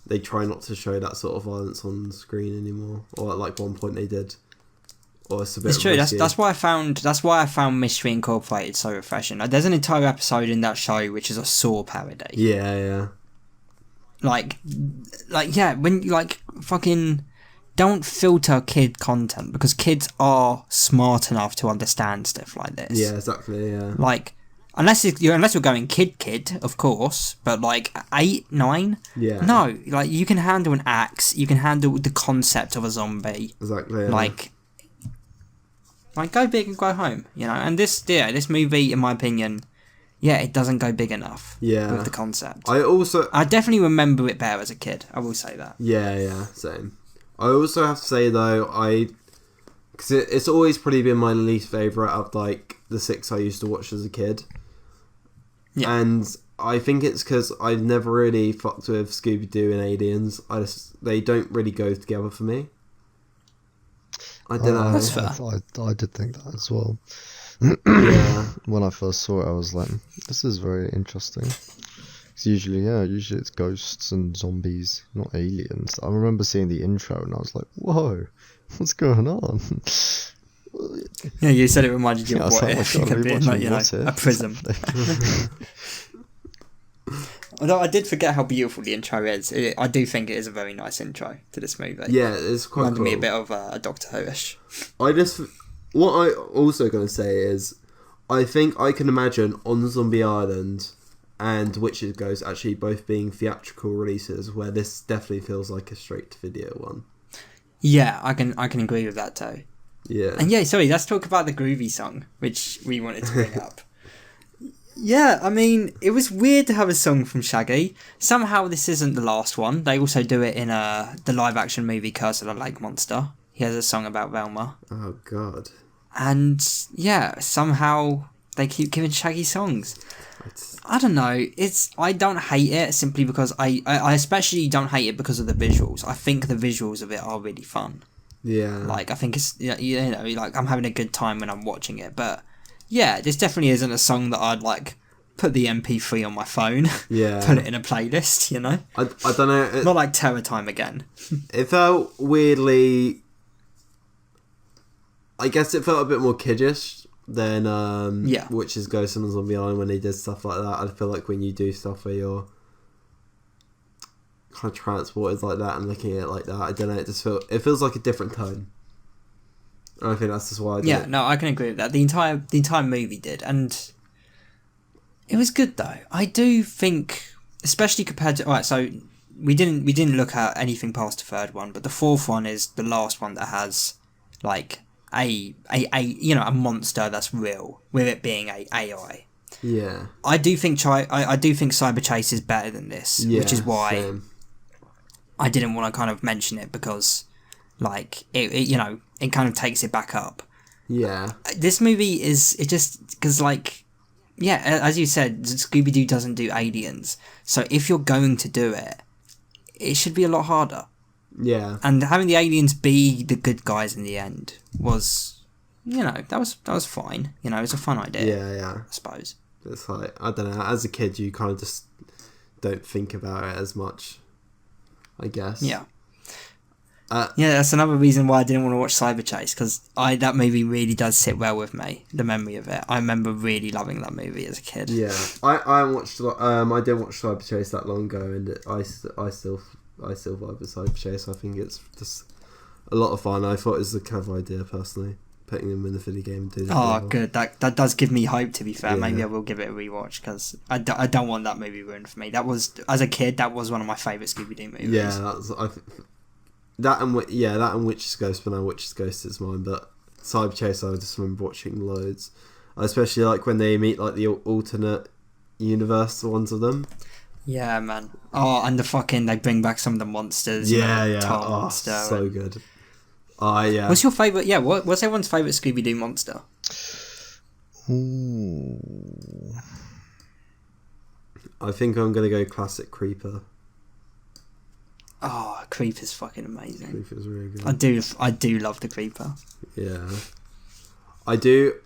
they try not to show that sort of violence on screen anymore, or at one point they did. Or it's a bit. It's true. That's why I found Mystery Incorporated so refreshing. There's an entire episode in that show which is a Saw parody. Yeah. When you fucking don't filter kid content because kids are smart enough to understand stuff like this. Yeah, exactly. Yeah. Unless you're going kid, of course, but 8, 9. Yeah. No, you can handle an axe. You can handle the concept of a zombie. Exactly. Yeah. Go big and go home. And this movie, in my opinion. Yeah, it doesn't go big enough with the concept. I definitely remember it better as a kid. I will say that. Yeah, same. I also have to say though, because it's always probably been my least favourite of the 6 I used to watch as a kid. Yeah. And I think it's because I've never really fucked with Scooby-Doo and Aliens. They don't really go together for me. I don't know. That's fair. I did think that as well. Yeah. When I first saw it, I was like, this is very interesting. Because usually it's ghosts and zombies, not aliens. I remember seeing the intro and I was like, whoa, what's going on? Yeah, you said it reminded you of What What If. It could be a prism. Although I did forget how beautiful the intro is. I do think it is a very nice intro to this movie. Yeah, it's quite Reminded cool. me a bit of a Doctor Who-ish. What I also going to say is, I think I can imagine On Zombie Island and Witches Ghost actually both being theatrical releases, where this definitely feels like a straight-to-video one. Yeah, I can agree with that too. Yeah. And yeah, sorry, let's talk about the groovy song, which we wanted to bring up. Yeah, I mean, it was weird to have a song from Shaggy. Somehow this isn't the last one. They also do it in the live-action movie Curse of the Lake Monster. He has a song about Velma. Oh, God. And yeah, somehow they keep giving Shaggy songs. I don't know. I don't hate it simply because I especially don't hate it because of the visuals. I think the visuals of it are really fun. Yeah. Like, I think it's, you know, like, I'm having a good time when I'm watching it. But yeah, this definitely isn't a song that I'd like put the MP3 on my phone. Yeah. Put it in a playlist, you know? I don't know. Not like Terror Time again. It felt weirdly... I guess it felt a bit more kiddish than Witches, Ghosts and Zombie Island when they did stuff like that. I feel like when you do stuff where you're kind of transported like that and looking at it like that, I don't know, it feels like a different tone. And I think that's just why I did it. No, I can agree with that. The entire movie did, and it was good though. I do think, especially compared to so we didn't look at anything past the third one, but the fourth one is the last one that has like a monster that's real, with it being a AI. Yeah. I do think Cyber Chase is better than this, which is why same. I didn't want to kind of mention it, because like it kind of takes it back up. Yeah. This movie because like, yeah, as you said, Scooby-Doo doesn't do aliens, so if you're going to do it, it should be a lot harder. Yeah. And having the aliens be the good guys in the end was, that was fine. It was a fun idea. Yeah. I suppose. It's like, I don't know, as a kid you kind of just don't think about it as much, I guess. Yeah. That's another reason why I didn't want to watch Cyber Chase, because that movie really does sit well with me, the memory of it. I remember really loving that movie as a kid. Yeah. I watched I didn't watch Cyber Chase that long ago, and I still vibe with Cyber Chase. I think it's just a lot of fun. I thought it was a clever idea, personally, putting them in the video game and doing it. Oh, good. That does give me hope, to be fair. Yeah. Maybe I will give it a rewatch, because I don't want that movie ruined for me. That was, as a kid, that was one of my favourite Scooby-Doo movies. Yeah, that and Witch's Ghost, but now Witch's Ghost is mine, but Cyber Chase I just remember watching loads. Especially like when they meet like the alternate universe ones of them. Yeah, man. Oh, and they bring back some of the monsters. Tar monster. So good. Yeah. What's your favourite? Yeah, what's everyone's favourite Scooby-Doo monster? Ooh. I think I'm gonna go classic Creeper. Oh, Creeper's fucking amazing. Creeper's really good. I do love the Creeper. Yeah. I do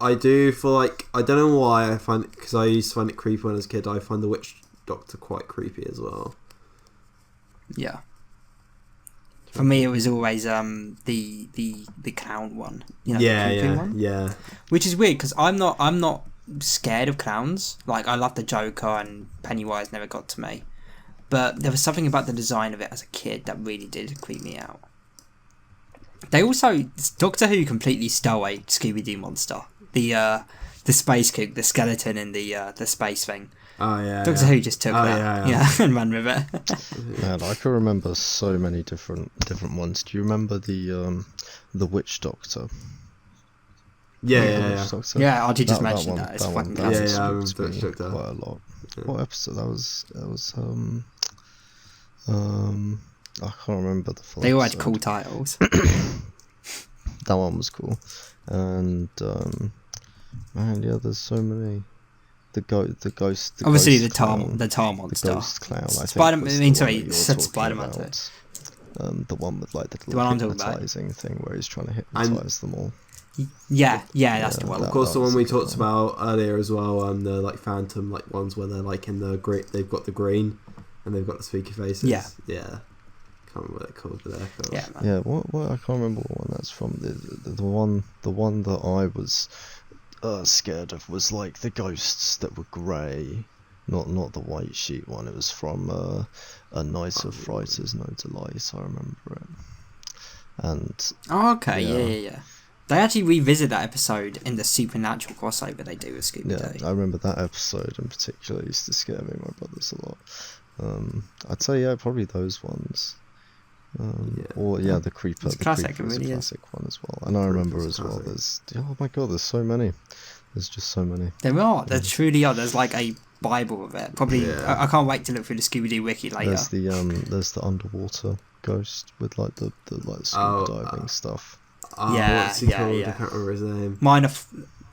feel like, I don't know why I find it, because I used to find it creepy when I was a kid. I find the Witch Doctor quite creepy as well. Yeah. For me, it was always the clown one. The creepy one. Yeah. Which is weird, because I'm not scared of clowns. Like, I love the Joker, and Pennywise never got to me. But there was something about the design of it as a kid that really did creep me out. They also, Doctor Who completely stole a Scooby-Doo monster. The space cook, the skeleton in the space thing. Oh yeah. Doctor Who just took that, and ran with it. Man, I can remember so many different ones. Do you remember the Witch Doctor? Yeah. Witch Doctor? Yeah, Archie just mentioned that. It's fucking classic. I remember the Witch Doctor quite a lot. Yeah. What episode? That was I can't remember the full They all episode. had cool titles. That one was cool, and man, yeah, there's so many. The ghost. Obviously, ghost clown, the tar monster. The ghost clown. Spider-Man. Sorry, the one with like the one I'm little talking about. hypnotizing thing where he's trying to hypnotize them all. Yeah, that's the one. Of course, the that one was we a good talked one. about earlier as well. The like phantom like ones where they're like in the great. They've got the green, and they've got the spooky faces. Yeah. Can't remember what they're called, but they're cool. Yeah, man. Yeah, what I can't remember what one that's from. The one that I was scared of was like the ghosts that were grey, not the white sheet one. It was from A Night of Fright Is No Delight. I remember it. And Oh, okay, yeah. They actually revisit that episode in the supernatural crossover they do with Scooby-Doo. yeah, I remember that episode in particular. Used to scare me and my brothers a lot. I'd say probably those ones. Or the Creeper. It's The classic, Creeper is it really a is. classic one as well. And I remember as well. Classic. Oh my god, there's so many. There's just so many. There are. There truly are. There's like a Bible of it. Probably. Yeah. I can't wait to look through the Scooby-Doo wiki later. There's the underwater ghost with like the scuba diving stuff. What's he called? yeah. I can't remember his name.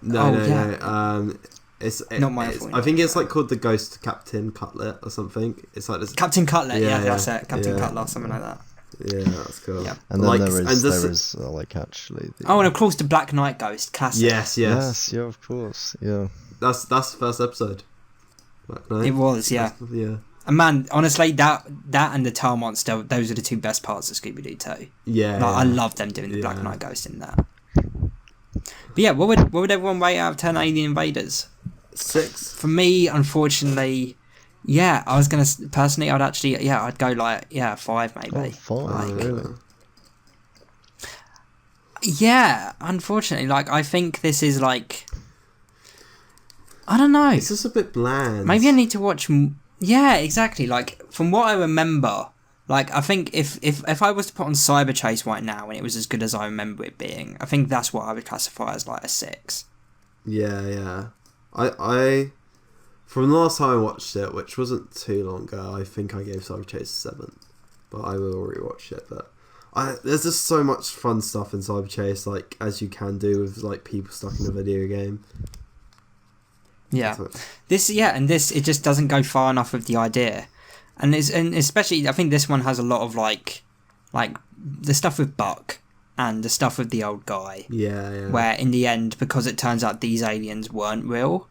No. It's Not my fault. I think it's like called the Ghost Captain Cutlet or something. It's like this. Captain Cutlet. Yeah, Yeah, that's it. Captain yeah. Cutler, something like that. Yeah, that's cool. Yeah. And then Like, there and is this- like actually. Oh, and of course the Black Knight Ghost. Classic. Yes. Yes, yeah, of course, yeah. That's the first episode. Black Knight. It was, yeah. Yeah. And man, honestly, that and the Tar Monster, those are the two best parts of Scooby-Doo 2. Yeah. Like, I love them doing the Black Yeah. Knight Ghost in that. But yeah, what would everyone rate out of 10 Alien Invaders? 6. For me, unfortunately, yeah, I was gonna personally, I'd go like 5 maybe. Oh, 5, Like, really? Yeah, unfortunately, like I think this is like, I don't know. It's just a bit bland. Maybe I need to watch. Yeah, exactly. Like from what I remember, like I think if I was to put on Cyber Chase right now and it was as good as I remember it being, I think that's what I would classify as like a 6. Yeah. I from the last time I watched it, which wasn't too long ago, I think I gave Cyber Chase a 7. But I will rewatch it. But there's just so much fun stuff in Cyber Chase, like as you can do with like people stuck in a video game. Yeah, So- this it just doesn't go far enough with the idea, and especially I think this one has a lot of like the stuff with Buck and the stuff with the old guy. Yeah. Where in the end, because it turns out these aliens weren't real,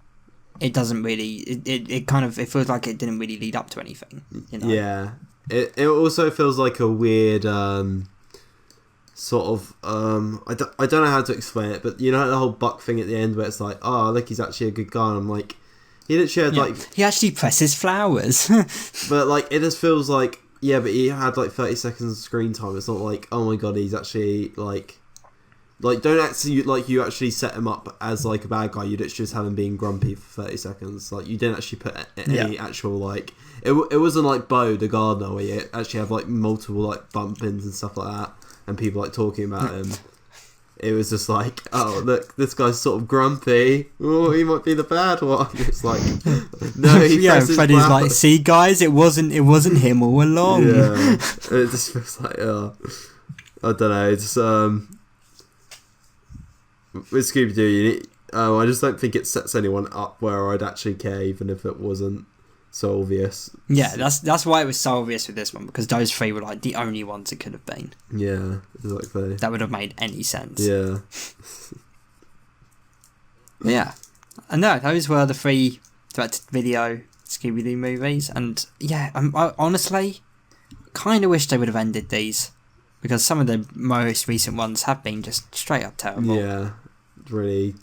it doesn't really. It kind of feels like it didn't really lead up to anything. You know? Yeah. It also feels like a weird sort of I don't know how to explain it, but you know the whole Buck thing at the end where it's like, oh look, he's actually a good guy, and I'm like, he literally had like, he actually presses flowers. but like it just feels like, yeah, but he had like 30 seconds of screen time. It's not like, oh my god, he's actually like don't actually like you actually set him up as like a bad guy. You just have him being grumpy for 30 seconds. Like you didn't actually put any actual like it wasn't like Bo the gardener where you actually have like multiple like bump ins and stuff like that and people like talking about him. It was just like, oh look, this guy's sort of grumpy. Oh, he might be the bad one. It's like, no, he presses Freddy's flowers. like, see guys, it wasn't him all along. Yeah, it just feels like, I don't know. It's with Scooby-Doo, I just don't think it sets anyone up where I'd actually care, even if it wasn't so obvious. Yeah, that's why it was so obvious with this one, because those three were like the only ones it could have been. Yeah, exactly. That would have made any sense. Yeah. Yeah. And no, those were the 3 direct-to-video Scooby-Doo movies, and yeah, I honestly kind of wish they would have ended these, because some of the most recent ones have been just straight up terrible. Yeah, really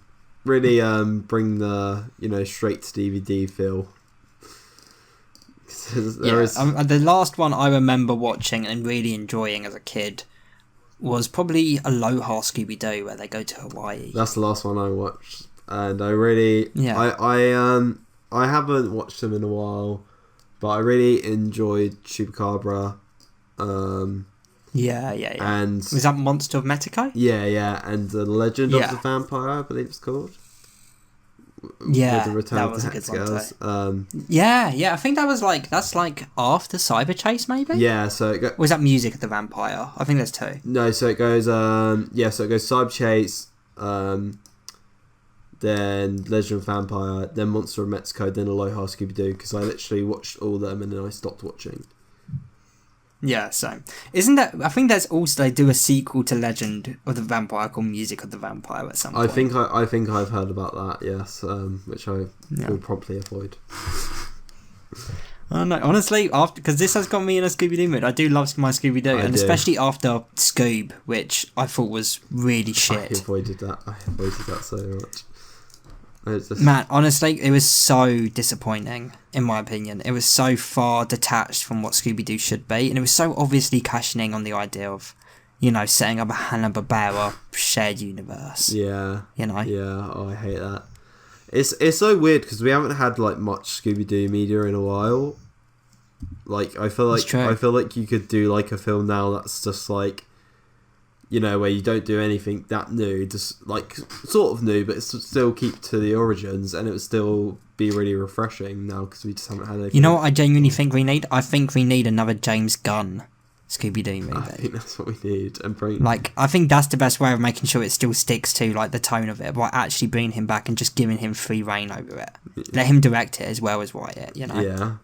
bring the straight to DVD feel. The last one I remember watching and really enjoying as a kid was probably Aloha Scooby-Doo, where they go to Hawaii. That's the last one I watched, and I really I haven't watched them in a while, but I really enjoyed Chupacabra. Yeah. And was that Monster of Mexico? Yeah, and the Legend of the Vampire, I believe it's called. Yeah, with the Return that of was the a good Hex one Girls. too. Yeah, I think that's after Cyber Chase, maybe. Yeah, so Or was that Music of the Vampire? I think there's 2. No, so it goes so it goes Cyber Chase, then Legend of Vampire, then Monster of Mexico, then Aloha Scooby-Doo, because I literally watched all of them and then I stopped watching. Yeah, so isn't that? I think there's also they do a sequel to Legend of the Vampire called Music of the Vampire at some point. I think I've heard about that. Yes, which I will probably avoid. I don't know, honestly, because this has got me in a Scooby-Doo mood. I do love my Scooby-Doo, and especially after Scoob, which I thought was really shit. I avoided that so much. It's just, Man, honestly, it was so disappointing, in my opinion. It was so far detached from what Scooby-Doo should be, and it was so obviously cashing in on the idea of, setting up a Hanna-Barbera shared universe. Yeah. Yeah, oh, I hate that. It's so weird because we haven't had like much Scooby-Doo media in a while. Like I feel like you could do like a film now that's just like, where you don't do anything that new, just like sort of new, but still keep to the origins, and it would still be really refreshing now because we just haven't had anything. You know what I genuinely think we need? I think we need another James Gunn Scooby-Doo movie. I think that's what we need. I think that's the best way of making sure it still sticks to like the tone of it, by actually bringing him back and just giving him free reign over it. Yeah. Let him direct it as well as write it, Yeah,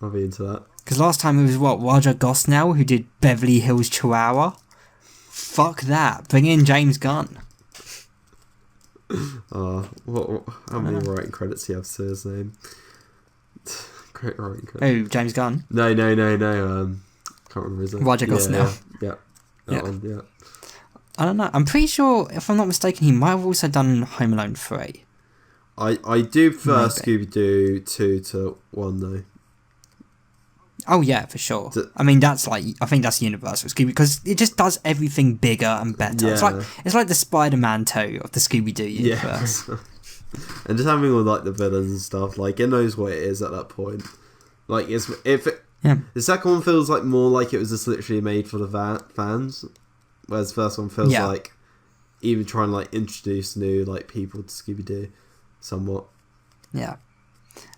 I'll be into that. Because last time it was Roger Gosnell who did Beverly Hills Chihuahua. Fuck that. Bring in James Gunn. How many writing credits do you have to his name? Great writing credits. Oh, James Gunn? No. Can't remember his name. Roger Gosnell. Yeah. That one, yeah. I don't know. I'm pretty sure, if I'm not mistaken, he might have also done Home Alone 3. I do prefer Scooby-Doo 2 to 1 though. Oh yeah, for sure. I think that's universal Scooby, because it just does everything bigger and better. Yeah. It's like the Spider-Man 2 of the Scooby-Doo universe. Yeah. And just having all like the villains and stuff, like it knows what it is at that point. Like the second one feels like more like it was just literally made for the fans, whereas the first one feels like even trying to like introduce new like people to Scooby-Doo somewhat. Yeah.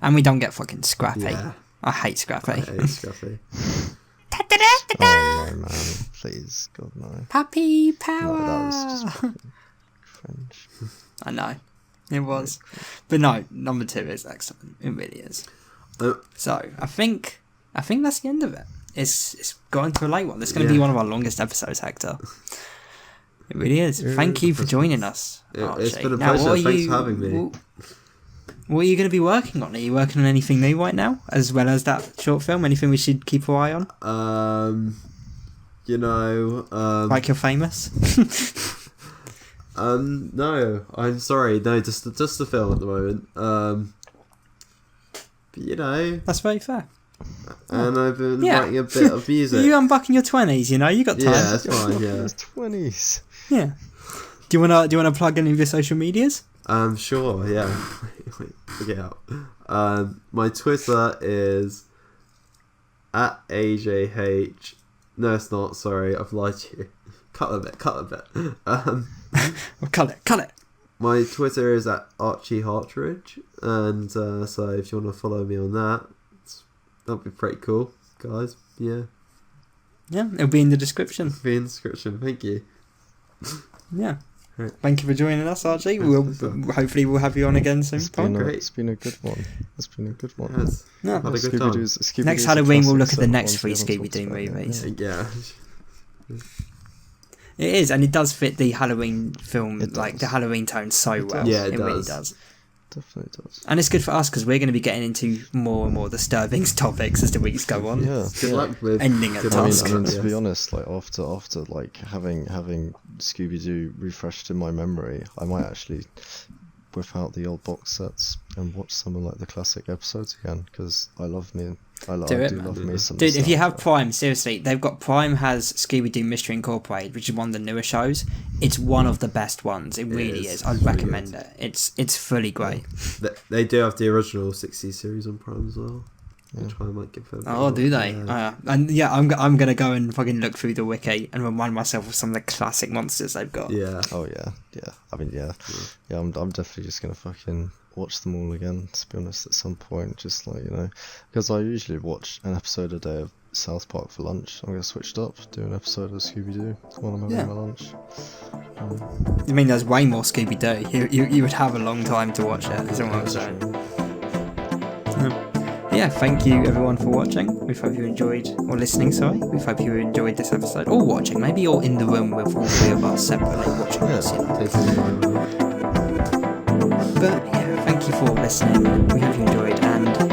And we don't get fucking Scrappy. Yeah. I hate Scrappy. Oh no, man! Please, God no. Puppy power. No, that was just fucking French. I know, it was, but no, number 2 is excellent. It really is. So I think that's the end of it. It's gotten to a late one. This is going to be one of our longest episodes, Hector. It really is. Thank you for joining us, Archie. It's been a pleasure. Thanks for having me. What are you going to be working on? Are you working on anything new right now, as well as that short film? Anything we should keep our eye on? Like you're famous? No, I'm sorry. No, just the film at the moment. But that's very fair. And I've been writing a bit of music. You unbucking your 20s, you got time. Yeah, that's fine. Yeah, 20s. Yeah. Do you wanna plug any of your social medias? Sure. Yeah. Wait, get out. My Twitter is @AJH. No, it's not. Sorry, I've lied to you. Cut a bit. Cut it. My Twitter is @Archie Hartridge, and so if you want to follow me on that'd be pretty cool, guys. Yeah. Yeah, it'll be in the description. Thank you. Yeah. Right. Thank you for joining us, Archie. Hopefully we'll have you on again soon. It's been a good one. Yes. Yeah. Had a good time. Scooby-Doo's Next Halloween we'll look at the next 3 Scooby-Doo movies. Yeah. It is, and it does fit the Halloween film, the Halloween tone so well. Yeah, it really does. Definitely does. And it's good for us because we're going to be getting into more and more disturbing topics as the weeks go on. Yeah. Good luck with ending at Tusk. I mean, to be honest, like after like having Scooby-Doo refreshed in my memory, I might actually whip out the old box sets and watch some of like the classic episodes again, because I do love me some. Dude, if you have Prime, seriously, Prime has Scooby-Doo Mystery Incorporated, which is one of the newer shows. It's one of the best ones. It really is. I'd recommend it. It's fully great. They do have the original 60 series on Prime as well. Yeah. I might give them. Oh, do they? I'm gonna go and fucking look through the wiki and remind myself of some of the classic monsters they've got. Yeah. Oh yeah. I mean, yeah. I'm definitely just gonna fucking watch them all again, to be honest, at some point, just like, because I usually watch an episode a day of South Park for lunch. I'm gonna switch it up, do an episode of Scooby-Doo while I'm having my lunch. I mean, there's way more Scooby-Doo. You would have a long time to watch it, is what I'm saying. Yeah, thank you everyone for watching. We hope you enjoyed, or listening, sorry. We hope you enjoyed this episode, or watching. Maybe you're in the room with all 3 of us separately watching this. But yeah, thank you for listening. We hope you enjoyed, and